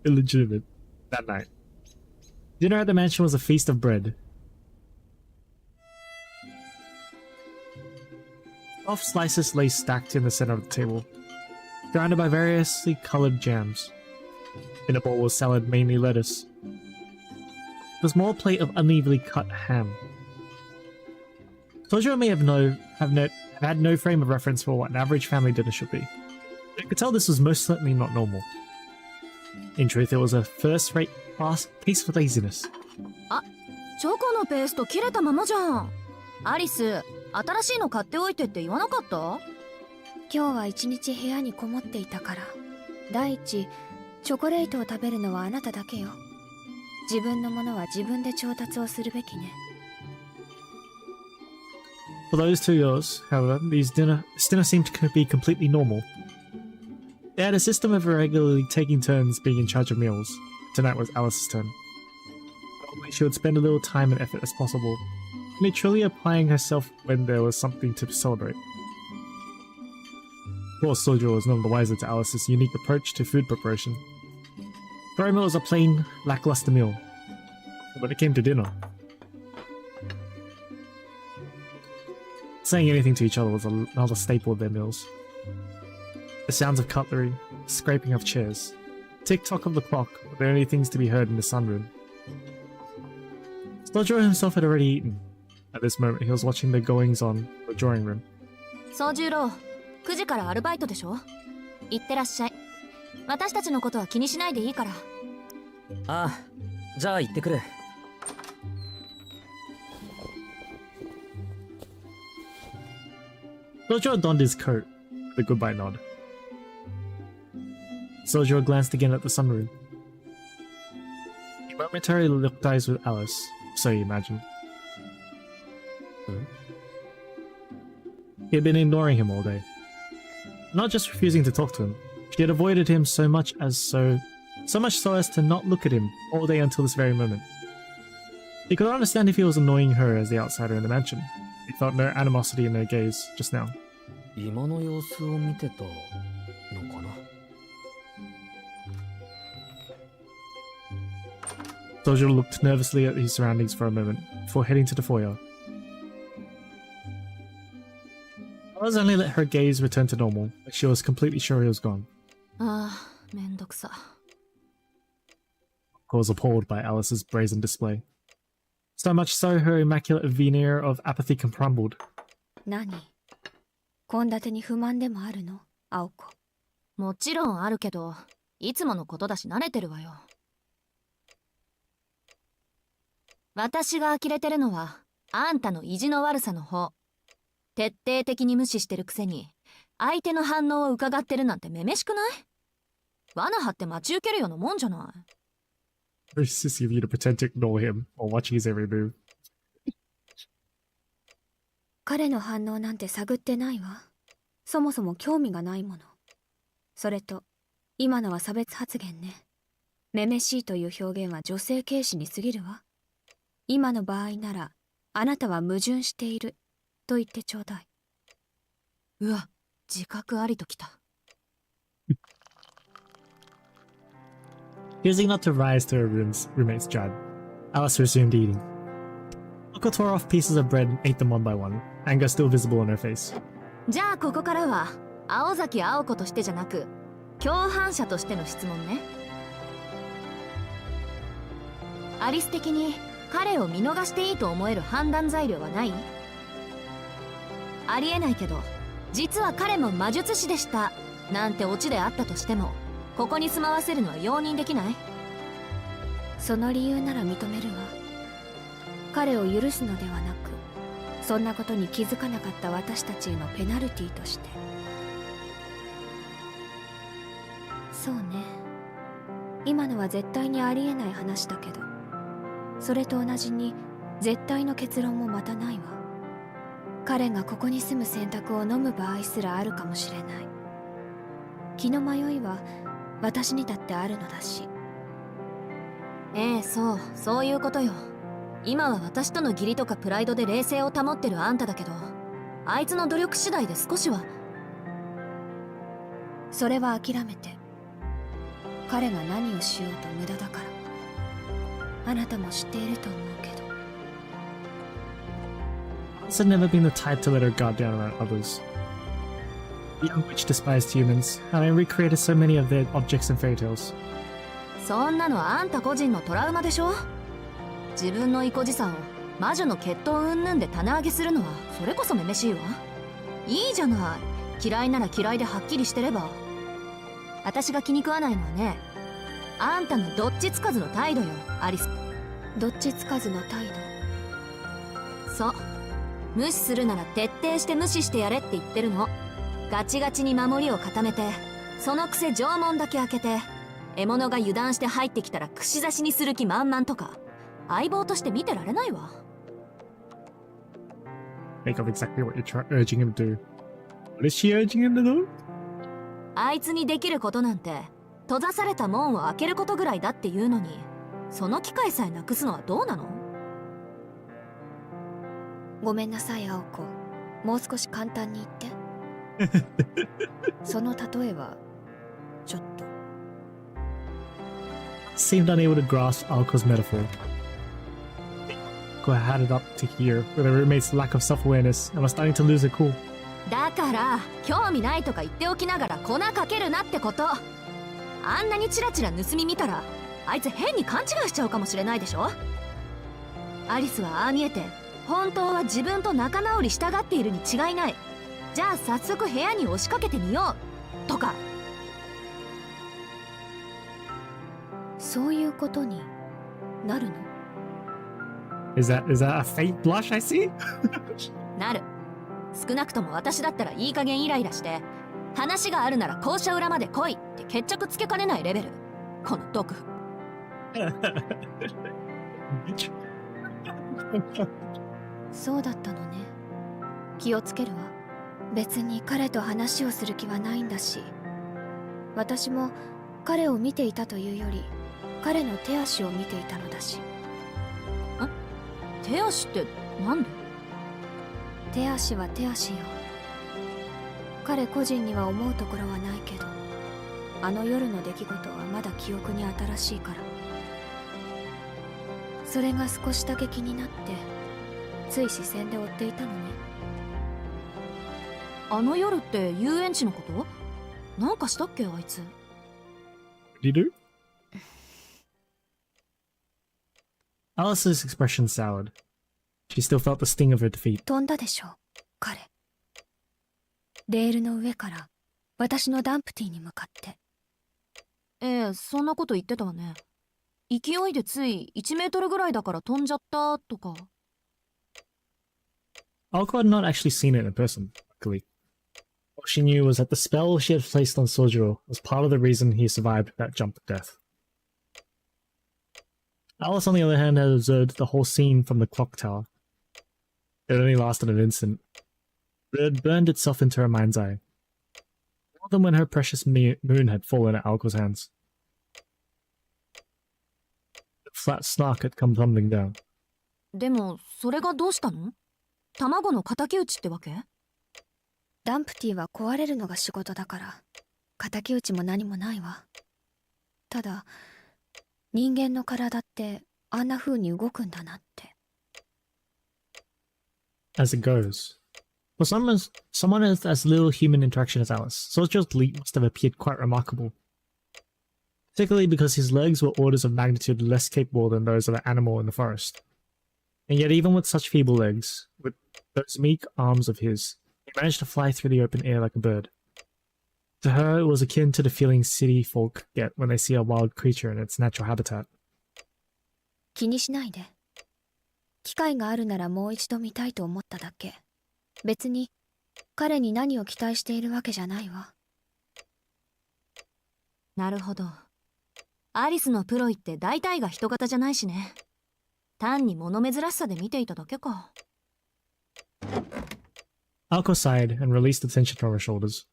Illegitimate. That night, dinner at the mansion was a feast of bread. Soft slices lay stacked in the center of the table, surrounded by variously colored jams. In a bowl was salad, mainly lettuce. A small plate of unevenly cut ham. Sojiro may have had no frame of reference for what an average family dinner should be. But he could tell this was most certainly not normal. In truth, it was a first-rate case for laziness. チョコのペースト切れたままじゃん。アリス、新しいの買っておいてって言わなかった？今日は一日部屋にこもっていたから。第一、チョコレートを食べるのはあなただけよ。自分のものは自分で調達をするべきね。For those two girls, however, this dinner seemed to be completely normal. They had a system of regularly taking turns being in charge of meals. Tonight was Alice's turn. Normally she would spend a little time and effort as possible, only truly applying herself when there was something to celebrate. Of course, Sojiro was none the wiser to Alice's unique approach to food preparation. For him, it was a plain, lackluster meal. But when it came to dinner, saying anything to each other was another staple of their meals. The sounds of cutlery, scraping of chairs, tick-tock of the clock were the only things to be heard in the sunroom. Sojiro himself had already eaten. At this moment, he was watching the goings-on in the drawing room. 宗十郎、9時からアルバイトでしょ？行ってらっしゃい。私たちのことは気にしないでいいから。ああ、じゃあ行ってくる。Sojiro donned his coat with a goodbye nod. Sojiro glanced again at the sunroom. He momentarily locked eyes with Alice, so he imagined. He had been ignoring him all day. Not just refusing to talk to him, she had avoided him so much so as to not look at him all day until this very moment. He could understand if he was annoying her as the outsider in the mansion. He felt no animosity in her gaze just now. 今の様子を見てたのかな。Sojiro looked nervously at his surroundings for a moment before heading to the foyer. Alice only let her gaze return to normal, but she was completely sure he was gone. ああ、めんどくさ。I was appalled by Alice's brazen display. So much so her immaculate veneer of apathy crumbled. 何？献立に不満でもあるの？青子。もちろんあるけど、いつものことだし慣れてるわよ。私が呆れてるのは、あんたの意地の悪さの方。徹底的に無視してるくせに、相手の反応を伺ってるなんてめめしくない？罠張って待ち受けるようなもんじゃない。Very sissy of you to pretend to ignore him while watching his every move. 彼の反応なんて探ってないわ。そもそも興味がないもの。それと、今のは差別発言ね。めめしいという表現は女性軽視に過ぎるわ。今の場合なら、あなたは矛盾している。と言ってちょうだい。うわ、自覚ありときた。Choosing not to rise to her roommate's jab, Alice resumed eating. Oko tore off pieces of bread and ate them one by one, anger still visible on her face. じゃあここからは、青崎青子としてじゃなく、共犯者としての質問ね。アリス的に彼を見逃していいと思える判断材料はない？ありえないけど、実は彼も魔術師でしたなんてオチであったとしても、ここに住まわせるのは容認できない？その理由なら認めるわ。彼を許すのではなく、そんなことに気づかなかった私たちへのペナルティとして。そうね。今のは絶対にありえない話だけど、それと同じに絶対の結論もまたないわ。彼がここに住む選択を飲む場合すらあるかもしれない。気の迷いは私にだってあるのだし。ええ、そういうことよ。今は私との義理とかプライドで冷静を保ってるあんただけど、あいつの努力次第で少しは。それは諦めて。彼が何をしようと無駄だから。あなたも知っていると思うけど。Alice had never been the type to let her guard down around others. The young witch despised humans, having recreated so many of their objects in fairy tales. そんなのはあんた個人のトラウマでしょ。自分の意固地さを魔女の血統云々で棚上げするのはそれこそめめしいわ。いいじゃない。嫌いなら嫌いではっきりしてれば。私が気に食わないのはね、あんたのどっちつかずの態度よ、アリス。どっちつかずの態度？そう。無視するなら徹底して無視してやれって言ってるの。ガチガチに守りを固めて、そのくせ城門だけ開けて、獲物が油断して入ってきたら串刺しにする気満々とか、相棒として見てられないわ。Think of exactly what you're urging him to do. What is she urging him to do? あいつにできることなんて、閉ざされた門を開けることぐらいだっていうのに、その機会さえなくすのはどうなの？ごめんなさい、青子。もう少し簡単に言って。その例えは、ちょっと。Seemed unable to grasp Alco's metaphor. Alco had it up to here with her roommate's lack of self-awareness and was starting to lose her cool. だから興味ないとか言っておきながら粉かけるなってこと。あんなにチラチラ盗み見たらあいつ変に勘違いしちゃうかもしれないでしょ。アリスはああ見えて本当は自分と仲直りしたがっているに違いない。じゃあ早速部屋に押しかけてみようとかそういうことになるの？ Is that a faint blush I see? なる。少なくとも私だったらいい加減イライラして話があるなら校舎裏まで来いって決着つけかねないレベル。この毒婦。そうだったのね。気をつけるわ。別に彼と話をする気はないんだし、私も彼を見ていたというより彼の手足を見ていたのだし。手足ってなんで？手足は手足よ。彼個人には思うところはないけど、あの夜の出来事はまだ記憶に新しいから。それが少しだけ気になってつい視線で追っていたのね。あの夜って遊園地のこと？なんかしたっけあいつ。Did you? Alice's expression soured. She still felt the sting of her defeat. 飛んだでしょ彼。レールの上から私のダンプティに向かって。そんなこと言ってたわね。勢いでつい1メートルぐらいだから飛んじゃったとか。Alco had not actually seen it in person, luckily. All she knew was that the spell she had placed on Sojiro was part of the reason he survived that jump to death. Alice, on the other hand, had observed the whole scene from the clock tower. It only lasted an instant, but it had burned itself into her mind's eye. More than when her precious moon had fallen at Alco's hands. The flat snark had come tumbling down. でもそれがどうしたの？卵の敵討ちってわけ？ダンプティは壊れるのが仕事だから敵討ちも何もないわ。ただ人間の体ってあんな風に動くんだなって。As it goes. For someone with as little human interaction as Alice, Sojiro's leap must have appeared quite remarkable. Particularly because his legs were orders of magnitude less capable than those of an animal in the forest. And yet even with such feeble legs, with those meek arms of his, he managed to fly through the open air like a bird. To her, it was akin to the feeling city folk get when they see a wild creature in its natural habitat. 気にしないで。機会があるならもう一度見たいと思っただけ。別に彼に何を期待しているわけじゃないわ。なるほど。アリスのプロイって大体が人型じゃないしね。単に物珍しさで見ていただけか。Alco sighed and released the tension from her shoulders.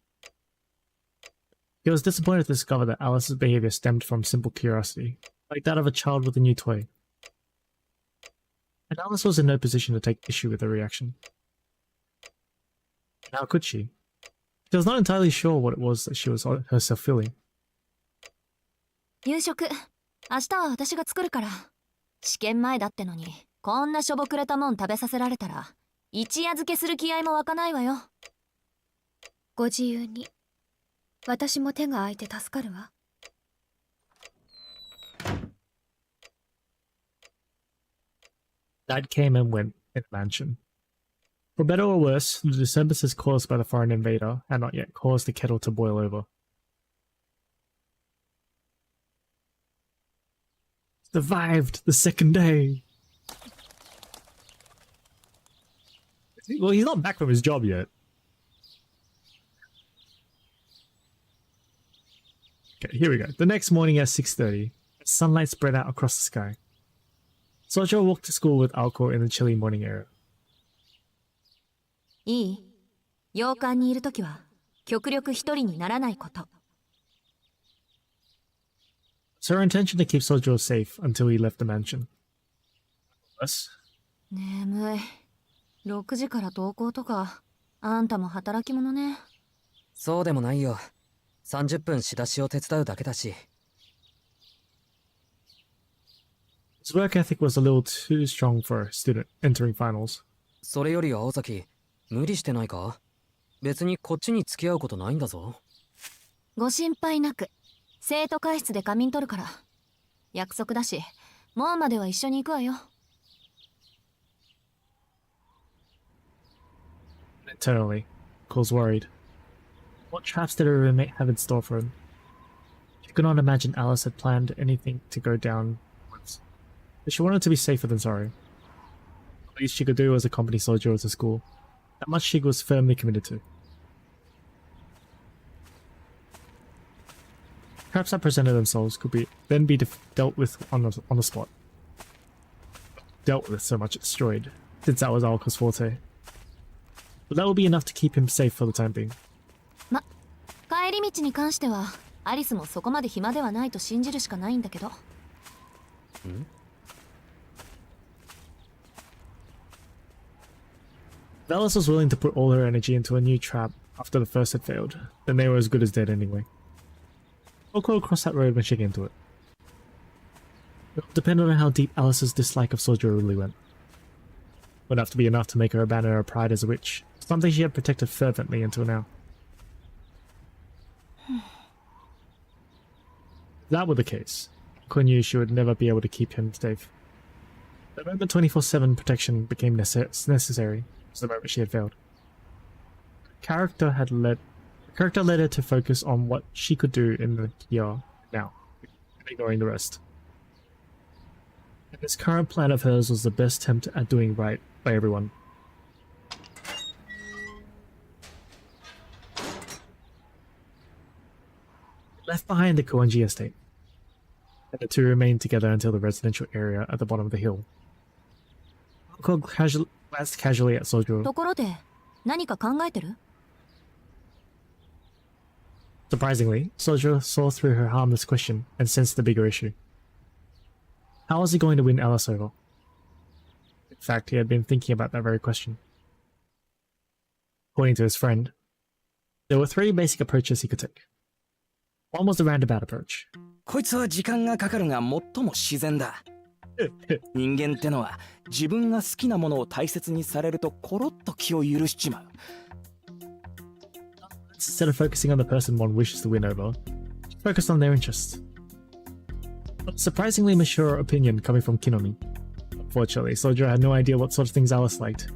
He was disappointed to discover that Alice's behavior stemmed from simple curiosity, like that of a child with a new toy. And Alice was in no position to take issue with her reaction. And how could she? She was not entirely sure what it was that she was herself feeling. 夕食、明日は私が作るから。試験前だってのに、こんなしょぼくれたもん食べさせられたら、一夜漬けする気合も湧かないわよ。ご自由に。私も手が空いて助かるわ。Night came and went in the mansion. For better or worse, the disturbances caused by the foreign invader had not yet caused the kettle to boil over. Survived the second day! Well, he's not back from his job yet. Okay, here we go. The next morning at 6:30, sunlight spread out across the sky. Sojiro walked to school with Alco in the chilly morning air. いい？洋館にいるときは、極力一人にならないこと。It's her intention to keep Sojiro safe until he left the mansion. Us? 眠い。6時から登校とか、あんたも働き者ね。そうでもないよ。30分仕出しを手伝うだけだし。His work ethic was a little too strong for a student entering finals. それより青崎、無理してないか？別にこっちに付き合うことないんだぞ。ご心配なく。生徒会室で仮眠取るから。約束だし、門までは一緒に行くわよ。Internally, Cole's worried. What traps did her roommate have in store for him? She could not imagine Alice had planned anything to go down. But she wanted to be safer than sorry. The least she could do was accompany Sojiro to school. That much she was firmly committed to. Traps that presented themselves could then be dealt with on the spot. Dealt with so much destroyed, since that was Aoko's forte. But that would be enough to keep him safe for the time being. 帰り道に関してはアリスもそこまで暇ではないと信じるしかないんだけど。Alice was willing to put all her energy into a new trap after the first had failed. Then they were as good as dead anyway. Aoko would cross that road when she came to it. It depended on how deep Alice's dislike of Sojiro really went. Would have to be enough to make her abandon her pride as a witch, something she had protected fervently until now. If that were the case, Aoko knew she would never be able to keep him safe. The moment 24/7 protection became necessary was the moment she had failed. Character led her to focus on what she could do in the here now, ignoring the rest. And this current plan of hers was the best attempt at doing right by everyone. Left behind the Koenji estate, and the two remained together until the residential area at the bottom of the hill. Aoko glanced casually at Sojiro. ところで何か考えてる？ Surprisingly, Sojiro saw through her harmless question and sensed the bigger issue. How was he going to win Alice over? In fact, he had been thinking about that very question. According to his friend, there were 3 basic approaches he could take. One was the roundabout approach. こいつは時間がかかるが最も自然だ。人間ってのは自分が好きなものを大切にされるとコロッと気を許しちまう。Instead of focusing on the person one wishes to win over, she focused on their interests. A surprisingly mature opinion coming from Kinomi. Unfortunately, Sojiro had no idea what sort of things Alice liked.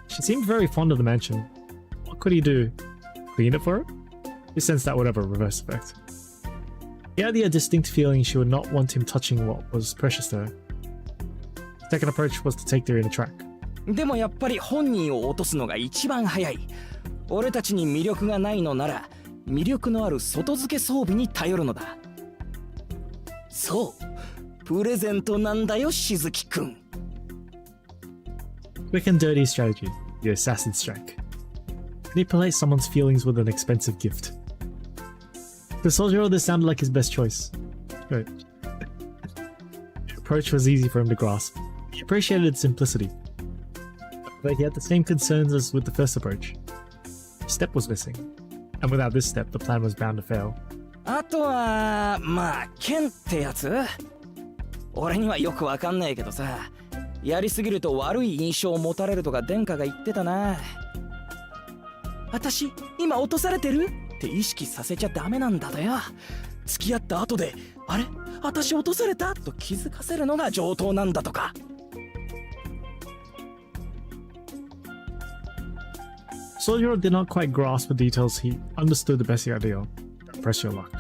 She seemed very fond of the mansion. What could he do? Clean it for her? He sensed that would have a reverse effect. He had the distinct feeling she would not want him touching what was precious to her. The second approach was to take her in a track. でもやっぱり本人を落とすのが一番早い。俺たちに魅力がないのなら魅力のある外付け装備に頼るのだ。そうプレゼントなんだよしずきくん。 Quick and dirty strategy, the assassin strike. Manipulate someone's feelings with an expensive gift. To Sojiro, this sounded like his best choice. Right. The approach was easy for him to grasp. He appreciated its simplicity. But he had the same concerns as with the first approach. A step was missing. And without this step, the plan was bound to fail. あとはまあ剣ってやつ。俺にはよくわかんないけどさ、やりすぎると悪い印象を持たれるとか殿下が言ってたな。私今落とされてるって意識させちゃダメなんだよ。付き合った後であれ私落とされたと気づかせるのが上等なんだとか。Sojiro did not quite grasp the details. He understood the basic idea. Press your luck.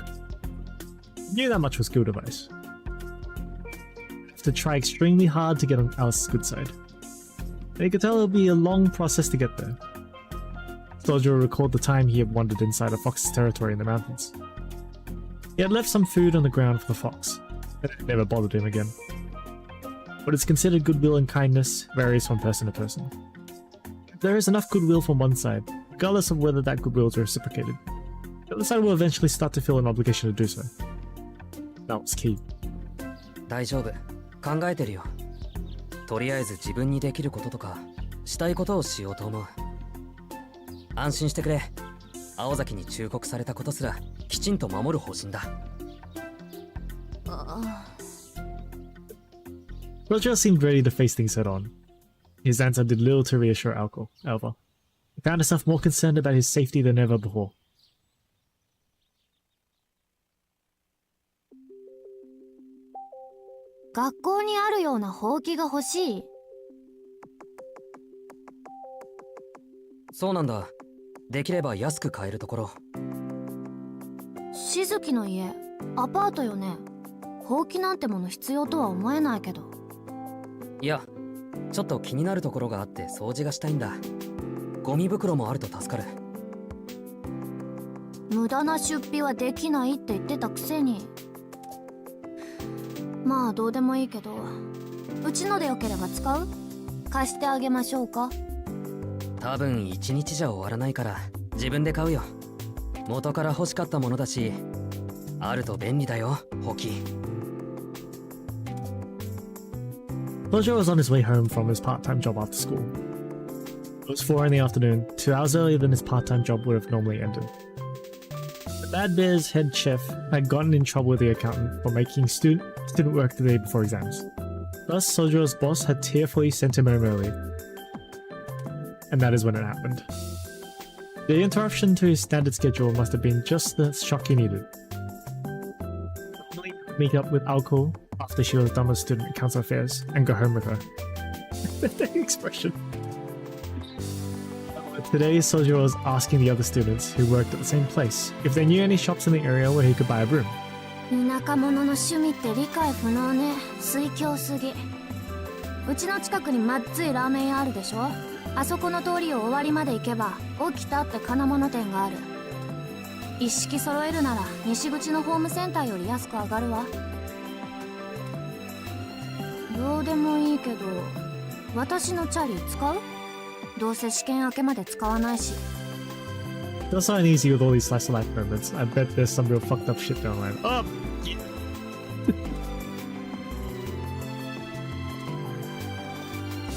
He knew that much was good advice. To try extremely hard to get on Alice's good side. They could tell it would be a long process to get there. Sojiro recalled the time he had wandered inside a fox's territory in the mountains. He had left some food on the ground for the fox, and it never bothered him again. What is considered goodwill and kindness varies from person to person. If there is enough goodwill from one side, regardless of whether that goodwill is reciprocated, the other side will eventually start to feel an obligation to do so. That was key. 大丈夫。考えてるよ。とりあえず自分にできることとかしたいことをしようと思う。安心してくれ。青崎に忠告されたことすらきちんと守る方針だ。Roger seemed ready to face things head on. His answer did little to reassure Alco, however. He found himself more concerned about his safety than ever before. 学校にあるようなほうきが欲しい。そうなんだ。できれば安く買えるところ。しずきの家アパートよね。ほうきなんてもの必要とは思えないけど。いや、ちょっと気になるところがあって掃除がしたいんだ。ゴミ袋もあると助かる。無駄な出費はできないって言ってたくせに。まあどうでもいいけど、うちのでよければ使う？貸してあげましょうか？多分1日じゃ終わらないから自分で買うよ。元から欲しかったものだし、あると便利だよ、ホキ。Tojo was on his way home from his part-time job after school. It was 4 in the afternoon, 2 hours earlier than his part-time job would have normally ended. The Bad Bear's head chef had gotten in trouble with the accountant for making student work the day before exams. Thus, Sojo's boss had tearfully sent him home early. And that is when it happened. The interruption to his standard schedule must have been just the shock he needed. Normally, meet up with Alco after she was done with student council affairs and go home with her. The expression. Today, Sojo was asking the other students who worked at the same place if they knew any shops in the area where he could buy a broom. 田舎者の趣味って理解不能ね。推強すぎ。うちの近くにまっついラーメン屋あるでしょ。あそこの通りを終わりまで行けば起きたって金物店がある。一式揃えるなら西口のホームセンターより安く上がるわ。どうでもいいけど、私のチャリ使う？どうせ試験明けまで使わないし。That's not easy with all these slice of life moments. I bet there's some real fucked up shit down the line. Oh!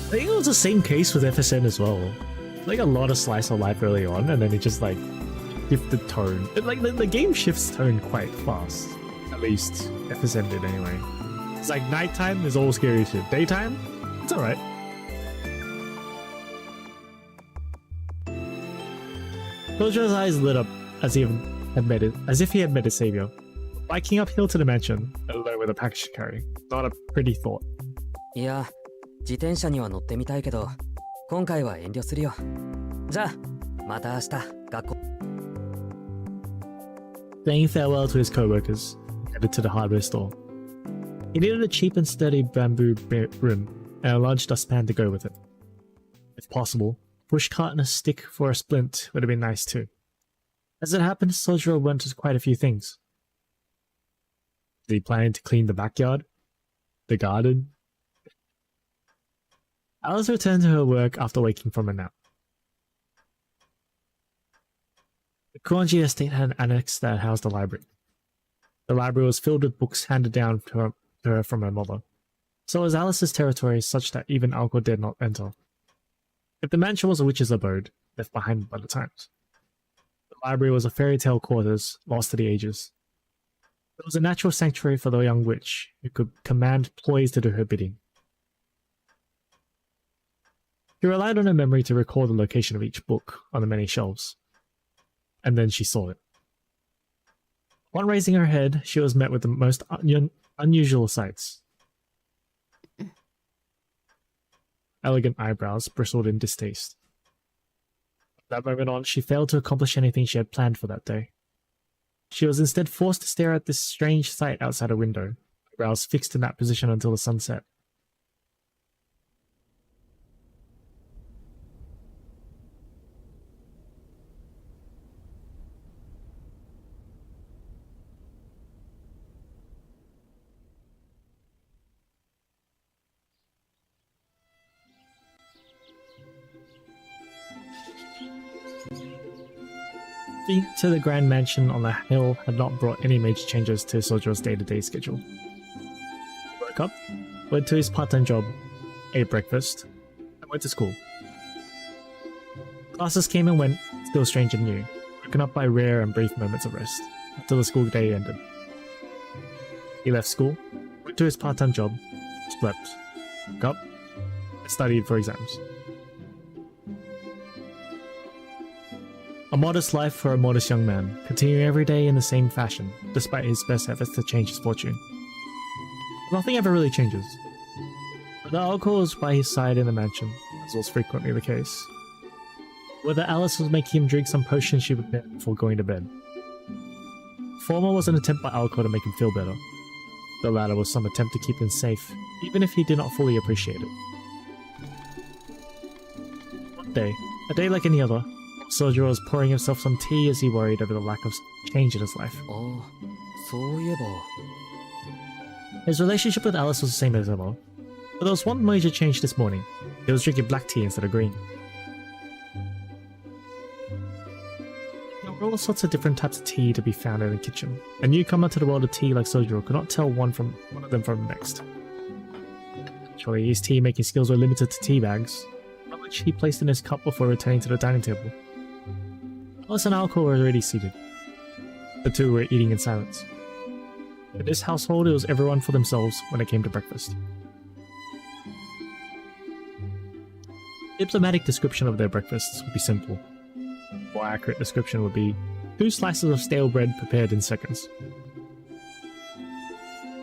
I think it was the same case with FSN as well. Like a lot of slice of life early on, and then it just like shifted tone. Like the game shifts tone quite fast. At least FSN did anyway. It's like nighttime is all scary shit. Daytime, it's alright. Tojo's eyes lit up as if he had met his savior. Biking uphill to the mansion, alone with a package to carry. Not a pretty thought. いや、自転車には乗ってみたいけど、今回は遠慮するよ。じゃあ、また明日、学校。Saying farewell to his co-workers, he headed to the hardware store. He needed a cheap and sturdy bamboo broom and a large dustpan to go with it. If possible, pushcart and a stick for a splint would have been nice too. As it happened, Sojiro wanted quite a few things. Was he planning to clean the backyard? The garden? Alice returned to her work after waking from a nap. The Kuonji estate had an annex that housed a library. The library was filled with books handed down to her from her mother, so it was Alice's territory such that even Alco dared not enter. If the mansion was a witch's abode, left behind by the times, the library was a fairy tale quarters lost to the ages. It was a natural sanctuary for the young witch, who could command employees to do her bidding. She relied on her memory to recall the location of each book on the many shelves. And then she saw it. Upon raising her head, she was met with the most unusual sights. Elegant eyebrows bristled in distaste. From that moment on, she failed to accomplish anything she had planned for that day. She was instead forced to stare at this strange sight outside her window, eyebrows fixed in that position until the sun set. Being to the grand mansion on the hill had not brought any major changes to Sojo's day-to-day schedule. He woke up, went to his part-time job, ate breakfast, and went to school. Classes came and went, still strange and new, broken up by rare and brief moments of rest, until the school day ended. He left school, went to his part-time job, slept, woke up, and studied for exams. A modest life for a modest young man, continuing every day in the same fashion, despite his best efforts to change his fortune. Nothing ever really changes. The alcohol was by his side in the mansion, as was frequently the case. Whether Alice was making him drink some potion she prepared before going to bed. former was an attempt by Alco to make him feel better. The latter was some attempt to keep him safe, even if he did not fully appreciate it. One day, a day like any other, Sojiro was pouring himself some tea as he worried over the lack of change in his life. ああ、そういえば。 His relationship with Alice was the same as ever, but there was one major change this morning. He was drinking black tea instead of green. There were all sorts of different types of tea to be found in the kitchen. A newcomer to the world of tea like Sojiro could not tell one of them from the next. Surely his tea-making skills were limited to tea bags, one of which he placed in his cup before returning to the dining table. Alice and Alco were already seated. The two were eating in silence. In this household, it was everyone for themselves when it came to breakfast. The diplomatic description of their breakfasts would be simple. A more accurate description would be 2 slices of stale bread prepared in seconds.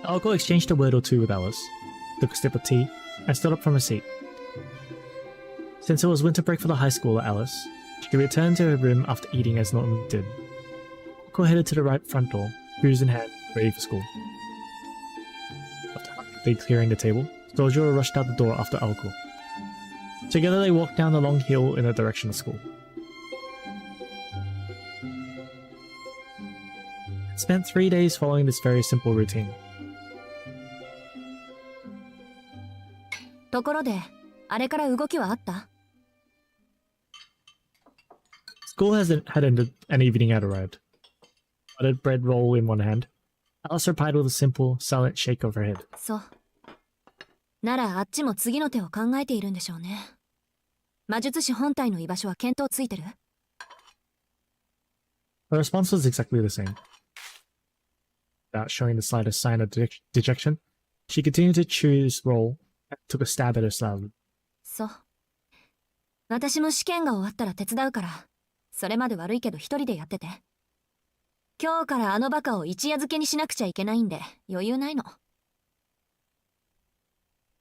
Alco exchanged a word or two with Alice, took a sip of tea, and stood up from her seat. Since it was winter break for the high school at Alice, she returned to her room after eating as normally did. Alco headed to the right front door, shoes in hand, ready for school. After quickly clearing the table, Sojiro rushed out the door after Alco. Together they walked down the long hill in the direction of school. It spent 3 days following this very simple routine. ところで、あれから動きはあった？ School had ended and evening had arrived. Buttered bread roll in one hand, Alice replied with a simple, silent shake of her head. そう。ならあっちも次の手を考えているんでしょうね。魔術師本体の居場所は見当ついてる？ Her response was exactly the same. Without showing the slightest sign of dejection, she continued to chew his roll and took a stab at her salad. そう。私も試験が終わったら手伝うから、それまで悪いけど一人でやってて。今日からあのバカを一夜漬けにしなくちゃいけないんで余裕ないの。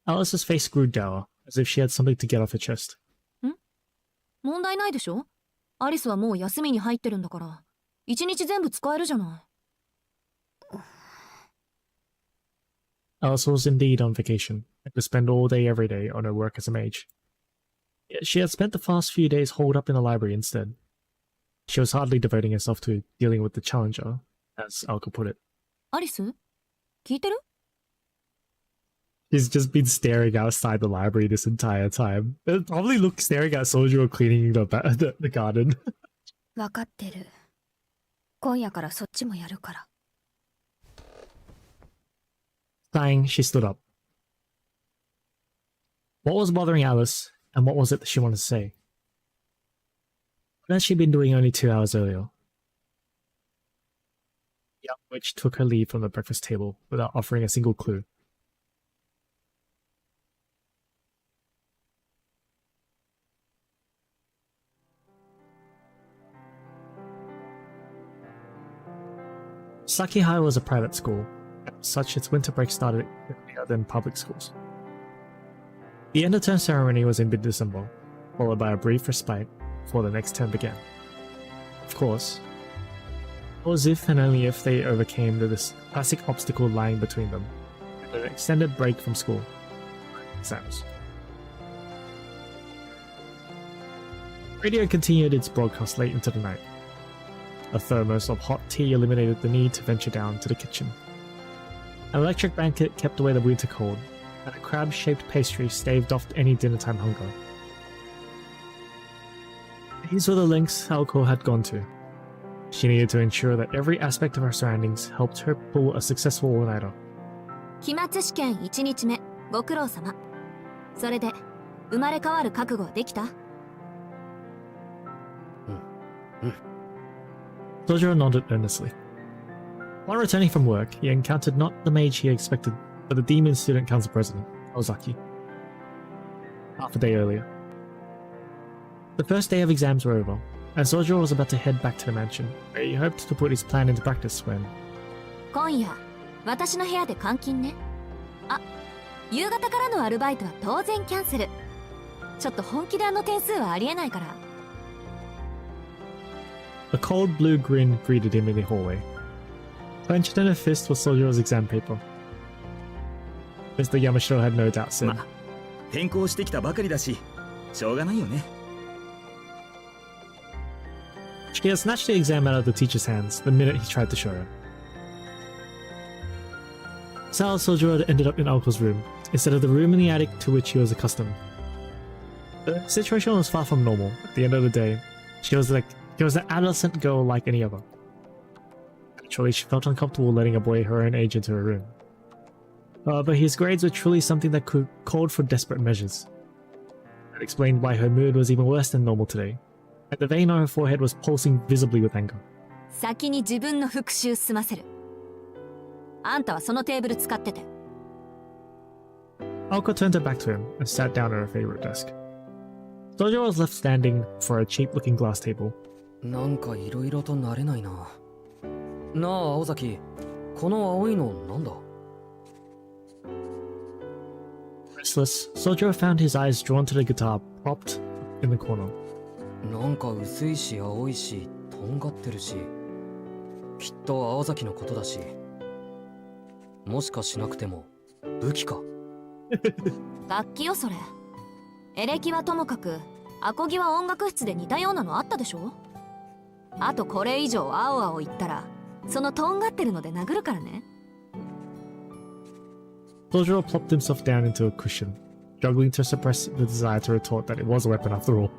Alice's face grew dour, as if she had something to get off her chest. ん？問題ないでしょ？アリスはもう休みに入ってるんだから、一日全部使えるじゃない。Alice was indeed on vacation, and could spend all day every day on her work as a mage. Yet she had spent the past few days holed up in the library instead. She was hardly devoting herself to dealing with the challenger, as Alco put it. アリス？聞いてる？ She's just been staring outside the library this entire time. It probably looked staring at Sojiro cleaning the garden. わかってる。今夜からそっちもやるから。Sighing, she stood up. What was bothering Alice, and what was it that she wanted to say? What had she been doing only 2 hours earlier? The young witch took her leave from the breakfast table without offering a single clue. Saki High was a private school, and as such its winter break started earlier than public schools. The end-of-term ceremony was in mid-December, followed by a brief respite before the next term began. Of course, it was if and only if they overcame this classic obstacle lying between them, and an extended break from school. Exams. Radio continued its broadcast late into the night. A thermos of hot tea eliminated the need to venture down to the kitchen. An electric blanket kept away the winter cold, and a crab-shaped pastry staved off any dinner-time hunger. These were the lengths Alco had gone to. She needed to ensure that every aspect of her surroundings helped her pull a successful all-nighter. 期末試験1日目、ご苦労様。それで、生まれ変わる覚悟はできた？ Sojiro nodded earnestly. While returning from work, he encountered not the mage he expected, but the Demon Student Council President, Ozaki. Half a day earlier. The first day of exams were over, and Sojiro was about to head back to the mansion, where he hoped to put his plan into practice when... 今夜、私の部屋で監禁ね。あ、夕方からのアルバイトは当然キャンセル。ちょっと本気であの点数はありえないから。A cold blue grin greeted him in the hallway. Clenched in her fist was Sojiro's exam paper. Mr. Yamashiro had no doubt said. ま、転校してきたばかりだし、しょうがないよね。She had snatched the exam out of the teacher's hands the minute he tried to show her. Sao Sojiro had ended up in Aoko's room, instead of the room in the attic to which he was accustomed. The situation was far from normal. At the end of the day, she was an adolescent girl like any other. Naturally, she felt uncomfortable letting a boy her own age into her room. But his grades were truly something that called for desperate measures. That explained why her mood was even worse than normal today, and the vein on her forehead was pulsing visibly with anger. 先に自分の復習済ませる。あんたはそのテーブル使ってて。Aoko turned her back to him and sat down at her favorite desk. Sojiro was left standing for a cheap-looking glass table. なんかいろいろと慣れないな。なあ青崎、この青いのなんだ？ Restless, Sojiro found his eyes drawn to the guitar propped in the corner. なんか薄いし青いしとんがってるし、きっと青崎のことだし、もしかしなくても武器か。楽器よそれ。エレキはともかくアコギは音楽室で似たようなのあったでしょ。あとこれ以上青々言ったらそのとんがってるので殴るからね。Sojiro plopped himself down into a cushion, struggling to suppress the desire to retort that it was a weapon after all.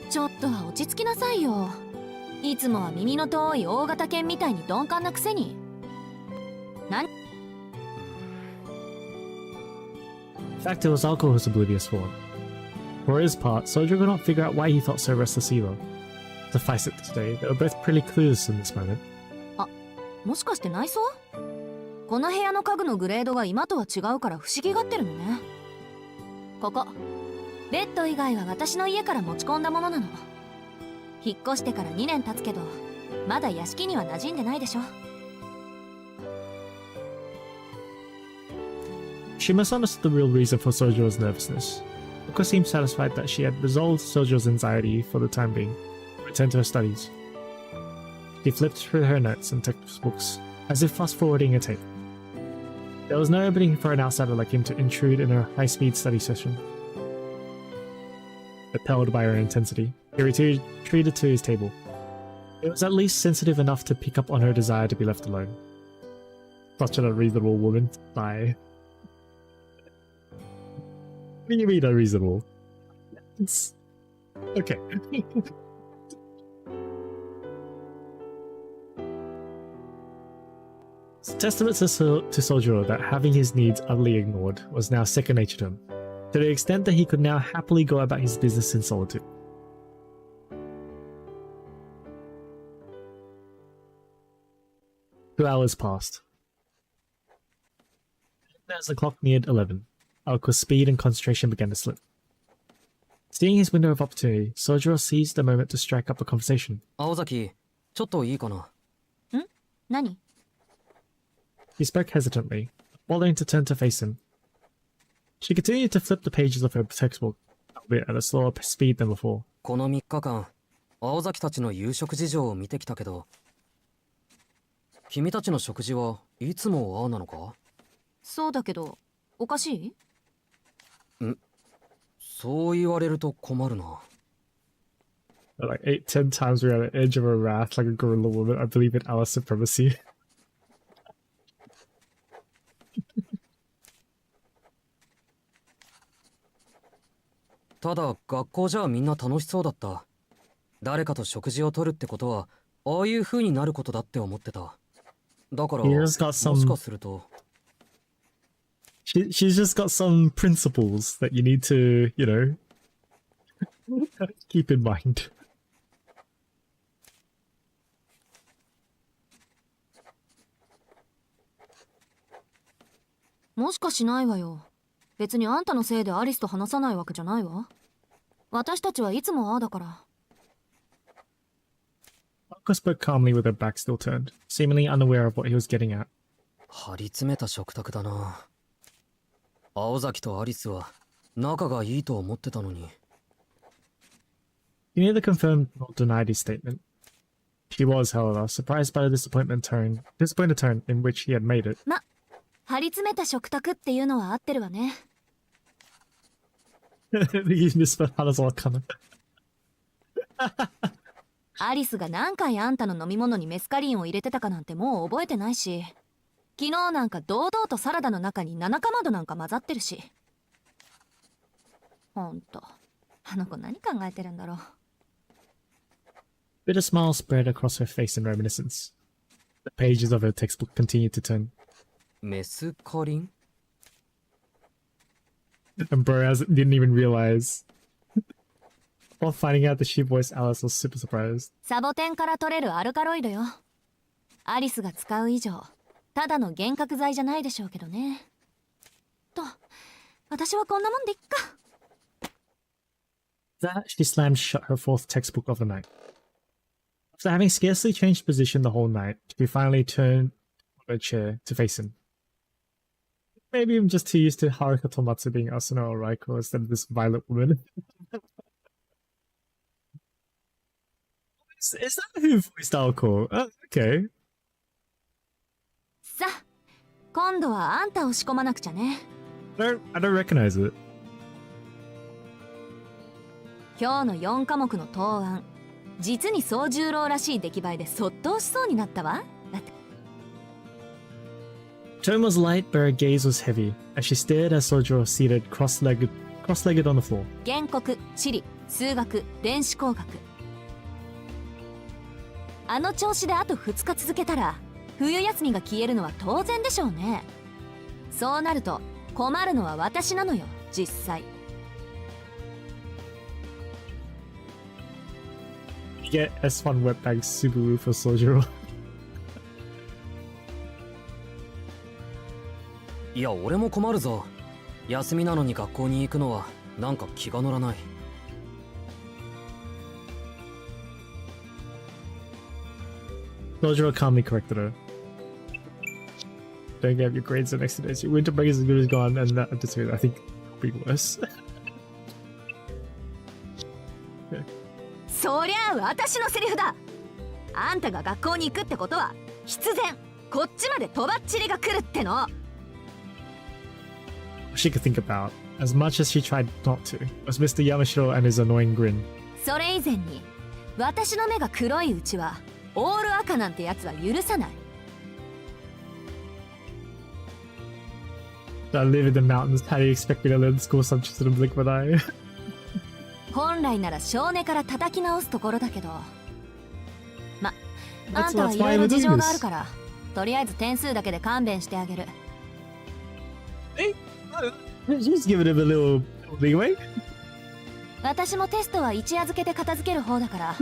ちょっとは落ち着きなさいよ。いつもは耳の遠い大型犬みたいに鈍感なくせに。何 In fact, it was Aoko who was oblivious for. For his part, Sojiro could not figure out why he thought so restless either. Suffice it to say, they were both pretty clueless in this moment. もしかして内装？この部屋の家具のグレードが今とは違うから不思議がってるのね。ここベッド以外は私の家から持ち込んだものなの。引っ越してから2年経つけどまだ屋敷には馴染んでないでしょ。She misunderstood the real reason for Sojiro's nervousness. Aoko seemed satisfied that she had resolved Sojiro's anxiety for the time being, and returned to her studies. She flipped through her notes and textbooks, as if fast-forwarding a tape. There was no opening for an outsider like him to intrude in her high-speed study session. Repelled by her intensity, he retreated to his table. It was at least sensitive enough to pick up on her desire to be left alone. Such an unreasonable woman. Sigh. What do you mean unreasonable? It's... Okay. It's a testament to Sojiro that having his needs utterly ignored was now second nature to him, to the extent that he could now happily go about his business in solitude. Two hours passed. As the clock neared 11, Aoko's speed and concentration began to slip. Seeing his window of opportunity, Sojiro seized the moment to strike up a conversation. 青崎、ちょっといいかな。ん？何？ He spoke hesitantly, bothering to turn to face him. She continued to flip the pages of her textbook, albeit at a slower speed than before. この3日間、青崎たちの夕食事情を見てきたけど、君たちの食事はいつもああなのか？そうだけどおかしい？そう言われると困るな。Like 8, 10 times we're at the edge of a wrath like a gorilla woman. I believe in our supremacy. ただ学校じゃみんな楽しそうだった。誰かと食事をとるってことはああいう風になることだって思ってた。だから He's got some... もしかすると She's just got some principles that you need to, you know, keep in mind. もしかしないわよ。別にあんたのせいでアリスと話さないわけじゃないわ。私たちはいつもああだから。Aoko spoke calmly with her back still turned, seemingly unaware of what he was getting at. 張り詰めた食卓だな。青崎とアリスは仲がいいと思ってたのに。He neither confirmed nor denied his statement. She was, however, surprised by the disappointed tone in which he had made it. 張り詰めた食卓っていうのは合ってるわね。He misspelled Hanazawakana. アリスが何回あんたの飲み物にメスカリンを入れてたかなんてもう覚えてないし、昨日なんか堂々とサラダの中に7かまどなんか混ざってるし。ほんと、あの子何考えてるんだろう。Bitter smile spread across her face in reminiscence. The pages of her textbook continued to turn. メスカリン And Boraz didn't even realize. While finding out that she voiced Alice was super surprised. サボテンから取れるアルカロイドよ。アリスが使う以上、ただの幻覚剤じゃないでしょうけどね。と、私はこんなもんでいっか。With that, she slammed shut her fourth textbook of the night. After having scarcely changed position the whole night, she finally turned on her chair to face him. Maybe I'm just too used to Haruka Tomatsu being Asuna or Raiko instead of this violet woman. Is that who voiced Aoko? Oh, okay. さあ、今度はあんたを仕込まなくちゃね。I don't recognize it. 今日の4科目の答案、実に宗十郎らしい出来栄えでそっとしそうになったわ。だって。Tone was light, but her gaze was heavy as she stared at Sojiro seated cross-legged on the floor. 原告、地理、数学、電子工学。あの調子であと2日続けたら冬休みが消えるのは当然でしょうね。そうなると困るのは私なのよ、実際。You get S1 wetbag Subaru for Sojiro. いや俺も困るぞ。休みなのに学校に行くのはなんか気が乗らない。Sojiro calmly corrected her. Don't get your grades the next 2 days. Your winter break is as good as gone, and that attitude, I think, will be worse. そりゃあ私のセリフだ。あんたが学校に行くってことは必然こっちまでとばっちりが来るっての。She could think about, as much as she tried not to, was Mr. Yamashiro and his annoying grin. それ以前に私の目が黒いうちはオール赤なんてやつは許さない。I live in the mountains. How do you expect me to learn school subjects in a blink of an eye? 本来なら少年から叩き直すところだけど、ま、あんたはいろいろ事情があるから、とりあえず点数だけで勘弁してあげる。Just give him a little leeway. 私もテストは一夜漬けで片付ける方だから、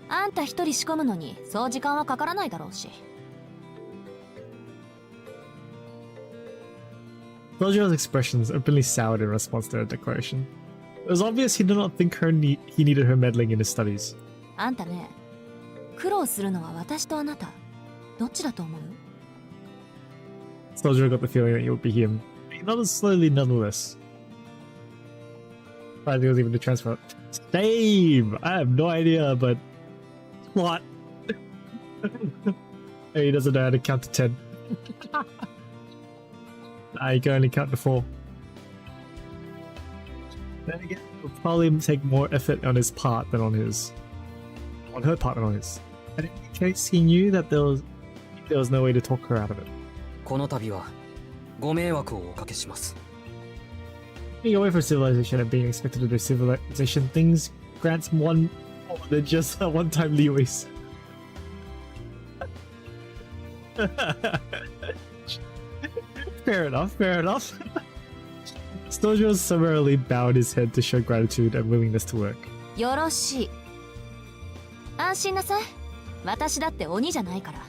あんた一人仕込むのにそう時間はかからないだろうし。Rogero's expressions openly soured in response to her declaration. It was obvious he did not think he needed her meddling in his studies. あんたね、苦労するのは私とあなた、どっちだと思う？ Sojiro got the feeling that it would be him. Not as slowly, nonetheless. I think it was even the transfer. Same! I have no idea, but... What? He doesn't know how to count to 10. I can only count to 4. Then again, it would probably take more effort on his part than on his. On her part than on his. And in any case, he knew that there was no way to talk her out of it. この度はご迷惑をおかけします。Being away from civilization and being expected to do civilization things grants one more than just a one-time leeways. Fair enough, fair enough. Stojiro summarily bowed his head to show gratitude and willingness to work. よろしい。安心なさい。私だって鬼じゃないから。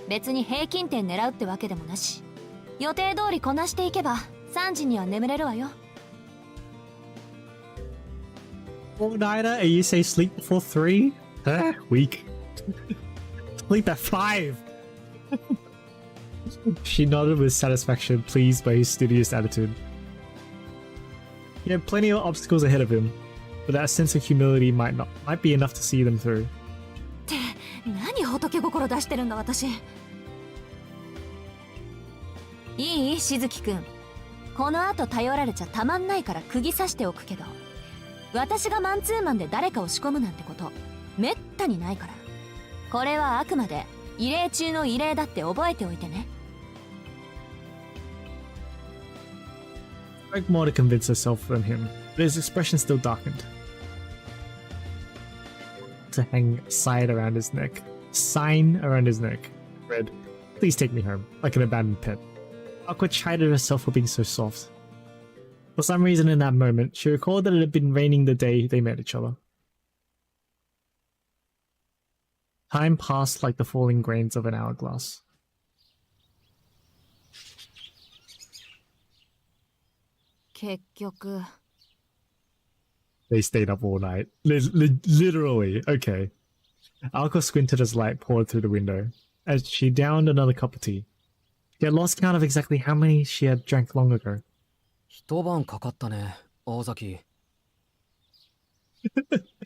別に平均点狙うってわけでもなし。予定通りこなしていけば3時には眠れるわよ。All-nighter, and you say sleep before 3? Huh? Weak. Sleep at 5! She nodded with satisfaction, pleased by his studious attitude. He had plenty of obstacles ahead of him, but that sense of humility might be enough to see them through. って何仏心出してるんだ私。いいしずきくん、この後頼られちゃたまんないから釘刺しておくけど、私がマンツーマンで誰かを仕込むなんてことめったにないから、これはあくまで異例中の異例だって覚えておいてね。Tried more to convince herself than him, but his expression still darkened. To hang a sign around his neck. Read, "Please take me home," like an abandoned pet. Aqua chided herself for being so soft. For some reason in that moment, she recalled that it had been raining the day they met each other. Time passed like the falling grains of an hourglass. They stayed up all night. Literally. Okay. Alka squinted as light poured through the window, as she downed another cup of tea. She had lost count of exactly how many she had drank long ago. 一晩かかったね、青崎。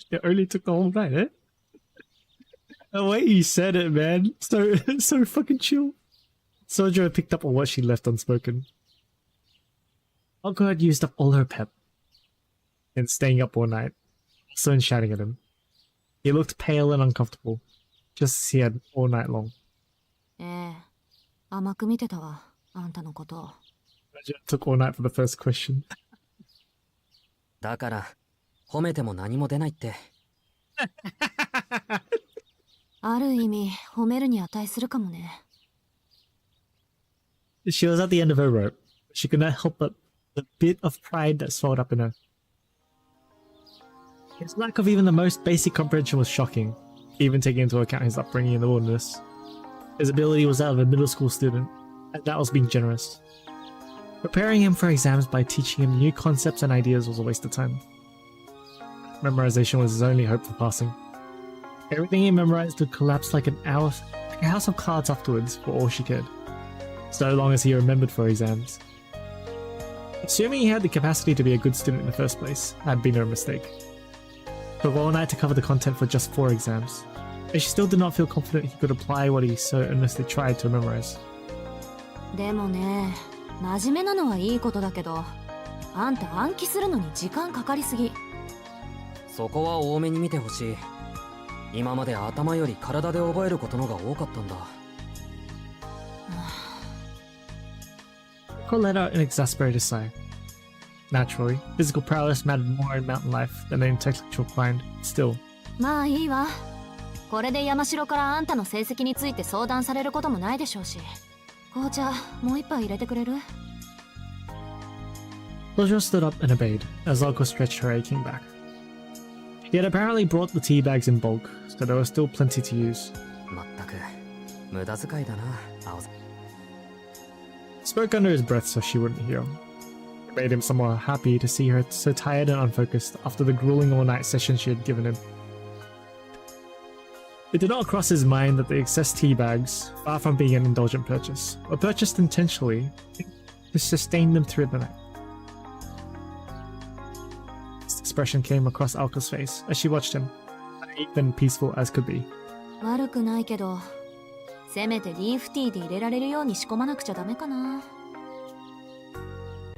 It only took the whole night, eh? The way you said it, man. So fucking chill. Sojo picked up on what she left unspoken. Alka had used up all her pep in staying up all night, also in shouting at him. He looked pale and uncomfortable, just as he had all night long. 甘く見てたわ、あんたのこと。Imagine it took all night for the first question. だから、褒めても何も出ないって。ある意味、褒めるに値するかもね。She was at the end of her rope. She could not help but the bit of pride that swelled up in her. His lack of even the most basic comprehension was shocking, even taking into account his upbringing in the wilderness. His ability was that of a middle school student, and that was being generous. Preparing him for exams by teaching him new concepts and ideas was a waste of time. Memorization was his only hope for passing. Everything he memorized would collapse like a house of cards afterwards for all she cared, so long as he remembered for exams. Assuming he had the capacity to be a good student in the first place, had been no mistake. Took all night to cover the content for just 4 exams, and she still did not feel confident he could apply what he so earnestly tried to memorize. でもね、真面目なのはいいことだけど、あんた暗記するのに時間かかりすぎ。そこは多めに見てほしい。今まで頭より体で覚えることのが多かったんだ。Cole let out an exasperated sigh. Naturally, physical prowess mattered more in mountain life than an intellectual grind. Still, まあいいわ。これで山城からあんたの成績について相談されることもないでしょうし。紅茶、もう一杯入れてくれる？ Lojo stood up and obeyed as Alko stretched her aching back. He had apparently brought the tea bags in bulk, so there was still plenty to use. まったく、無駄遣いだな、青崎。Spoke under his breath so she wouldn't hear. It made him somewhat happy to see her so tired and unfocused after the grueling all-night session she had given him. It did not cross his mind that the excess tea bags, far from being an indulgent purchase, were purchased intentionally to sustain them through the night. This expression came across Alka's face as she watched him, naive and peaceful as could be. 悪くないけど、せめてリーフティーで入れられるように仕込まなくちゃダメかな。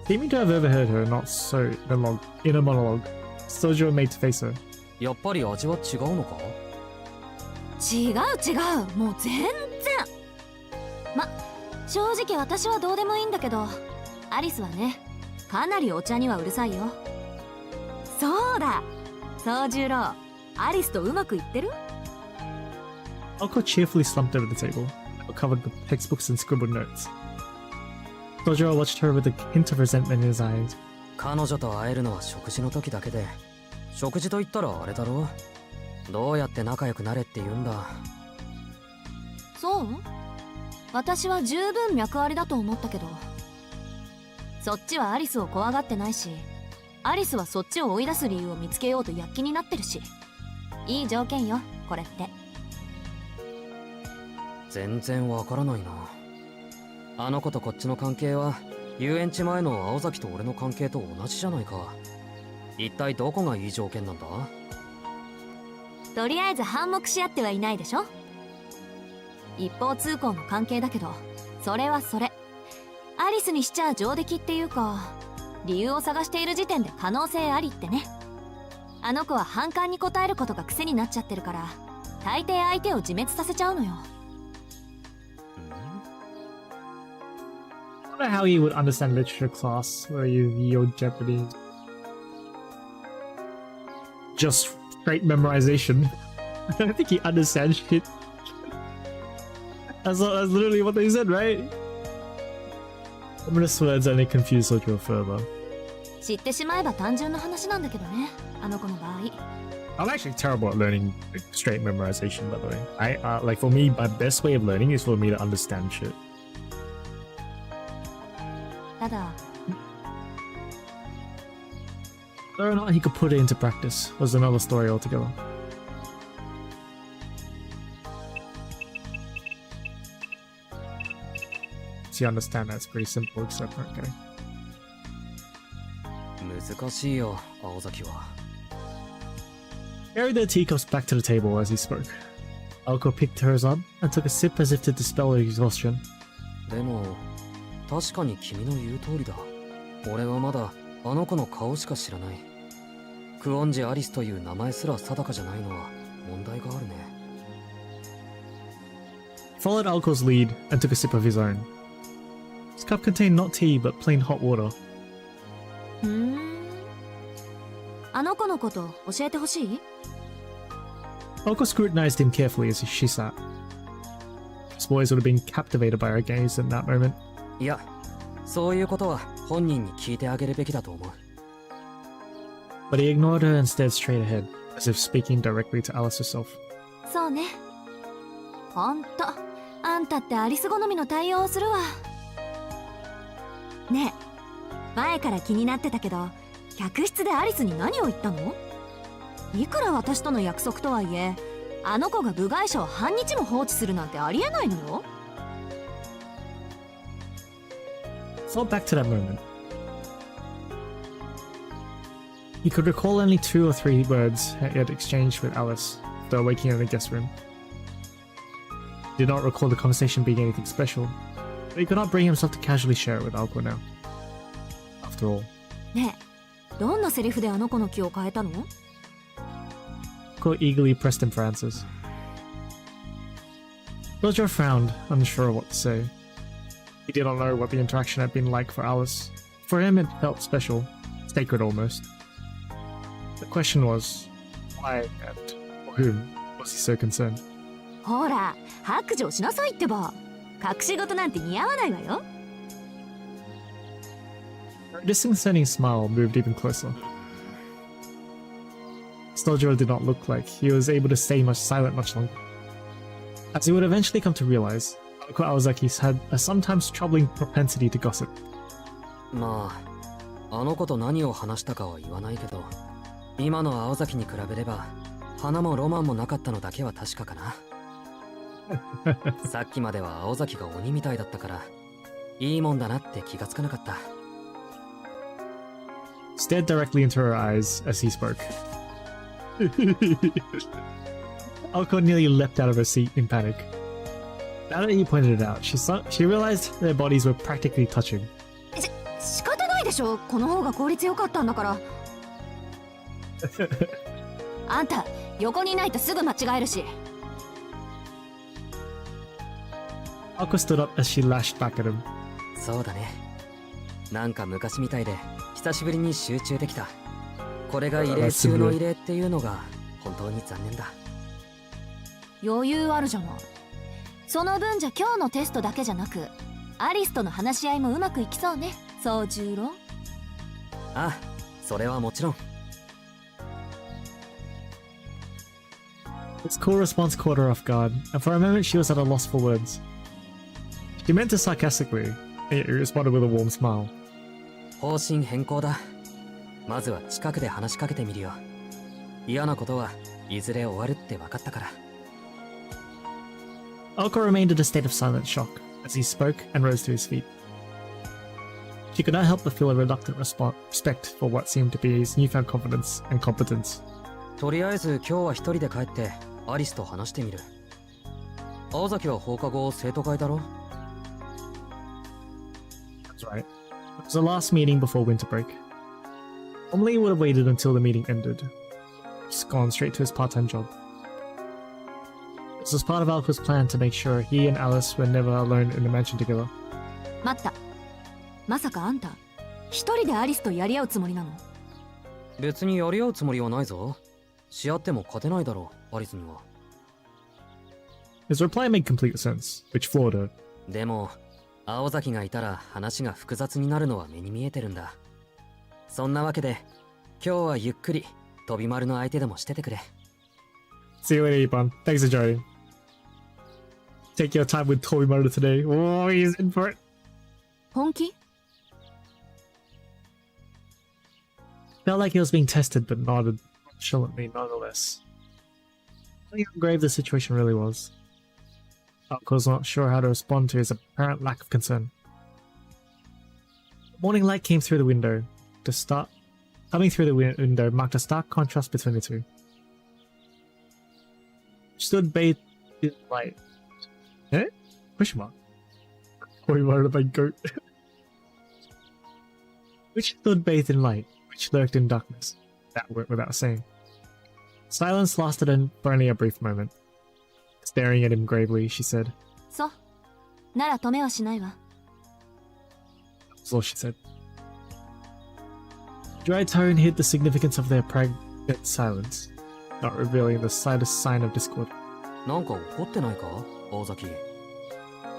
Seeming to have overheard her not so in a monologue, Sojo made to face her. やっぱり味は違うのか？違う、もう全然。正直私はどうでもいいんだけど、アリスはね、かなりお茶にはうるさいよ。そうだ、宗十郎、アリスとうまくいってる？ Alko cheerfully slumped over the table, covered with textbooks and scribbled notes. Sojo watched her with a hint of resentment in his eyes. 彼女と会えるのは食事の時だけで、食事と言ったらあれだろ？どうやって仲良くなれって言うんだ？そう？私は十分脈ありだと思ったけど。そっちはアリスを怖がってないし、アリスはそっちを追い出す理由を見つけようと躍起になってるし、いい条件よ、これって。全然わからないな。あの子とこっちの関係は遊園地前の青崎と俺の関係と同じじゃないか。一体どこがいい条件なんだ？とりあえず反目し合ってはいないでしょ。一方通行の関係だけど、それはそれ。アリスにしちゃ上出来っていうか、理由を探している時点で可能性ありってね。あの子は反感に応えることが癖になっちゃってるから、大抵相手を自滅させちゃうのよ。I wonder how he would understand literature class where you're Japanese. Just straight memorization. I don't think he understands shit. That's literally what they said, right? Ominous words only confuse Sojo further. 知ってしまえば単純な話なんだけどね、あの子の場合。I'm actually terrible at learning straight memorization, by the way. Like for me, my best way of learning is for me to understand shit. ただ、 Whether or not he could put it into practice was another story altogether. So you understand that's pretty simple, except for okay. 難しいよ、青崎は。Carried their teacups back to the table as he spoke. Alko picked hers up and took a sip as if to dispel her exhaustion. でも、確かに君の言う通りだ。俺はまだあの子の顔しか知らない。クオンジ・アリスという名前すら定かじゃないのは問題があるね。He followed Alko's lead and took a sip of his own. His cup contained not tea but plain hot water. あの子のこと教えてほしい？ Alko scrutinized him carefully as she sat. His boys would have been captivated by her gaze in that moment. いや、そういうことは本人に聞いてあげるべきだと思う。But he ignored her and stared straight ahead, as if speaking directly to Alice herself. そうね。ほんと、あんたってアリス好みの対応をするわ。ねえ、前から気になってたけど、客室でアリスに何を言ったの？いくら私との約束とはいえ、あの子が部外者を半日も放置するなんてありえないのよ。Thought back to that moment. He could recall only 2 or 3 words he had exchanged with Alice after waking in the guest room. He did not recall the conversation being anything special, but he could not bring himself to casually share it with Alko now. After all, ねえ、どんなセリフであの子の気を変えたのAlko eagerly pressed him for answers. Roger frowned, unsure of what to say. He did not know what the interaction had been like for Alice. For him, it felt special, sacred almost. The question was, why and for whom was he so concerned? ほら、白状しなさいってば。隠し事なんて似合わないわよ。Her disconcerting smile moved even closer. Stojiro did not look like he was able to stay much silent much longer. As he would eventually come to realize, Alko Aozaki's had a sometimes troubling propensity to gossip. まあ、あの子と何を話したかは言わないけど、今の青崎に比べれば花もロマンもなかったのだけは確かかな。さっきまでは青崎が鬼みたいだったからいいもんだなって気がつかなかった。Stared directly into her eyes as he spoke. Alko nearly leapt out of her seat in panic. Now that he pointed it out, she realized their bodies were practically touching. 仕方ないでしょ、この方が効率良かったんだから。あんた横にいないとすぐ間違えるし。Alko stood up as she lashed back at him. そうだね。なんか昔みたいで久しぶりに集中できた。これが異例中の異例っていうのが本当に残念だ。余裕あるじゃない。その分じゃ今日のテストだけじゃなく、アリスとの話し合いもうまくいきそうね、宗十郎。ああ、それはもちろん。His cool response caught her off guard, and for a moment she was at a loss for words. She meant it sarcastically, and yet he responded with a warm smile. 方針変更だ。まずは近くで話しかけてみるよ。嫌なことはいずれ終わるって分かったから。Alko remained in a state of silent shock as he spoke and rose to his feet. She She could not help but feel a reluctant respect for what seemed to be his newfound confidence and competence. とりあえず今日は一人で帰ってアリスと話してみる。青崎は放課後生徒会だろ？ That's right. It was the last meeting before winter break. Normally he would have waited until the meeting ended. Just gone straight to his part-time job. This was part of Alco's plan to make sure he and Alice were never alone in the mansion together. 待った。まさかあんた一人でアリスとやり合うつもりなの？別にやり合うつもりはないぞ。し合っても勝てないだろう、アリスには。His reply made complete sense, which floored her. でも青崎がいたら話が複雑になるのは目に見えてるんだ。そんなわけで今日はゆっくり飛び丸の相手でもしててくれ。 See you later, Ipan. Thanks for joining. Take your time with Tobimaru today. Oh, he's in for it. 本気？ Felt like he was being tested, but nodded nonchalantly nonetheless. How grave the situation really was. Alco was not sure how to respond to his apparent lack of concern. Morning light came through the window. Coming through the window marked a stark contrast between the two. Stood bathed in light. Eh? Question mark. Boy, worried about goat. Which stood bathed in light, which lurked in darkness. That went without saying. Silence lasted for only a brief moment. Staring at him gravely, she said. そう。なら止めはしないわ。 That's all she said. Dry tone hid the significance of their pregnant silence, not revealing the slightest sign of discord. なんか怒ってないか、青崎。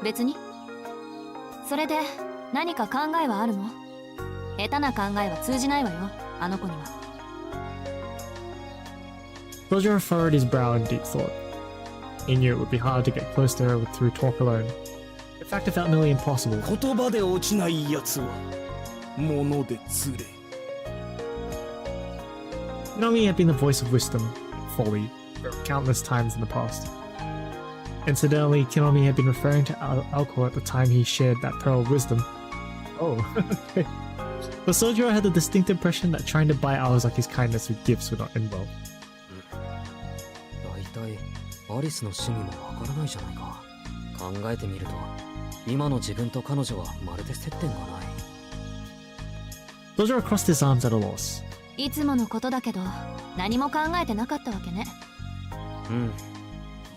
別に。それで何か考えはあるの？下手な考えは通じないわよ、あの子には。Roger furrowed his brow in deep thought. He knew it would be hard to get close to her through talk alone. In fact, it felt nearly impossible. 言葉で落ちない奴は物で釣れ。 Nami had been the voice of wisdom, folly, countless times in the past. Incidentally, Kinomi had been referring to Alco at the time he shared that pearl of wisdom. Oh, okay. But Sojiro had the distinct impression that trying to buy Aozaki's kindness with gifts would not end well. だいたいアリスの趣味もわからないじゃないか。考えてみると今の自分と彼女はまるで接点がない。 Sojiro crossed his arms at a loss. いつものことだけど何も考えてなかったわけね。う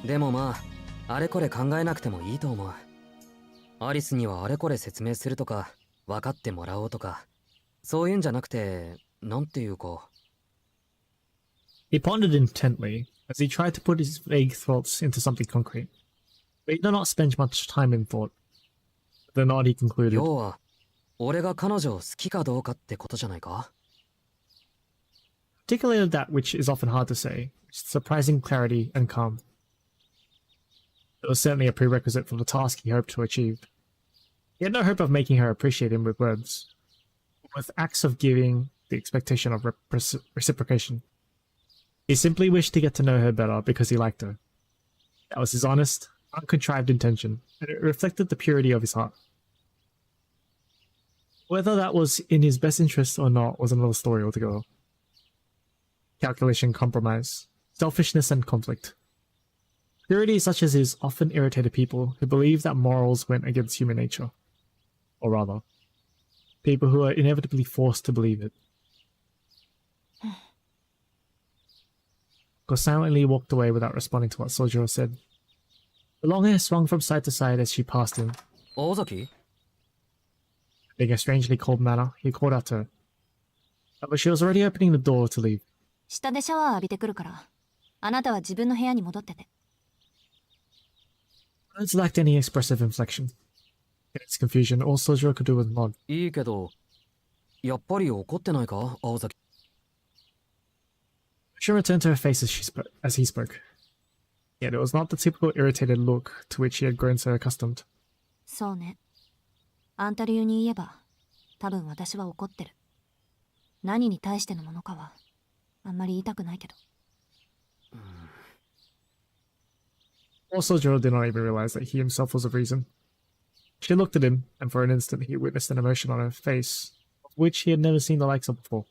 ん。でもまああれこれ考えなくてもいいと思う。アリスにはあれこれ説明するとか分かってもらおうとかそういうんじゃなくてなんていうか。 He pondered intently as he tried to put his vague thoughts into something concrete. But he did not spend much time in thought. With a nod, he concluded. 要は俺が彼女を好きかどうかってことじゃないか。 Articulated that which is often hard to say, with surprising clarity and calm. It was certainly a prerequisite for the task he hoped to achieve. He had no hope of making her appreciate him with words, but with acts of giving the expectation of reciprocation. He simply wished to get to know her better because he liked her. That was his honest, uncontrived intention, and it reflected the purity of his heart. Whether that was in his best interest or not was another story altogether. Calculation, compromise, selfishness, and conflict. Purity such as his often irritated people who believe that morals went against human nature. Or rather, people who are inevitably forced to believe it. Ko silently walked away without responding to what Sojiro said. The long hair swung from side to side as she passed him. 青崎？ In a strangely cold manner, he called out to her. But she was already opening the door to leave. 下でシャワー浴びてくるから、あなたは自分の部屋に戻ってて。Words lacked any expressive inflection. In its confusion, all Sojiro could do was nod. いいけどやっぱり怒ってないか、青崎。 She returned to her face as he spoke. Yet it was not the typical irritated look to which he had grown so accustomed. そうね。あんた流に言えば、多分私は怒ってる。何に対してのものかは、あんまり言いたくないけど。Or Sojiro did not even realize that he himself was the reason. She looked at him, and for an instant he witnessed an emotion on her face, of which he had never seen the likes of before.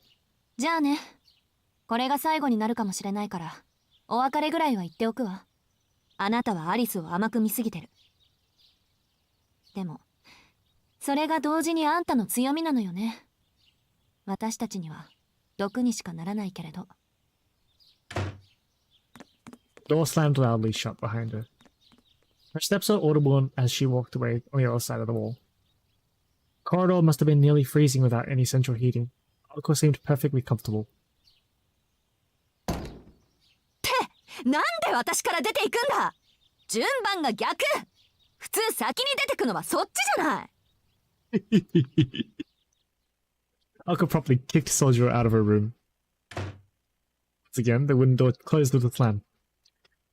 じゃあね。これが最後になるかもしれないから、お別れぐらいは言っておくわ。あなたはアリスを甘く見すぎてる。でも、それが同時にあんたの強みなのよね。私たちには毒にしかならないけれど。The door slammed loudly shut behind her. Her steps were audible as she walked away on the other side of the wall. The corridor must have been nearly freezing without any central heating. Alco seemed perfectly comfortable. なんで私から出ていくんだ。順番が逆。普通先に出てくのはそっちじゃない。Alco promptly kicked Soldier out of her room. Once again, the wooden door closed with a slam.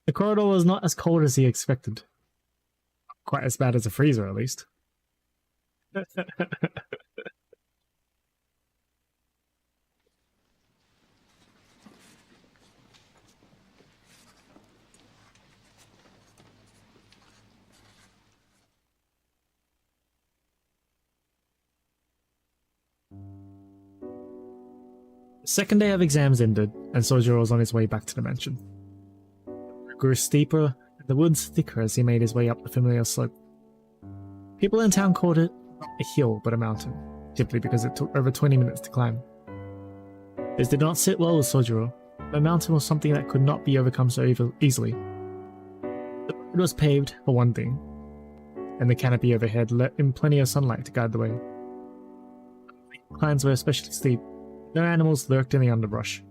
The corridor was not as cold as he expected. Quite as bad as a freezer, at least. The second day of exams ended, and Soldier was on his way back to the mansion. It grew steeper, and the woods thicker as he made his way up the familiar slope. People in town called it not a hill but a mountain, simply because it took over 20 minutes to climb. This did not sit well with Sojiro. The mountain was something that could not be overcome so easily. The road was paved, for one thing, and the canopy overhead let in plenty of sunlight to guide the way. The climbs were especially steep. No animals lurked in the underbrush.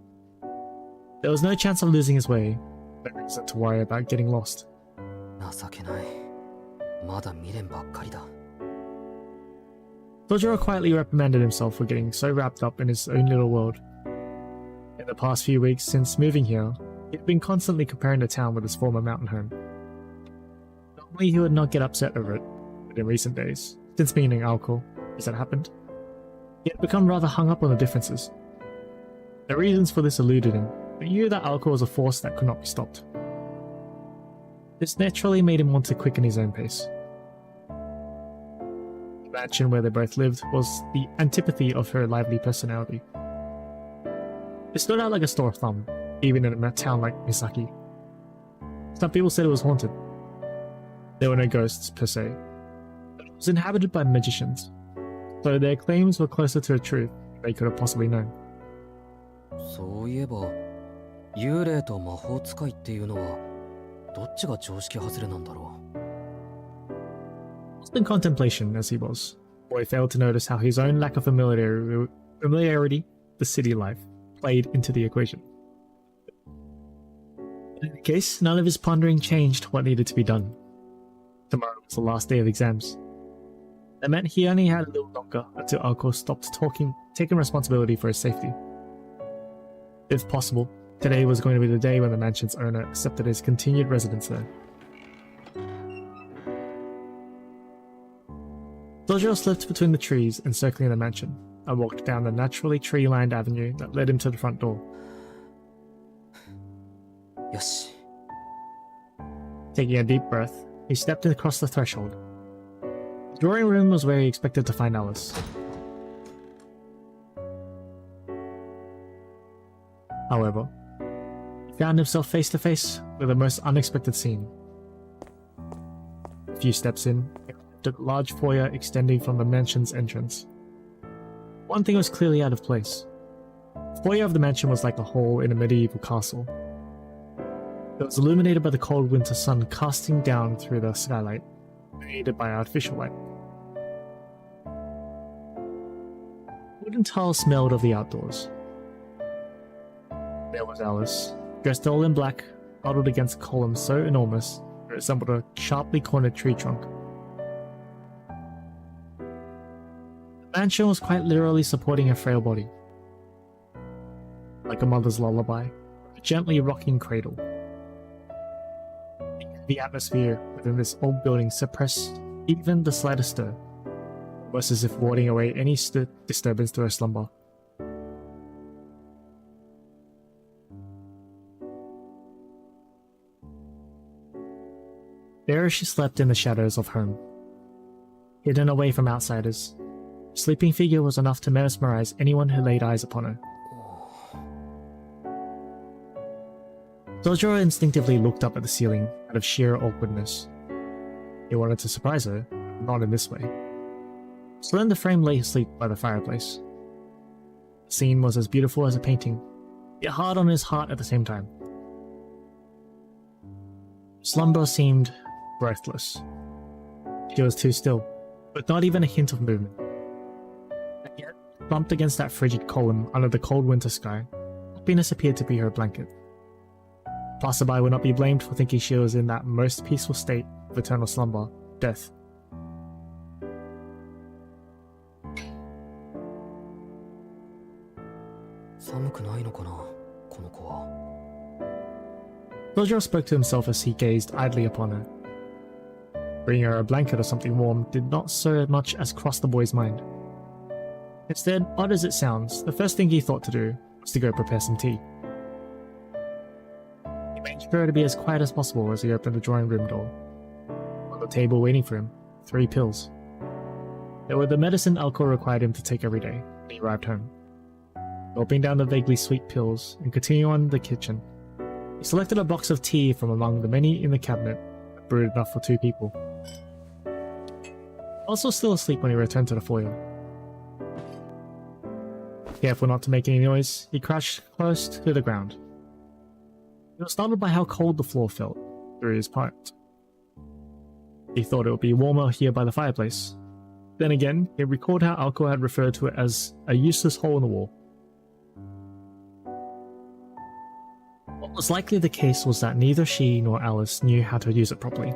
There was no chance of losing his way, no reason to worry about getting lost. 情けない。まだ未練ばっかりだ。Sojiro quietly reprimanded himself for getting so wrapped up in his own little world. In the past few weeks since moving here, he had been constantly comparing the town with his former mountain home. Normally he would not get upset over it, but in recent days, since meeting Alco, as it happened, he had become rather hung up on the differences. The reasons for this eluded him, but he knew that Alco was a force that could not be stopped. This naturally made him want to quicken his own pace. The mansion where they both lived was the antipathy of her lively personality. It stood out like a sore thumb, even in a town like Misaki. Some people said it was haunted. There were no ghosts per se, but it was inhabited by magicians, so their claims were closer to the truth than they could have possibly known. そういえば、幽霊と魔法使いっていうのは、どっちが常識外れなんだろう。 Lost in contemplation as he was, Boy failed to notice how his own lack of familiarity with city life played into the equation. In any case, none of his pondering changed what needed to be done. Tomorrow was the last day of exams. That meant he only had a little longer until Alco stopped taking responsibility for his safety. If possible, today was going to be the day when the mansion's owner accepted his continued residence there. Sojiro slipped between the trees encircling the mansion and walked down the naturally tree-lined avenue that led him to the front door. よし。 Taking a deep breath, he stepped across the threshold. The drawing room was where he expected to find Alice. However, he found himself face to face with the most unexpected scene. A few steps in, he entered a large foyer extending from the mansion's entrance. One thing was clearly out of place. The foyer of the mansion was like a hall in a medieval castle. It was illuminated by the cold winter sun casting down through the skylight, aided by artificial light. Wooden tiles smelled of the outdoors. There was Alice, dressed all in black, huddled against a column so enormous it resembled a sharply cornered tree trunk. The mansion was quite literally supporting her frail body, like a mother's lullaby, a gently rocking cradle. The atmosphere within this old building suppressed even the slightest stir, almost as if warding away any disturbance to her slumber. There she slept in the shadows of home. hidden away from outsiders. Her sleeping figure was enough to mesmerize anyone who laid eyes upon her. Sojiro instinctively looked up at the ceiling out of sheer awkwardness. He wanted to surprise her, but not in this way. Slender Frame lay asleep by the fireplace. The scene was as beautiful as a painting, yet hard on his heart at the same time. Slumber seemed breathless. She was too still, with not even a hint of movement. And yet, slumped against that frigid column under the cold winter sky, happiness appeared to be her blanket. Passerby would not be blamed for thinking she was in that most peaceful state of eternal slumber, death. Sojiro spoke to himself as he gazed idly upon her. Bringing her a blanket or something warm did not so much as cross the boy's mind. Instead, odd as it sounds, the first thing he thought to do was to go prepare some tea. He made sure to be as quiet as possible as he opened the drawing room door. On the table waiting for him, 3 pills. They were the medicine Alcor required him to take every day when he arrived home. Gulping down the vaguely sweet pills and continuing on the kitchen, he selected a box of tea from among the many in the cabinet that brewed enough for 2 people. Also still asleep when he returned to the foyer. Careful not to make any noise, he crouched close to the ground. He was startled by how cold the floor felt through his part. He thought it would be warmer here by the fireplace. Then again, he recalled how Alcor had referred to it as a useless hole in the wall. What was likely the case was that neither she nor Alice knew how to use it properly.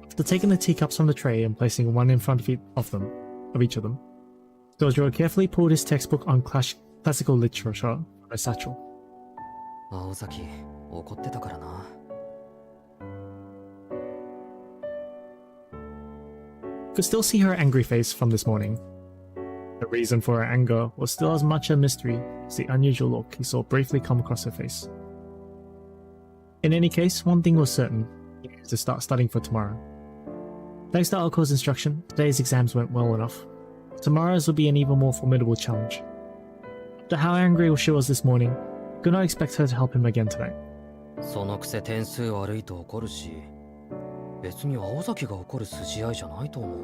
After taking the teacups from the tray and placing one in front of each of them, Sojiro carefully pulled his textbook on classical literature from a satchel. Could still see her angry face from this morning. The reason for her anger was still as much a mystery as the unusual look he saw briefly come across her face. In any case, one thing was certain: he needed to start studying for tomorrow. Thanks to Alcor's instruction, today's exams went well enough. Tomorrow's would be an even more formidable challenge. After how angry she was this morning, he could not expect her to help him again tonight. そのくせ点数悪いと怒るし、別に青崎が怒る筋合いじゃないと思う。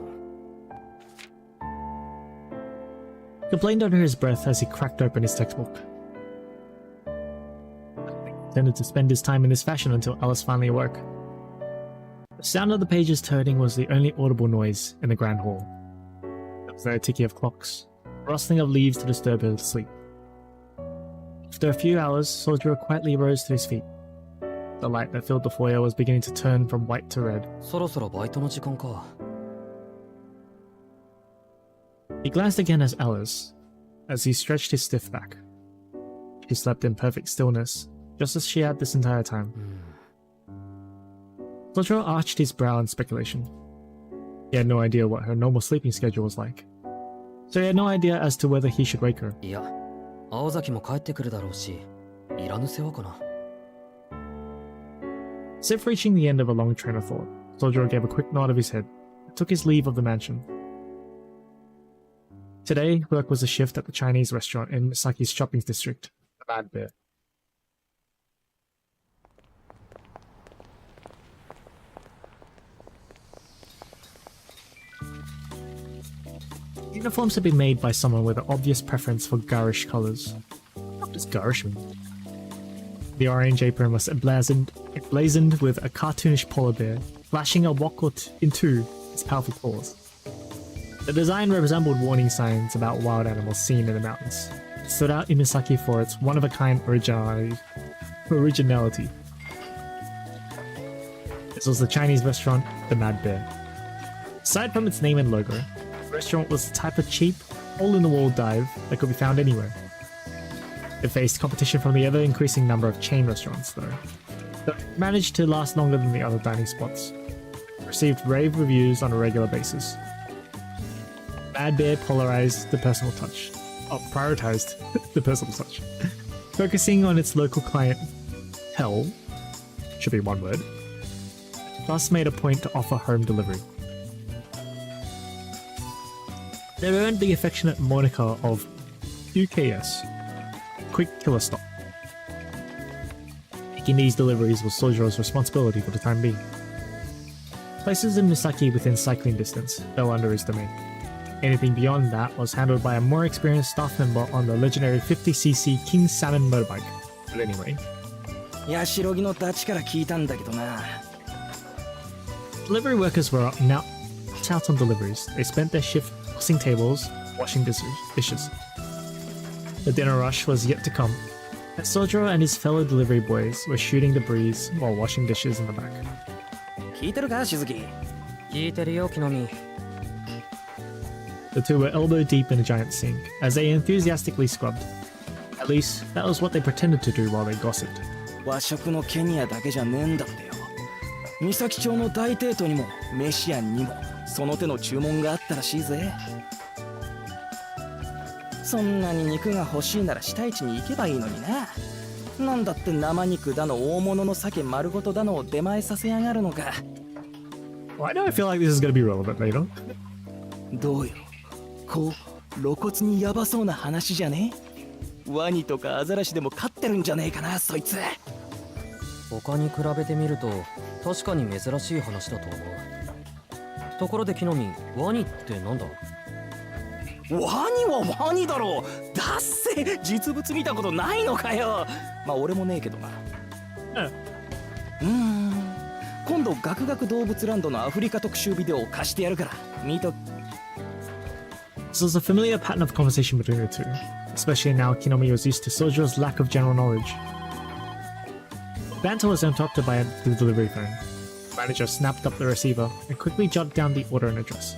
He complained under his breath as he cracked open his textbook. He intended to spend his time in this fashion until Alice finally awoke. The sound of the pages turning was the only audible noise in the grand hall. There was no ticking of clocks, rustling of leaves to disturb her sleep. After a few hours, Sojiro quietly rose to his feet. The light that filled the foyer was beginning to turn from white to red. そろそろバイトの時間か。He glanced again at Alice as he stretched his stiff back. She slept in perfect stillness, just as she had this entire time. Sojiro arched his brow in speculation. He had no idea what her normal sleeping schedule was like, so he had no idea as to whether he should wake her. いや、青崎も帰ってくるだろうし、いらぬ世話かな。As if reaching the end of a long train of thought, Sojiro gave a quick nod of his head and took his leave of the mansion. Today, work was a shift at the Chinese restaurant in Misaki's shopping district, the Mad Bear. Uniforms had been made by someone with an obvious preference for garish colours. What does garish mean? The orange apron was emblazoned with a cartoonish polar bear, flashing a wok or into its powerful claws. The design resembled warning signs about wild animals seen in the mountains. It stood out in Misaki for its one-of-a-kind originality. This was the Chinese restaurant, the Mad Bear. Aside from its name and logo, the restaurant was the type of cheap, hole-in-the-wall dive that could be found anywhere. It faced competition from the ever-increasing number of chain restaurants, though. It managed to last longer than the other dining spots. It received rave reviews on a regular basis. Mad Bear prioritized the personal touch, focusing on its local client Tell, should be one word, thus made a point to offer home delivery. They earned the affectionate moniker of QKS, Quick Killer Stop. Making these deliveries was Sojiro's responsibility for the time being. Places in Misaki within cycling distance fell under his domain. Anything beyond that was handled by a more experienced staff member on the legendary 50cc King Salmon motorbike. But anyway, ヤシロギのダチから聞いたんだけどな。 delivery workers were now out on deliveries. They spent their shift tossing tables, washing dishes. The dinner rush was yet to come, and Sojiro and his fellow delivery boys were shooting the breeze while washing dishes in the back. 聞いてるか、しずき。聞いてるよ木の実。 The two were elbow deep in a giant sink, as they enthusiastically scrubbed. At least, that was what they pretended to do while they gossiped. 和食のケニアだけじゃねえんだってよ。三崎町の大帝都にもメシアンにもその手の注文があったらしいぜ。そんなに肉が欲しいなら下市に行けばいいのにな。なんだって生肉だの大物の鮭丸ごとだのを出前させやがるのか。 Why do I feel like this is going to be relevant later? どうよ。こう露骨にヤバそうな話じゃね？ワニとかアザラシでも飼ってるんじゃねえかな、そいつ。他に比べてみると確かに珍しい話だと思う。ところで木の実、ワニってなんだ？ワニはワニだろう。だっせ、実物見たことないのかよ。まあ俺もねえけどな。今度ガクガク動物ランドのアフリカ特集ビデオを貸してやるから見と。 This was a familiar pattern of conversation between the two, especially now Kinomi was used to Sojiro's lack of general knowledge. Banter was interrupted by the delivery phone. The manager snapped up the receiver and quickly jotted down the order and address.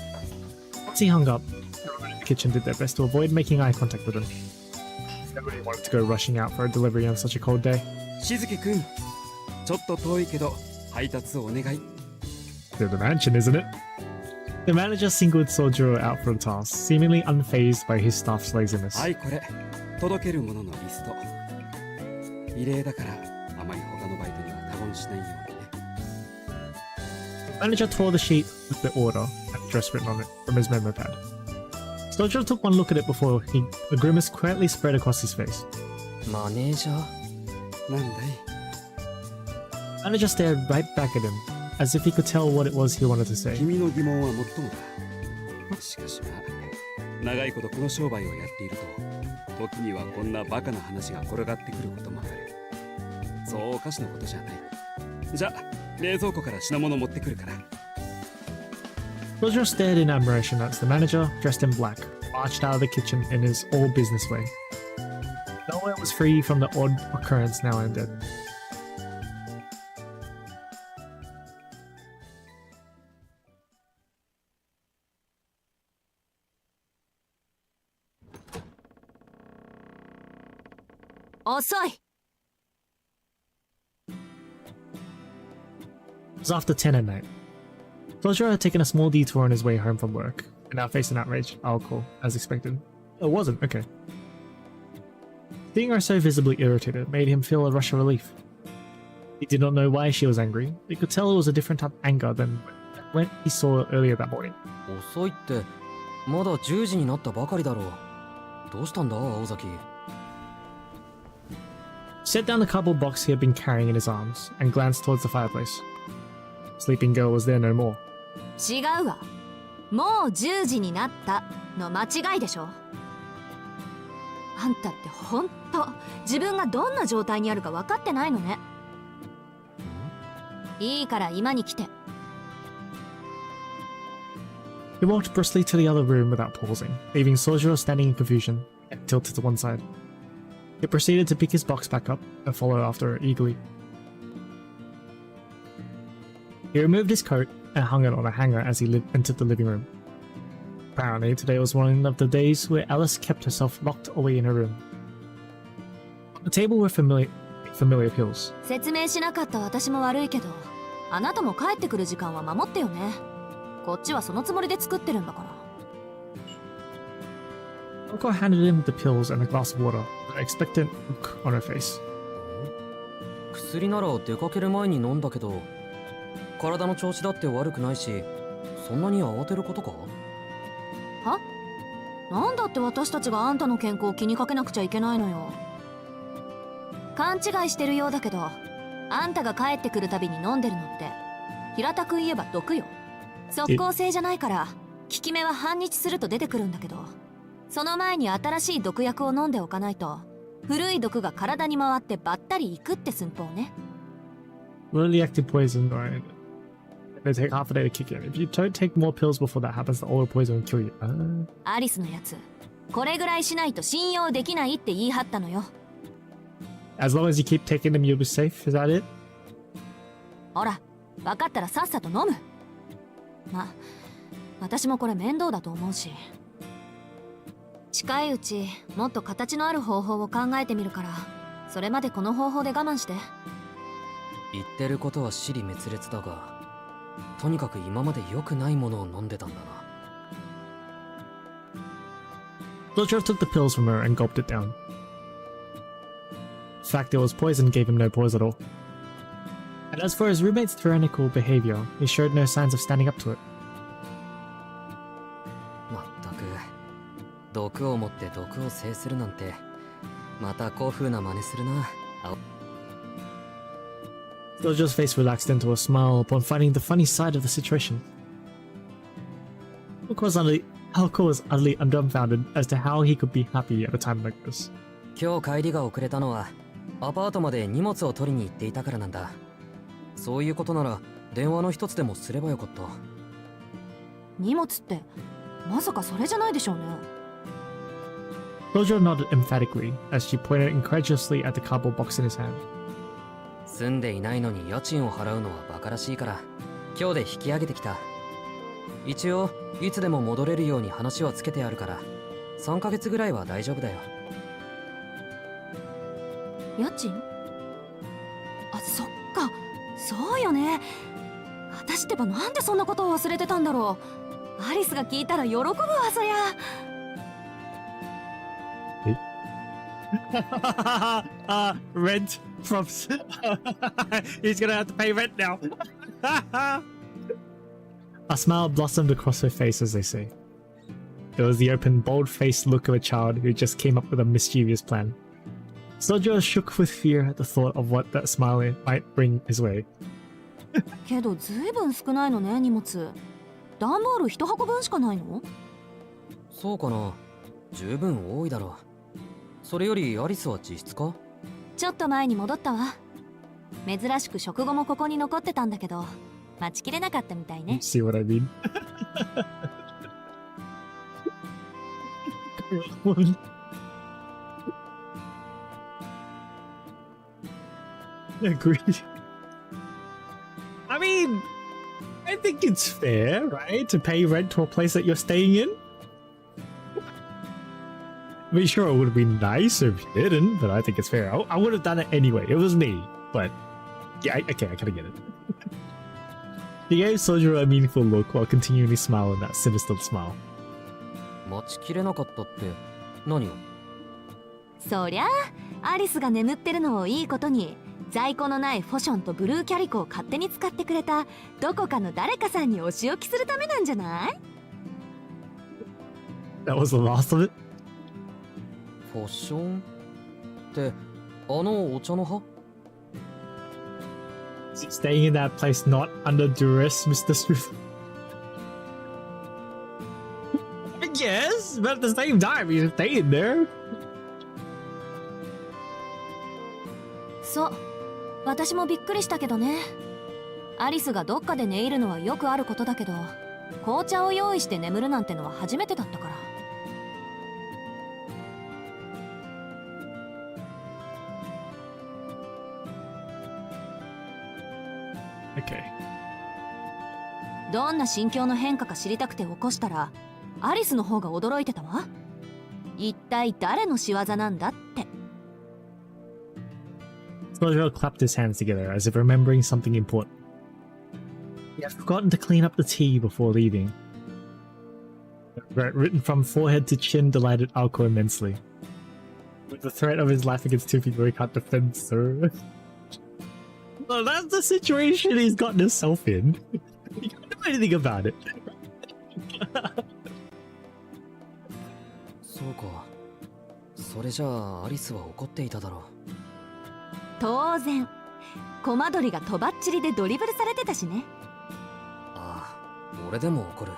Once he hung up, everyone in the kitchen did their best to avoid making eye contact with him. Nobody wanted to go rushing out for a delivery on such a cold day. しずきくん、ちょっと遠いけど配達をお願い。 Through the mansion, isn't it? The manager singled Sojiro out for a task, seemingly unfazed by his staff's laziness. はい、これ届けるもののリスト。異例だからあまり他のバイトには他言しないようにね。 The manager tore the sheet with the order and address written on it from his memo pad. Sojiro took one look at it before a grimace quietly spread across his face. マネージャー？なんだい？ The manager stared right back at him, as if he could tell what it was he wanted to say. 君の疑問はもっともだ。しかしまあ、長いことこの商売をやっていると、時にはこんなバカな話が転がってくることもある。そうおかしなことじゃない。じゃあ、冷蔵庫から品物持ってくるから。 Sojiro stared in admiration as the manager, dressed in black, marched out of the kitchen in his all-business way. Nowhere was free from the odd occurrence now and then. Osoi! It was after 10 at night. Sojiro had taken a small detour on his way home from work, and now faced an outraged alcohol, as expected. It wasn't, okay. Seeing her so visibly irritated made him feel a rush of relief. He did not know why she was angry, but he could tell it was a different type of anger than when he saw her earlier that morning. 遅いってまだ10時になったばかりだろう。どうしたんだ青崎。 He set down the cardboard box he had been carrying in his arms and glanced towards the fireplace. The sleeping girl was there no more. 違うわ。もう10時になったの間違いでしょ。あんたってほんと自分がどんな状態にあるか分かってないのね。いいから今に来て。 He walked briskly to the other room without pausing, leaving Sojiro standing in confusion and tilted to one side. He proceeded to pick his box back up and follow after her eagerly. He removed his coat and hung it on a hanger as he entered the living room. Apparently, today was one of the days where Alice kept herself locked away in her room. On the table were familiar pills. 説明しなかった私も悪いけど、あなたも帰ってくる時間は守ってよね。こっちはそのつもりで作ってるんだから。Uncle handed him the pills and a glass of water, with an expectant look on her face. 薬なら出かける前に飲んだけど、体の調子だって悪くないし、そんなに慌てることか？は？なんだって私たちがあんたの健康を気にかけなくちゃいけないのよ。勘違いしてるようだけど、あんたが帰ってくるたびに飲んでるのって平たく言えば毒よ。即効性じゃないから効き目は半日すると出てくるんだけど、その前に新しい毒薬を飲んでおかないと古い毒が体に回ってばったりいくって寸法ね。 Literally active poison, right? They take half a day to kick in. If you don't take more pills before that happens, the old poison will kill you. アリスのやつ、これぐらいしないと信用できないって言い張ったのよ。 As long as you keep taking them, you'll be safe. Is that it? ほら、分かったらさっさと飲む。ま、私もこれ面倒だと思うし、近いうちもっと形のある方法を考えてみるから、それまでこの方法で我慢して。言ってることは支離滅裂だが、とにかく今まで良くないものを飲んでたんだな。Lodrov took the pills from her and gulped it down. The fact it was poison gave him no pause at all. And as for his roommate's tyrannical behavior, he showed no signs of standing up to it. まったく、毒を持って毒を制するなんて、また古風な真似するな。Lodrov's face relaxed into a smile upon finding the funny side of the situation. Alco was utterly undumbfounded as to how he could be happy at a time like this. 今日帰りが遅れたのは、アパートまで荷物を取りに行っていたからなんだ。そういうことなら電話の一つでもすればよかった。荷物ってまさかそれじゃないでしょうね。 Lodrov nodded emphatically as she pointed incredulously at the cardboard box in his hand. 住んでいないのに家賃を払うのはバカらしいから、今日で引き上げてきた。一応いつでも戻れるように話はつけてあるから、3ヶ月ぐらいは大丈夫だよ。家賃？あ、そっか、そうよね。私ってばなんでそんなことを忘れてたんだろう。アリスが聞いたら喜ぶわ、そりゃ。Rent from... He's gonna have to pay rent now. A smile blossomed across her face as they say. It was the open, bold-faced look of a child who just came up with a mischievous plan. Lodrov shook with fear at the thought of what that smile might bring his way. けどずいぶん少ないのね、荷物。段ボール1箱分しかないの？そうかな。十分多いだろう。それよりアリスは自室か？ちょっと前に戻ったわ。珍しく食後もここに残ってたんだけど、待ちきれなかったみたいね。See what I mean? Agreed. I mean, I think it's fair, right? To pay rent to a place that you're staying in? I mean, sure, it would have been nice if you didn't, but I think it's fair. I would have done it anyway. It was me, but yeah, okay, I kind of get it. He gave Lodrov a meaningful look while continuing to smile in that sinister smile. 待ちきれなかったって何を？そりゃあ、アリスが眠ってるのをいいことに、在庫のないフォションとブルーキャリコを勝手に使ってくれたどこかの誰かさんにお仕置きするためなんじゃない？ That was the last of it? フォッションってあのお茶の葉？ Staying in that place not under duress, Mr. Smith. Yes, but at the same time, you're staying there. そう、私もびっくりしたけどね。アリスがどっかで寝入るのはよくあることだけど、紅茶を用意して眠るなんてのは初めてだったから。Okay. どんな心境の変化か知りたくて起こしたら、アリスの方が驚いてたわ。一体誰の仕業なんだって。Lodrov clapped his hands together as if remembering something important. He had forgotten to clean up the tea before leaving. Written from forehead to chin delighted Alco immensely. With the threat of his life against two people he can't defend, sir. Well, that's the situation he's gotten himself in. He can't do anything about it. そうか。それじゃあアリスは怒っていただろう。当然コマドリがとばっちりでドリブルされてたしね。ああ、俺でも怒る。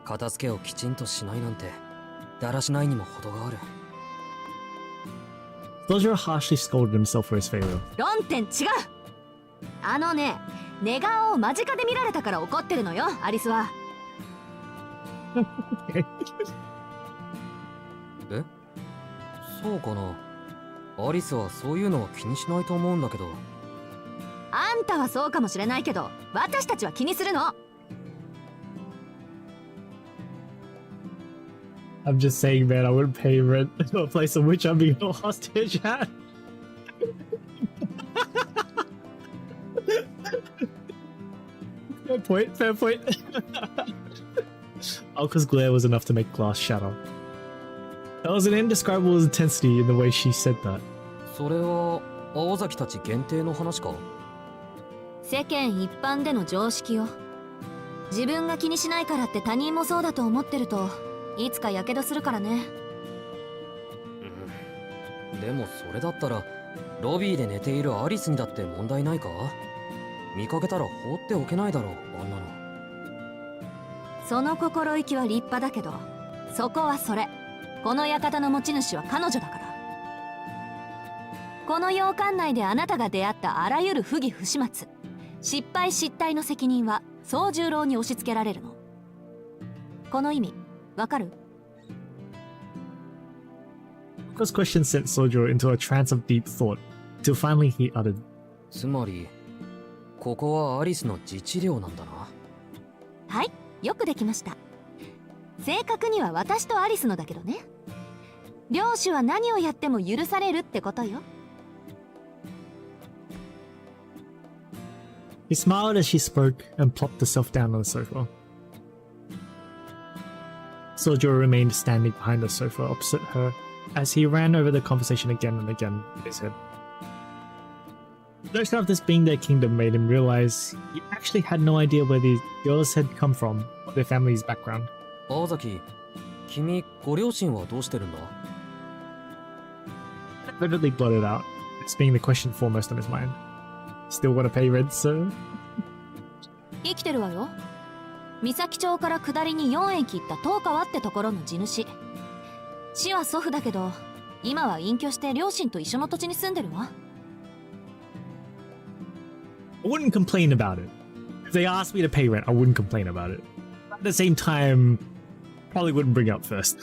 片付けをきちんとしないなんてだらしないにも程がある。Soldier harshly scolded himself for his failure. 論点違う。あのね、寝顔を間近で見られたから怒ってるのよ、アリスは。え？そうかな。アリスはそういうのは気にしないと思うんだけど。あんたはそうかもしれないけど、私たちは気にするの。I'm just saying, man, I wouldn't pay rent to a place in which I'm being held hostage at. Fair point, fair point. Alka's glare was enough to make glass shatter. There was an indescribable intensity in the way she said that. それは青崎たち限定の話か？世間一般での常識よ。自分が気にしないからって他人もそうだと思ってるといつかやけどするからね。でもそれだったらロビーで寝ているアリスにだって問題ないか？見かけたら放っておけないだろう、あんなの。その心意気は立派だけど、そこはそれ。この館の持ち主は彼女だから。この洋館内であなたが出会ったあらゆる不義不始末、失敗失態の責任は宗十郎に押し付けられるの。この意味わかるAlka's question sent Soldier into a trance of deep thought, till finally he uttered. つまりここはアリスの自治領なんだな。はい、よくできました。正確には私とアリスのだけどね。領主は何をやっても許されるってことよ。He smiled as she spoke and plopped herself down on the sofa. Soldier remained standing behind the sofa opposite her as he ran over the conversation again and again in his head. The notion of this being their kingdom made him realize he actually had no idea where these girls had come from or their family's background. 青崎、君ご両親はどうしてるんだ？ Vividly blotted out, this being the question foremost on his mind. Still want to pay rent, sir? 生きてるわよ。三崎町から下りに4駅行った東川ってところの地主。死は祖父だけど、今は隠居して両親と一緒の土地に住んでるわ。I wouldn't complain about it. If they asked me to pay rent, I wouldn't complain about it. At the same time, probably wouldn't bring it up first.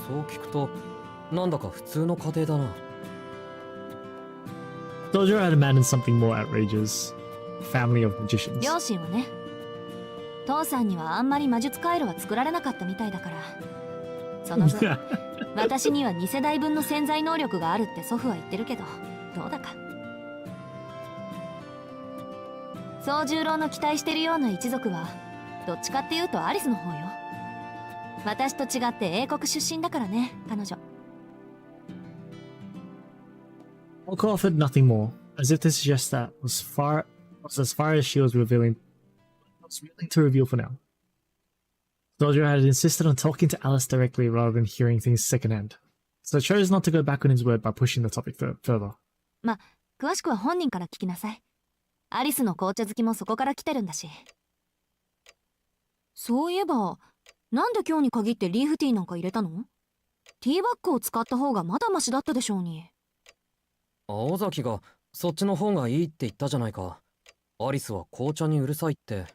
そう聞くとなんだか普通の家庭だな。Soldier had imagined something more outrageous. Family of magicians. 両親はね、父さんにはあんまり魔術回路は作られなかったみたいだから。その分私には2世代分の潜在能力があるって祖父は言ってるけど、どうだか。宗十郎の期待してるような一族はどっちかっていうとアリスの方よ。私と違って英国出身だからね、彼女。Alka offered nothing more, as if to suggest that was as far as she was willing to reveal for now. Soldier had insisted on talking to Alice directly rather than hearing things secondhand, so chose not to go back on his word by pushing the topic further. ま、詳しくは本人から聞きなさい。アリスの紅茶好きもそこから来てるんだし。そういえば、なんで今日に限ってリーフティーなんか入れたの？ティーバッグを使った方がまだマシだったでしょうに。青崎がそっちの方がいいって言ったじゃないか。アリスは紅茶にうるさいって。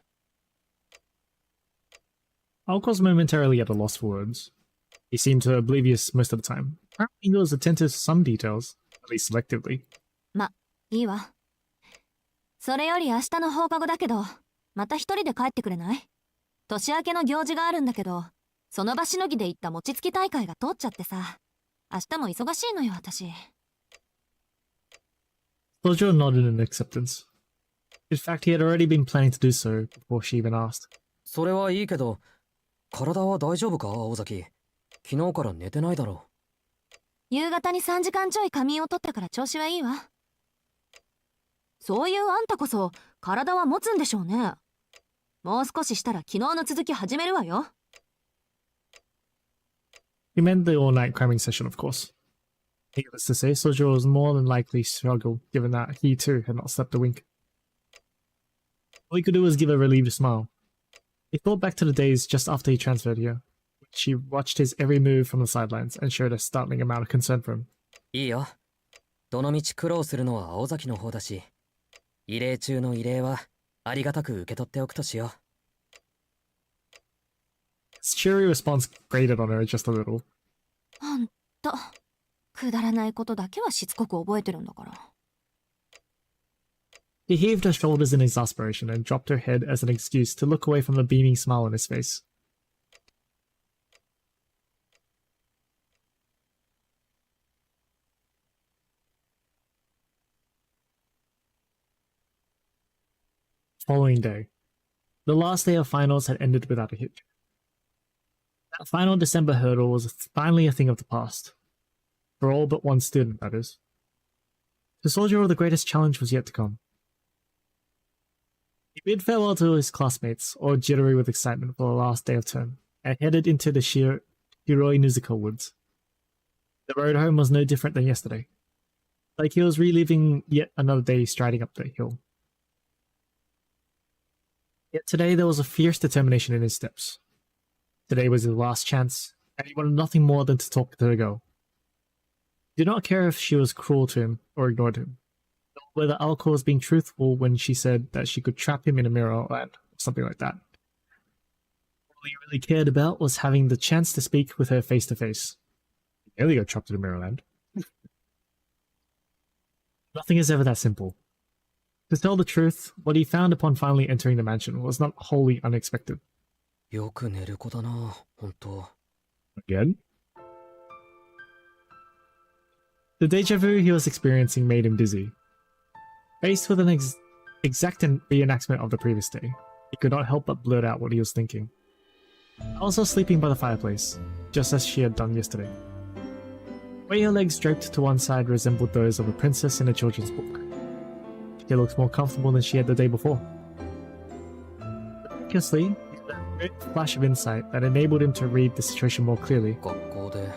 Alka was momentarily at a loss for words. He seemed to oblivious most of the time. Apparently he was attentive to some details, at least selectively. ま、いいわ。それより明日の放課後だけど、また一人で帰ってくれない？年明けの行事があるんだけど、その場しのぎで行った餅つき大会が通っちゃってさ。明日も忙しいのよ、私。Soldier nodded in acceptance. In fact, he had already been planning to do so before she even asked. それはいいけど、体は大丈夫か、青崎。昨日から寝てないだろ夕方に3時間ちょい仮眠を取ったから調子はいいわ。そういうあんたこそ体は持つんでしょうね。もう少ししたら昨日の続き始めるわよ。He meant the all-night cramming session, of course. Needless to say, Sojiro was more than likely struggled, given that he too had not slept a wink. All he could do was give a relieved smile. He thought back to the days just after he transferred here, when she watched his every move from the sidelines and showed a startling amount of concern for him. う。いいよ。どのみち苦労するのは青崎の方だし、異例中の異例はありがたく受け取っておくとしよう。His cheery response grated on her just a little. あんた、くだらないことだけはしつこく覚えてるんだから。He heaved her shoulders in exasperation and dropped her head as an excuse to look away from the beaming smile on his face. Following day. The last day of finals had ended without a hitch. That final December hurdle was finally a thing of the past. For all but one student, that is. To Sojiro, the greatest challenge was yet to come. He bid farewell to his classmates, all jittery with excitement for the last day of term, and headed into the Shiroi Nuzuka woods. The road home was no different than yesterday. Like he was reliving yet another day striding up that hill. Yet today there was a fierce determination in his steps. Today was his last chance, and he wanted nothing more than to talk to the girl. He did not care if she was cruel to him or ignored him, nor whether Alcor was being truthful when she said that she could trap him in a mirror or something like that. All he really cared about was having the chance to speak with her face to face. He nearly got trapped in a Mirrorland. Nothing is ever that simple. To tell the truth, what he found upon finally entering the mansion was not wholly unexpected. よく寝る子だな、本当。Again? The deja vu he was experiencing made him dizzy. Faced with an exact reenactment of the previous day, he could not help but blurt out what he was thinking. Also sleeping by the fireplace, just as she had done yesterday. The way her legs draped to one side resembled those of a princess in a children's book. She looked more comfortable than she had the day before. Miraculously, he had a great flash of insight that enabled him to read the situation more clearly. 学校で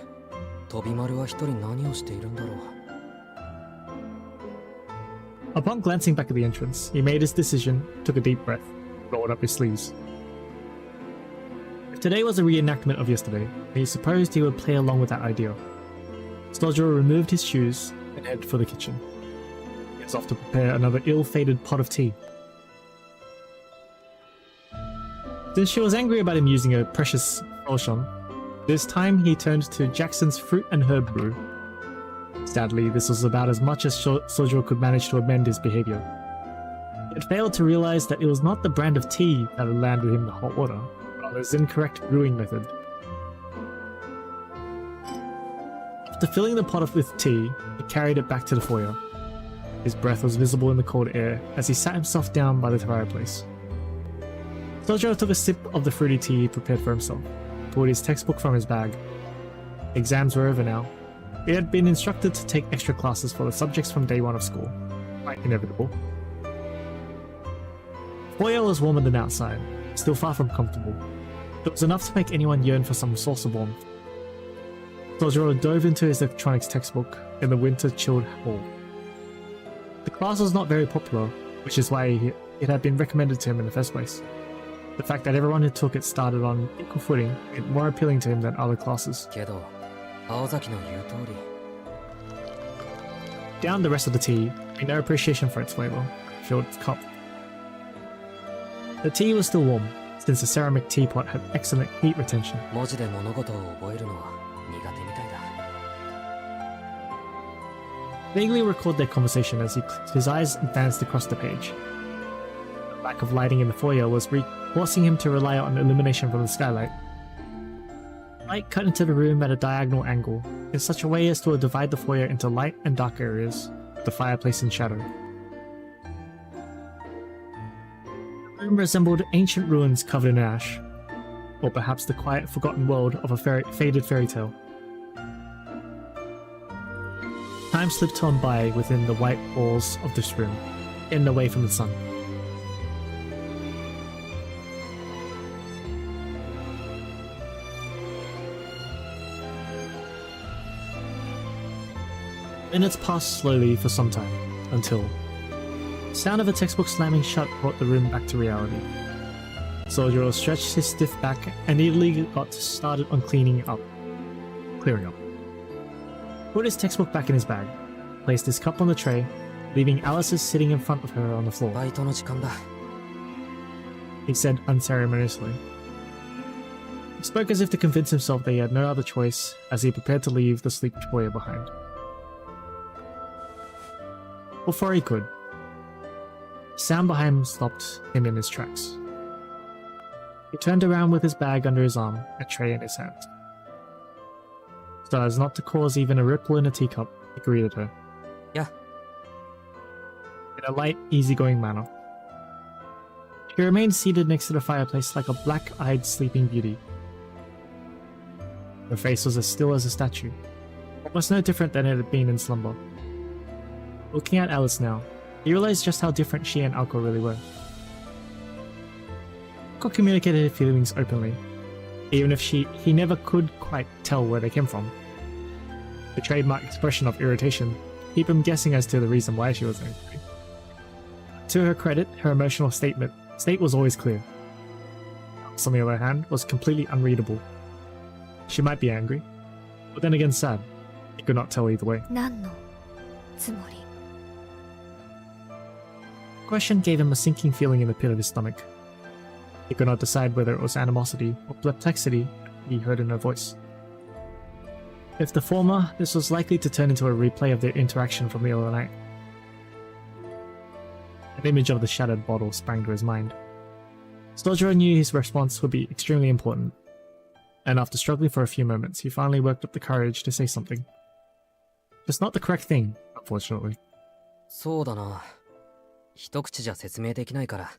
飛び丸は一人何をしているんだろう。 Upon glancing back at the entrance, he made his decision, took a deep breath, rolled up his sleeves. If today was a reenactment of yesterday, he supposed he would play along with that idea. Stojiro removed his shoes and headed for the kitchen. He was off to prepare another ill-fated pot of tea. Since she was angry about him using a precious Roshon, this time he turned to Jackson's fruit and herb brew. Sadly, this was about as much as Sojiro could manage to amend his behavior. He had failed to realize that it was not the brand of tea that had landed him the hot water, but his incorrect brewing method. After filling the pot with tea, he carried it back to the foyer. His breath was visible in the cold air as he sat himself down by the fireplace. Sojiro took a sip of the fruity tea he prepared for himself, pulled his textbook from his bag. Exams were over now. He had been instructed to take extra classes for the subjects from day one of school. Quite inevitable. The foyer was warmer than outside, still far from comfortable. It was enough to make anyone yearn for some source of warmth. Sojiro dove into his electronics textbook in the winter-chilled hall. The class was not very popular, which is why it had been recommended to him in the first place. The fact that everyone who took it started on equal footing made it more appealing to him than other classes. けど、青崎の言う通り。 Down the rest of the tea, with no appreciation for its flavor, filled its cup. The tea was still warm, since the ceramic teapot had excellent heat retention. 文字で物事を覚えるのは苦手みたいだ。 Vaguely recalled their conversation as his eyes advanced across the page. The lack of lighting in the foyer was forcing him to rely on illumination from the skylight. Light cut into the room at a diagonal angle, in such a way as to divide the foyer into light and dark areas, with the fireplace in shadow. The room resembled ancient ruins covered in ash, or perhaps the quiet, forgotten world of a faded fairy tale. Time slipped on by within the white walls of this room, hidden away from the sun. Minutes passed slowly for some time, until the sound of a textbook slamming shut brought the room back to reality. Sojiro stretched his stiff back and immediately got started on clearing up. Put his textbook back in his bag, placed his cup on the tray, leaving Alice's sitting in front of her on the floor. バイトの時間だ。 He said unceremoniously. He spoke as if to convince himself that he had no other choice as he prepared to leave the sleepy boy behind. Before he could, sound behind him stopped him in his tracks. He turned around with his bag under his arm, a tray in his hand. So as not to cause even a ripple in a teacup, he greeted her. Yeah. In a light, easygoing manner. She remained seated next to the fireplace like a black-eyed sleeping beauty. Her face was as still as a statue, almost no different than it had been in slumber. Looking at Alice now, he realized just how different she and Alko really were. Alko communicated her feelings openly, even if he never could quite tell where they came from. The trademark expression of irritation kept him guessing as to the reason why she was angry. To her credit, her emotional state was always clear. Alice, on the other hand, was completely unreadable. She might be angry, but then again sad. He could not tell either way. 何のつもり？ The question gave him a sinking feeling in the pit of his stomach. He could not decide whether it was animosity or perplexity he heard in her voice. If the former, this was likely to turn into a replay of their interaction from the other night. An image of the shattered bottle sprang to his mind. Sojiro knew his response would be extremely important, and after struggling for a few moments, he finally worked up the courage to say something. Just not the correct thing, unfortunately. そうだな。一口じゃ説明できないから。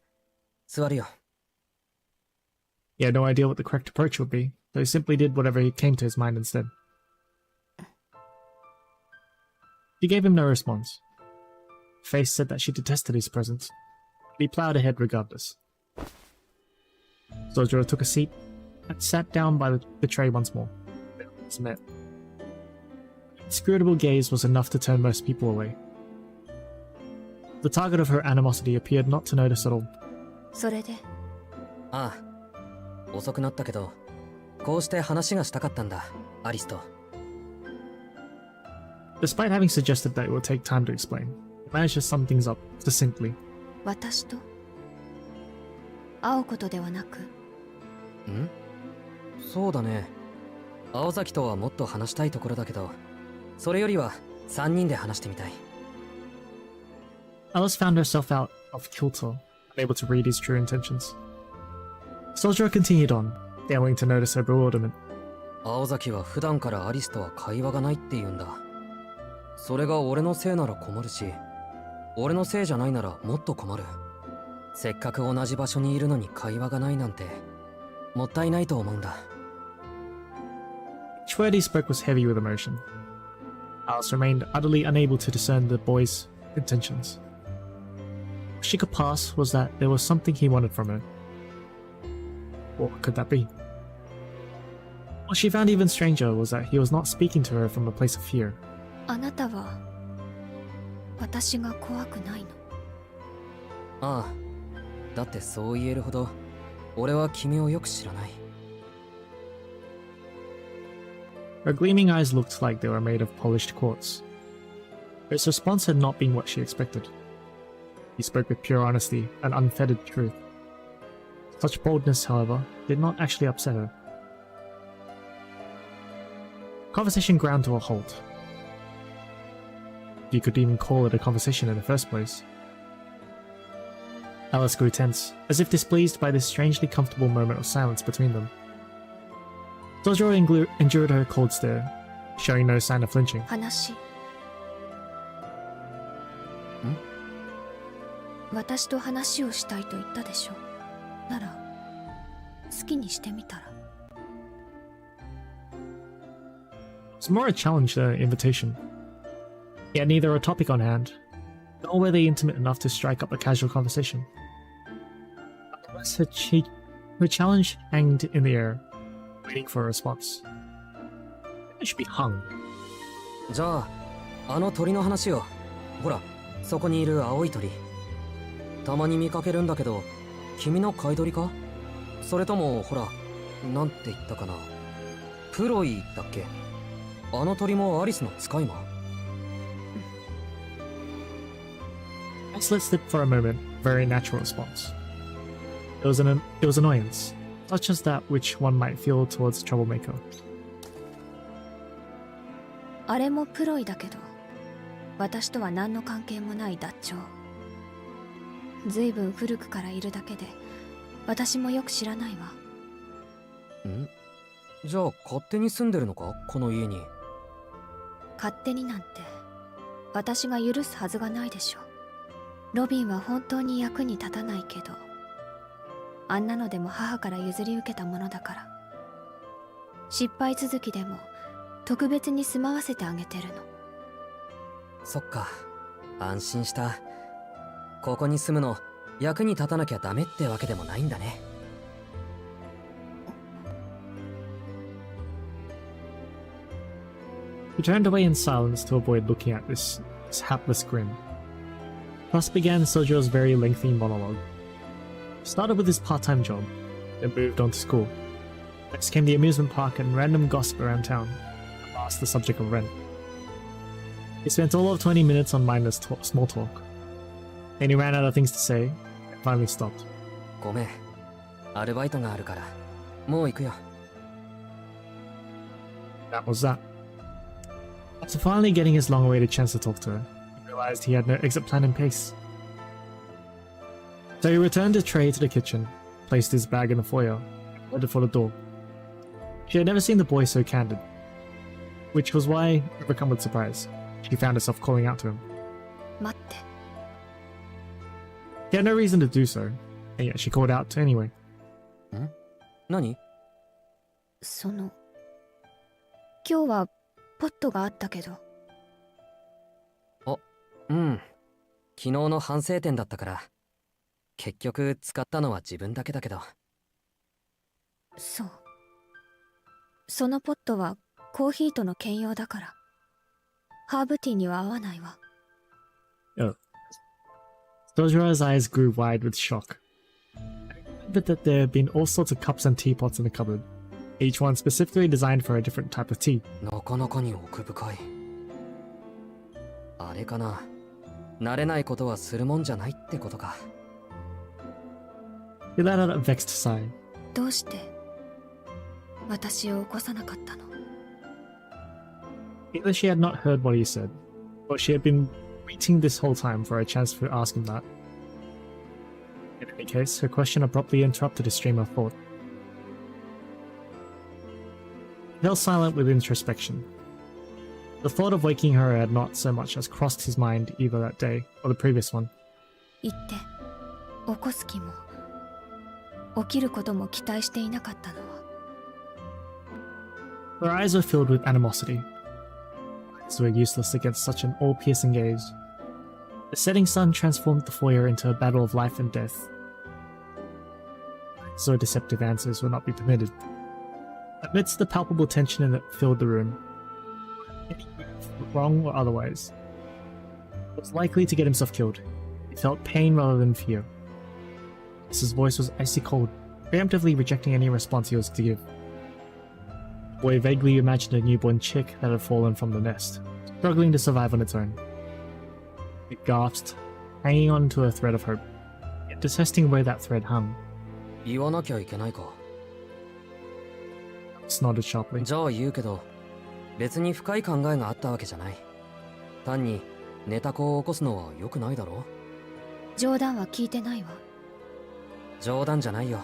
座るよ。 He had no idea what the correct approach would be, so he simply did whatever came to his mind instead. She gave him no response. Her face said that she detested his presence, but he plowed ahead regardless. Sojiro took a seat and sat down by the tray once more. Their eyes met. Her inscrutable gaze was enough to turn most people away. The target of her animosity appeared not to notice at all. それで？ああ。遅くなったけど、こうして話がしたかったんだ、アリスと。 Despite having suggested that it would take time to explain, he managed to sum things up succinctly. 私と？会うことではなく？ん？そうだね。青崎とはもっと話したいところだけど、それよりは3人で話してみたい。 Alice found herself out of kilter, unable to read his true intentions. Sojiro continued on, failing to notice her bewilderment. 青崎は普段からアリスとは会話がないって言うんだ。それが俺のせいなら困るし、俺のせいじゃないならもっと困る。せっかく同じ場所にいるのに会話がないなんて、もったいないと思うんだ。Each word he spoke was heavy with emotion. Alice remained utterly unable to discern the boy's intentions. All she could pass was that there was something he wanted from her. What could that be? What she found even stranger was that he was not speaking to her from a place of fear. あなたは私が怖くないの？ああ。だってそう言えるほど、俺は君をよく知らない。 Her gleaming eyes looked like they were made of polished quartz. His response had not been what she expected. He spoke with pure honesty and unfettered truth. Such boldness, however, did not actually upset her. Conversation ground to a halt. If you could even call it a conversation in the first place. Alice grew tense, as if displeased by this strangely comfortable moment of silence between them. Sojiro endured her cold stare, showing no sign of flinching. 話。私と話をしたいと言ったでしょ。なら好きにしてみたら。 It's more a challenge than an invitation. He had neither a topic on hand, nor were they intimate enough to strike up a casual conversation. Nonetheless, her challenge hanged in the air, waiting for a response. It should be hung. じゃあ、あの鳥の話よ。ほら、そこにいる青い鳥。たまに見かけるんだけど、君の飼い鳥か？それとも、ほら、なんて言ったかな。プロイだっけ？あの鳥もアリスの使い魔？ Ice let slip for a moment, very natural response. It was annoyance, such as that which one might feel towards a troublemaker. あれもプロイだけど、私とは何の関係もない脱鳥。ずいぶん古くからいるだけで、私もよく知らないわ。ん？じゃあ勝手に住んでるのか？この家に。勝手になんて、私が許すはずがないでしょ。ロビンは本当に役に立たないけど、あんなのでも母から譲り受けたものだから。失敗続きでも特別に住まわせてあげてるの。そっか、安心した。ここに住むの役に立たなきゃダメってわけでもないんだね。He turned away in silence to avoid looking at this hapless grin. Thus began Sojo's very lengthy monologue. He started with his part-time job, then moved on to school. Next came the amusement park and random gossip around town, and last the subject of rent. He spent all of 20 minutes on mindless small talk. Then he ran out of things to say, and finally stopped. ごめん、アルバイトがあるから、もう行くよ。That was that. After finally getting his long-awaited chance to talk to her, he realized he had no exit plan in place. So he returned his tray to the kitchen, placed his bag in the foyer, and headed for the door. She had never seen the boy so candid, which was why, overcome with surprise, she found herself calling out to him. 待って。 He had no reason to do so, and yet she called out anyway. ん？何？その、今日はポットがあったけど。うん。昨日の反省点だったから、結局使ったのは自分だけだけど。そう。そのポットはコーヒーとの兼用だから。ハーブティーには合わないわ。Oh. Sojira's eyes grew wide with shock. I remembered that there had been all sorts of cups and teapots in the cupboard, each one specifically designed for a different type of tea. なかなかに奥深い。あれかな。慣れないことはするもんじゃないってことか。He let out a vexed sigh. どうして私を起こさなかったの？ Either she had not heard what he said, or she had been waiting this whole time for a chance to ask him that. In any case, her question abruptly interrupted his stream of thought. He fell silent with introspection. The thought of waking her had not so much as crossed his mind either that day or the previous one. 言って、起こす気も、起きることも期待していなかったのは。Her eyes were filled with animosity. Words were useless against such an all-piercing gaze. The setting sun transformed the foyer into a battle of life and death. So deceptive answers would not be permitted. Amidst the palpable tension that filled the room, any move, wrong or otherwise, was likely to get himself killed. He felt pain rather than fear. His voice was icy cold, preemptively rejecting any response he was to give. The boy vaguely imagined a newborn chick that had fallen from the nest, struggling to survive on its own. It gasped, hanging on to a thread of hope, yet detesting where that thread hung. 言わなきゃいけないか。Snorted sharply. じゃあ言うけど、別に深い考えがあったわけじゃない。単に寝た子を起こすのは良くないだろ。冗談は聞いてないわ。冗談じゃないよ。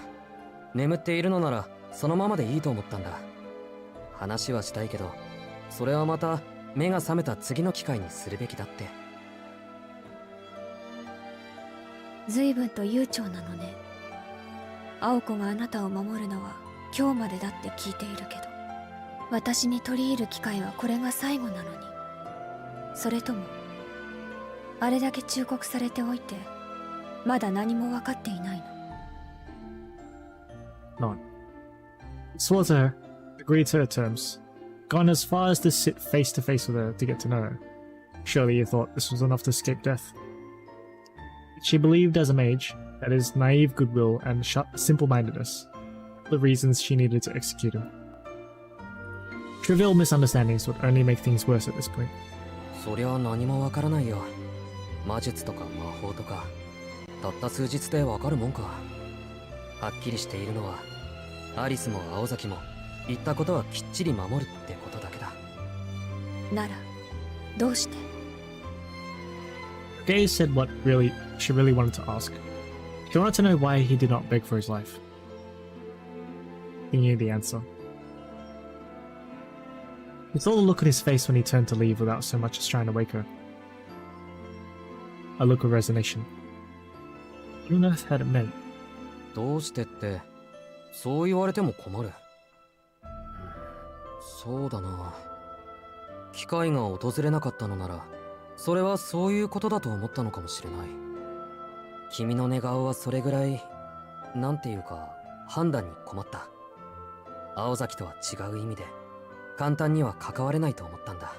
眠っているのならそのままでいいと思ったんだ。話はしたいけど、それはまた目が覚めた次の機会にするべきだって。随分と悠長なのね。青子があなたを守るのは今日までだって聞いているけど、私に取り入る機会はこれが最後なのに。それともあれだけ忠告されておいてまだ何も分かっていないの？ None. Swore to her, agreed to her terms, gone as far as to sit face to face with her to get to know her. Surely you thought this was enough to escape death. She believed as a mage that his naive goodwill and simple-mindedness were the reasons she needed to execute him. Trivial misunderstandings would only make things worse at this point. そりゃ何もわからないよ。魔術とか魔法とかたった数日でわかるもんか。はっきりしているのはアリスも青崎も言ったことはきっちり守るってことだけだ。ならどうして？ Gaze said what she really wanted to ask. She wanted to know why he did not beg for his life. He knew the answer. He saw the look on his face when he turned to leave without so much as trying to wake her. A look of resignation. What on earth had it meant? どうしてってそう言われても困る。そうだな。機会が訪れなかったのならそれはそういうことだと思ったのかもしれない。君の寝顔はそれぐらいなんていうか判断に困った。青崎とは違う意味で簡単には関われないと思ったんだ。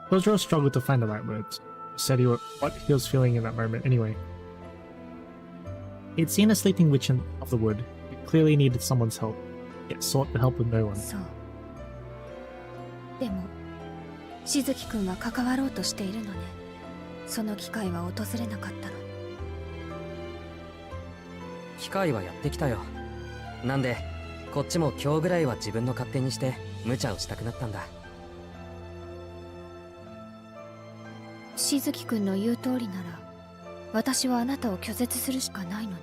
Kojiro struggled to find the right words. Said what he was feeling in that moment anyway. He'd seen a sleeping witch of the wood who clearly needed someone's help, yet sought the help of no one. そう。でもしずきくんは関わろうとしているのね。その機会は訪れなかったの。機会はやってきたよ。なんでこっちも今日ぐらいは自分の勝手にして無茶をしたくなったんだ。しずきくんの言う通りなら私はあなたを拒絶するしかないのに。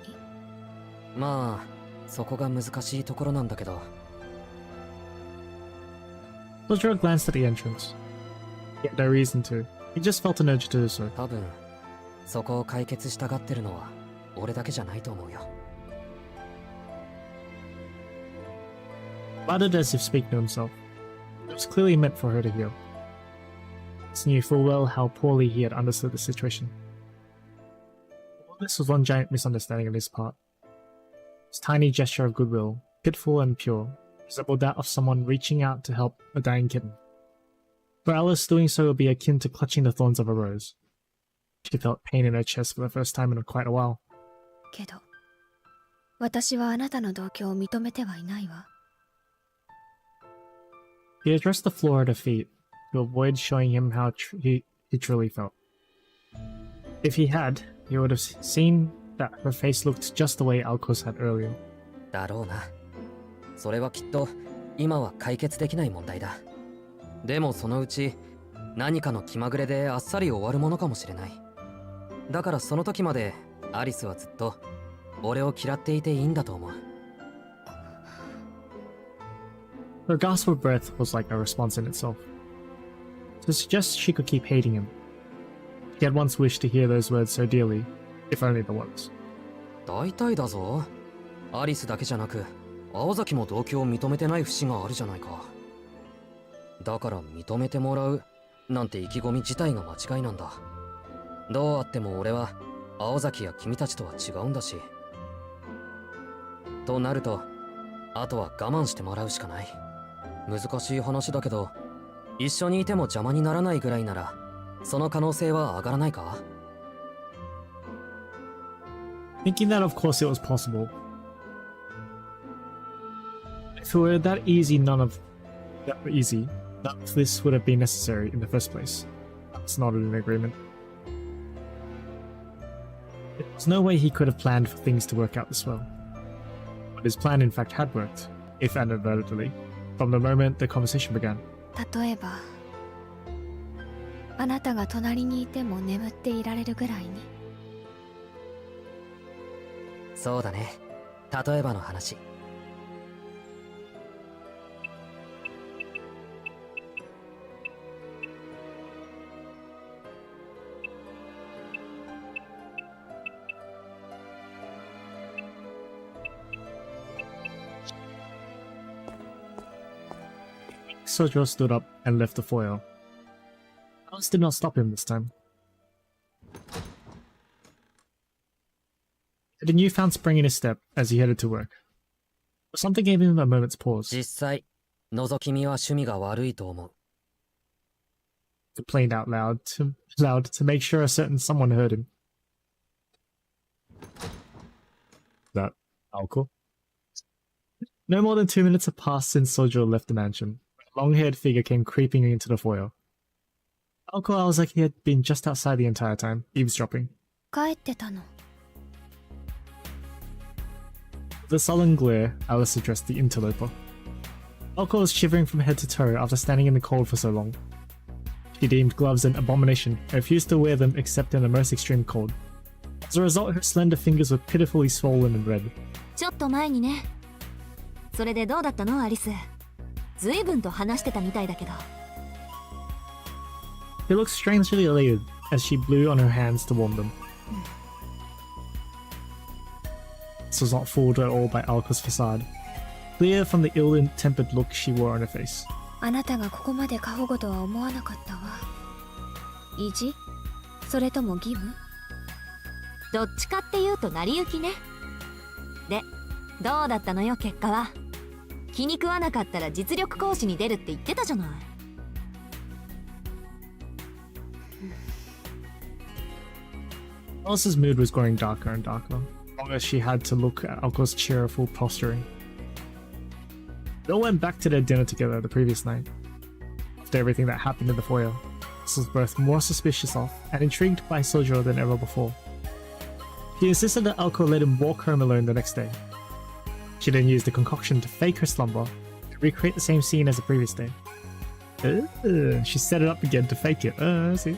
まあそこが難しいところなんだけど。Kojiro glanced at the entrance. He had no reason to. He just felt an urge to do so. 多分そこを解決したがってるのは俺だけじゃないと思うよ。Muttered as if speaking to himself. It was clearly meant for her to hear. He knew full well how poorly he had understood the situation. All this was one giant misunderstanding on his part. His tiny gesture of goodwill, pitiful and pure, resembled that of someone reaching out to help a dying kitten. For Alice, doing so would be akin to clutching the thorns of a rose. She felt pain in her chest for the first time in quite a while. けど私はあなたの同居を認めてはいないわ。He addressed the floor at her feet to avoid showing him how he truly felt. If he had, he would have seen that her face looked just the way Alco's had earlier. だろうな。それはきっと今は解決できない問題だ。でもそのうち何かの気まぐれであっさり終わるものかもしれない。だからその時までアリスはずっと俺を嫌っていていいんだと思う。Her gasp of breath was like a response in itself. To suggest she could keep hating him. He had once wished to hear those words so dearly, if only the once. 大体だぞ。アリスだけじゃなく青崎も同居を認めてない節があるじゃないか。だから認めてもらうなんて意気込み自体が間違いなんだ。どうあっても俺は青崎や君たちとは違うんだし。となるとあとは我慢してもらうしかない。難しい話だけど一緒にいても邪魔にならないぐらいならその可能性は上がらないか？ Thinking that of course it was possible. If it were that easy, none of this would have been necessary in the first place. It's not an agreement. There's no way he could have planned for things to work out this well. But his plan in fact had worked, if inadvertently, from the moment the conversation began. 例えばあなたが隣にいても眠っていられるぐらいに。そうだね。例えばの話。Sojiro stood up and left the foyer. Alice did not stop him this time. He had a newfound spring in his step as he headed to work. But something gave him a moment's pause. 実際覗き見は趣味が悪いと思う。 Complained out loud to make sure a certain someone heard him. That Aoko? No more than 2 minutes had passed since Sojiro left the mansion. A long-haired figure came creeping into the foyer. Aoko was like he had been just outside the entire time, eavesdropping. 帰ってたの。 With a sullen glare, Alice addressed the interloper. Aoko was shivering from head to toe after standing in the cold for so long. She deemed gloves an abomination and refused to wear them except in the most extreme cold. As a result, her slender fingers were pitifully swollen and red. ちょっと前にね。それでどうだったのアリス。随分と話してたみたいだけど。 She looked strangely elated as she blew on her hands to warm them. This was not fooled at all by Aoko's facade, clear from the ill-tempered look she wore on her face. あなたがここまで過保護とは思わなかったわ。意地？それとも義務？どっちかっていうと成り行きね。で、どうだったのよ結果は。気に食わなかったら実力行使に出るって言ってたじゃない。Alice's mood was growing darker and darker, long as she had to look at Aoko's cheerful posturing. They all went back to their dinner together the previous night. After everything that happened in the foyer, Alice was both more suspicious of and intrigued by Sojiro than ever before. She insisted that Aoko let him walk home alone the next day. She then used the concoction to fake her slumber and recreate the same scene as the previous day. She set it up again to fake it. I see.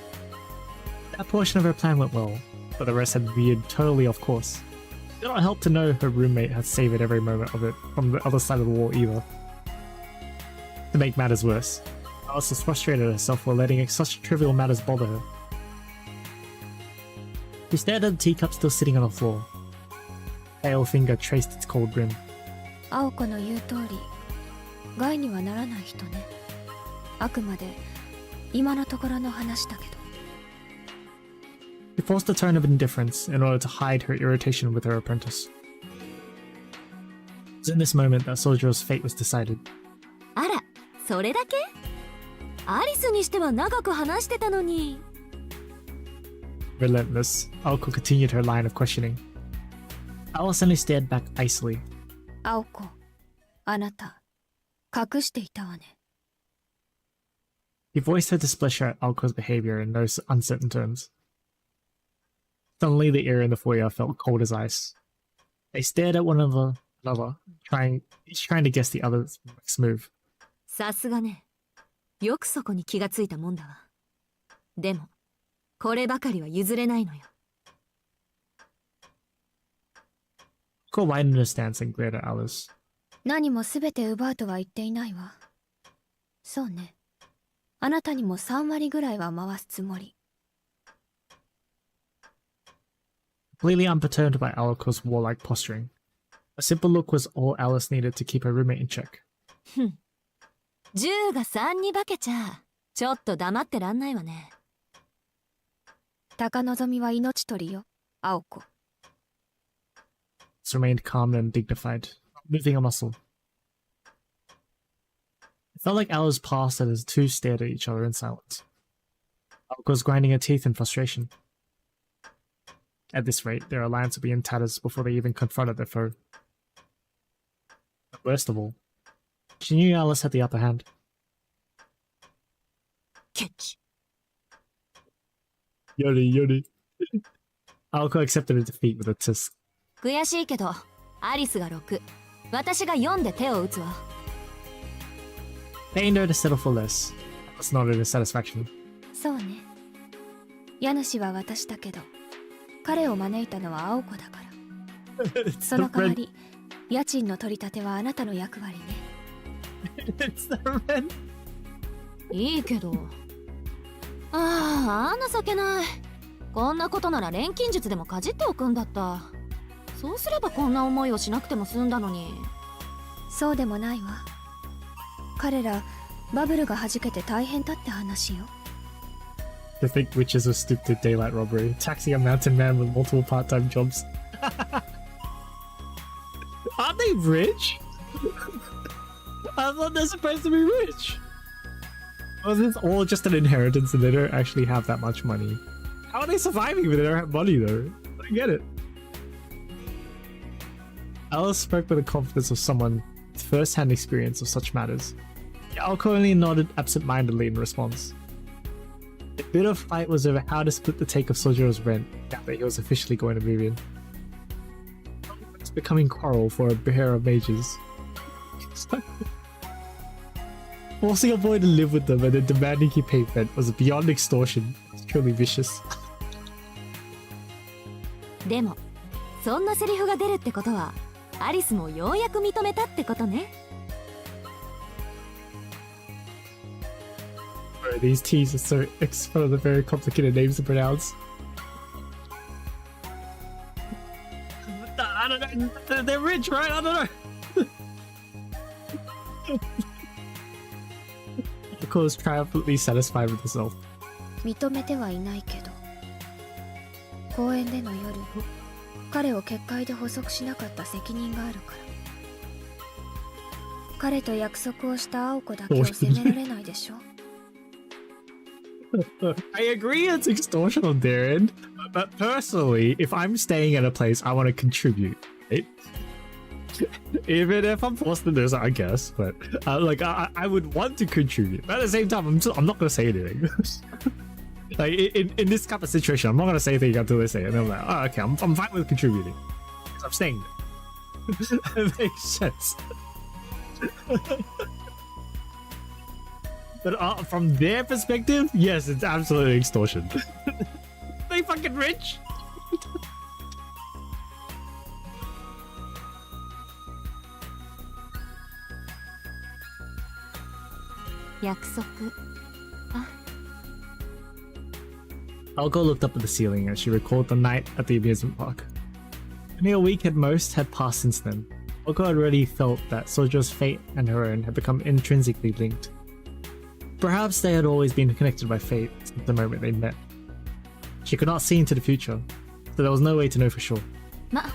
That portion of her plan went well, but the rest had veered totally off course. It did not help to know her roommate had savoured every moment of it from the other side of the wall either. To make matters worse, Alice was frustrated at herself while letting such trivial matters bother her. She stared at the teacup still sitting on the floor. A pale finger traced its cold brim. 青子の言う通り、害にはならない人ね。あくまで今のところの話だけど。She forced a tone of indifference in order to hide her irritation with her apprentice. It was in this moment that Sojiro's fate was decided. あら、それだけ？アリスにしては長く話してたのに。Relentless, Aoko continued her line of questioning. Alice only stared back icily. 青子、あなた、隠していたわね。He voiced her displeasure at Aoko's behavior in those uncertain terms. Suddenly, the air in the foyer felt cold as ice. They stared at one another, each trying to guess the other's next move. さすがね。よくそこに気がついたもんだわ。でも、こればかりは譲れないのよ。Aoko widened her stance and glared at Alice. 何も全て奪うとは言っていないわ。そうね。あなたにも3割ぐらいは回すつもり。Completely unperturbed by Aoko's warlike posturing, a simple look was all Alice needed to keep her roommate in check. 10が3に化けちゃ、ちょっと黙ってらんないわね。高望みは命取りよ、青子。Alice remained calm and dignified, not moving a muscle. It felt like hours passed as the two stared at each other in silence. Aoko was grinding her teeth in frustration. At this rate, their alliance would be in tatters before they even confronted their foe. But worst of all, she knew Alice had the upper hand. ケチ。Yori. Aoko accepted her defeat with a tisk. 悔しいけど、アリスが6。私が4で手を打つわ。Pained her to settle for less. Alice nodded in satisfaction. そうね。家主は私だけど、彼を招いたのは青子だから。その代わり、家賃の取り立てはあなたの役割ね。It's the red. いいけど。ああ、情けない。こんなことなら錬金術でもかじっておくんだった。そうすればこんな思いをしなくても済んだのに。そうでもないわ。彼らバブルが弾けて大変だって話よ。 To think witches were stooped to daylight robbery, taxing a mountain man with multiple part-time jobs. Aren't they rich? I thought they're supposed to be rich. Or is this all just an inheritance and they don't actually have that much money? How are they surviving if they don't have money though? I don't get it. Alice spoke with the confidence of someone with first-hand experience of such matters. Alco only nodded absent-mindedly in response. The bit of fight was over how to split the take of Sojiro's rent now that he was officially going to move in. It's becoming quarrel for a pair of mages. Forcing a boy to live with them and then demanding he pay rent was beyond extortion. It's truly vicious. でもそんなセリフが出るってことはアリスもようやく認めたってことね。 Bro, these T's are so full of the very complicated names to pronounce. I don't know. They're rich, right? I don't know. Nicole was triumphantly satisfied with herself. 認めてはいないけど、公園での夜、彼を結界で捕捉しなかった責任があるから。彼と約束をした青子だけを責められないでしょ。I agree it's extortion on their end, but personally, if I'm staying at a place, I want to contribute, right? Even if I'm forced to do so, I guess, but like I would want to contribute. But at the same time, I'm not going to say anything. Like in this type of situation, I'm not going to say anything until they say it. And I'm like, oh, okay, I'm fine with contributing. Because I'm staying there. It makes sense. But from their perspective, yes, it's absolutely extortion. They fucking rich. Alco looked up at the ceiling as she recalled the night at the amusement park. Only a week at most had passed since then. Alco had already felt that Sojo's fate and her own had become intrinsically linked. Perhaps they had always been connected by fate since the moment they met. She could not see into the future, so there was no way to know for sure. ま、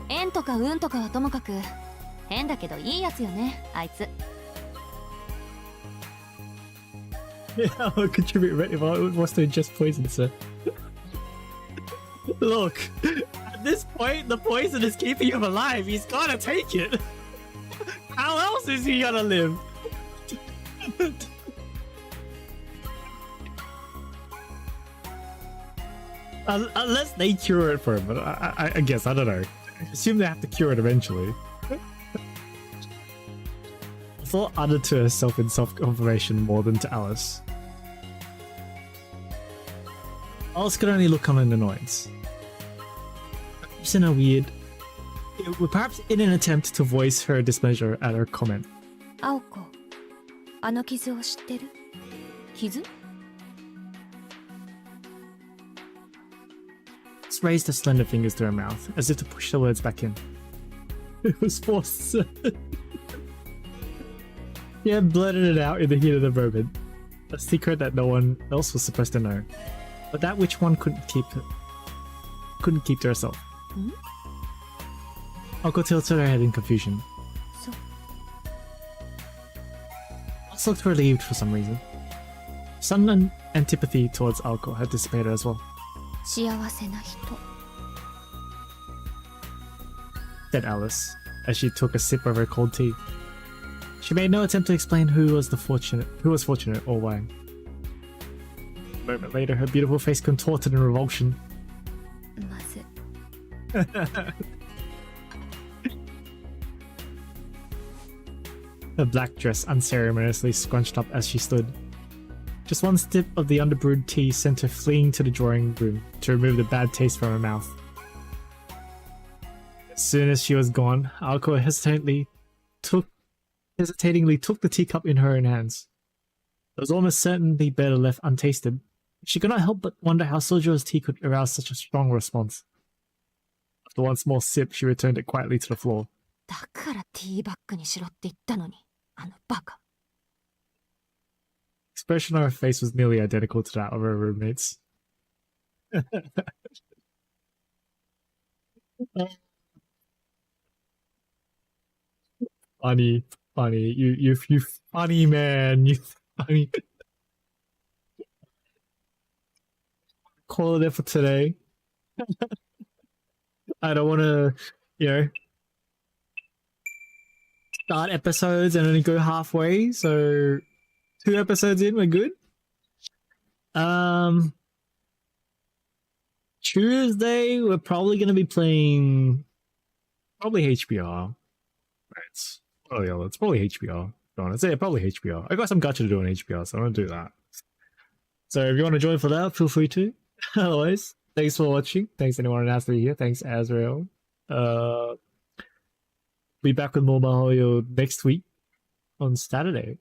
縁とか運とかはともかく、変だけどいいやつよね、あいつ。Yeah, I'll contribute if I was to ingest poison, sir. Look, at this point, the poison is keeping him alive. He's gotta take it. How else is he gonna live? Unless they cure it for him, but I guess, I don't know. I assume they have to cure it eventually. I thought uttered to herself in self-confirmation more than to Alice. Alice could only look on in annoyance. Perhaps in an attempt to voice her displeasure at her comment. 青子、あの傷を知ってる？傷？ Raised her slender fingers to her mouth, as if to push the words back in. It was forced. She had blurted it out in the heat of the moment. A secret that no one else was supposed to know. But that which one couldn't keep to herself. Alco tilted her head in confusion. So... Alice looked relieved for some reason. Sudden antipathy towards Alco had dissipated as well. 幸せな人 said Alice, as she took a sip of her cold tea. She made no attempt to explain who was fortunate or why. A moment later, her beautiful face contorted in revulsion. まず Her black dress unceremoniously scrunched up as she stood. Just one sip of the underbrewed tea sent her fleeing to the drawing room to remove the bad taste from her mouth. As soon as she was gone, Alco hesitatingly took the teacup in her own hands. It was almost certainly better left untasted. She could not help but wonder how Sojo's tea could arouse such a strong response. After one small sip, she returned it quietly to the floor. だからティーバッグにしろって言ったのに、あのバカ。expression on her face was nearly identical to that of her roommates. Funny, funny. You funny man. You funny. Call it there for today. I don't want to, start episodes and only go halfway. So 2 episodes in, we're good. Tuesday, we're probably going to be playing probably HBR. It's probably HBR. Honest. Yeah, probably HBR. I got some gacha to do on HBR, so I'm going to do that. So if you want to join for that, feel free to. Otherwise, thanks for watching. Thanks anyone who has to be here. Thanks, Azrael. Be back with more Mahoyo next week on Saturday.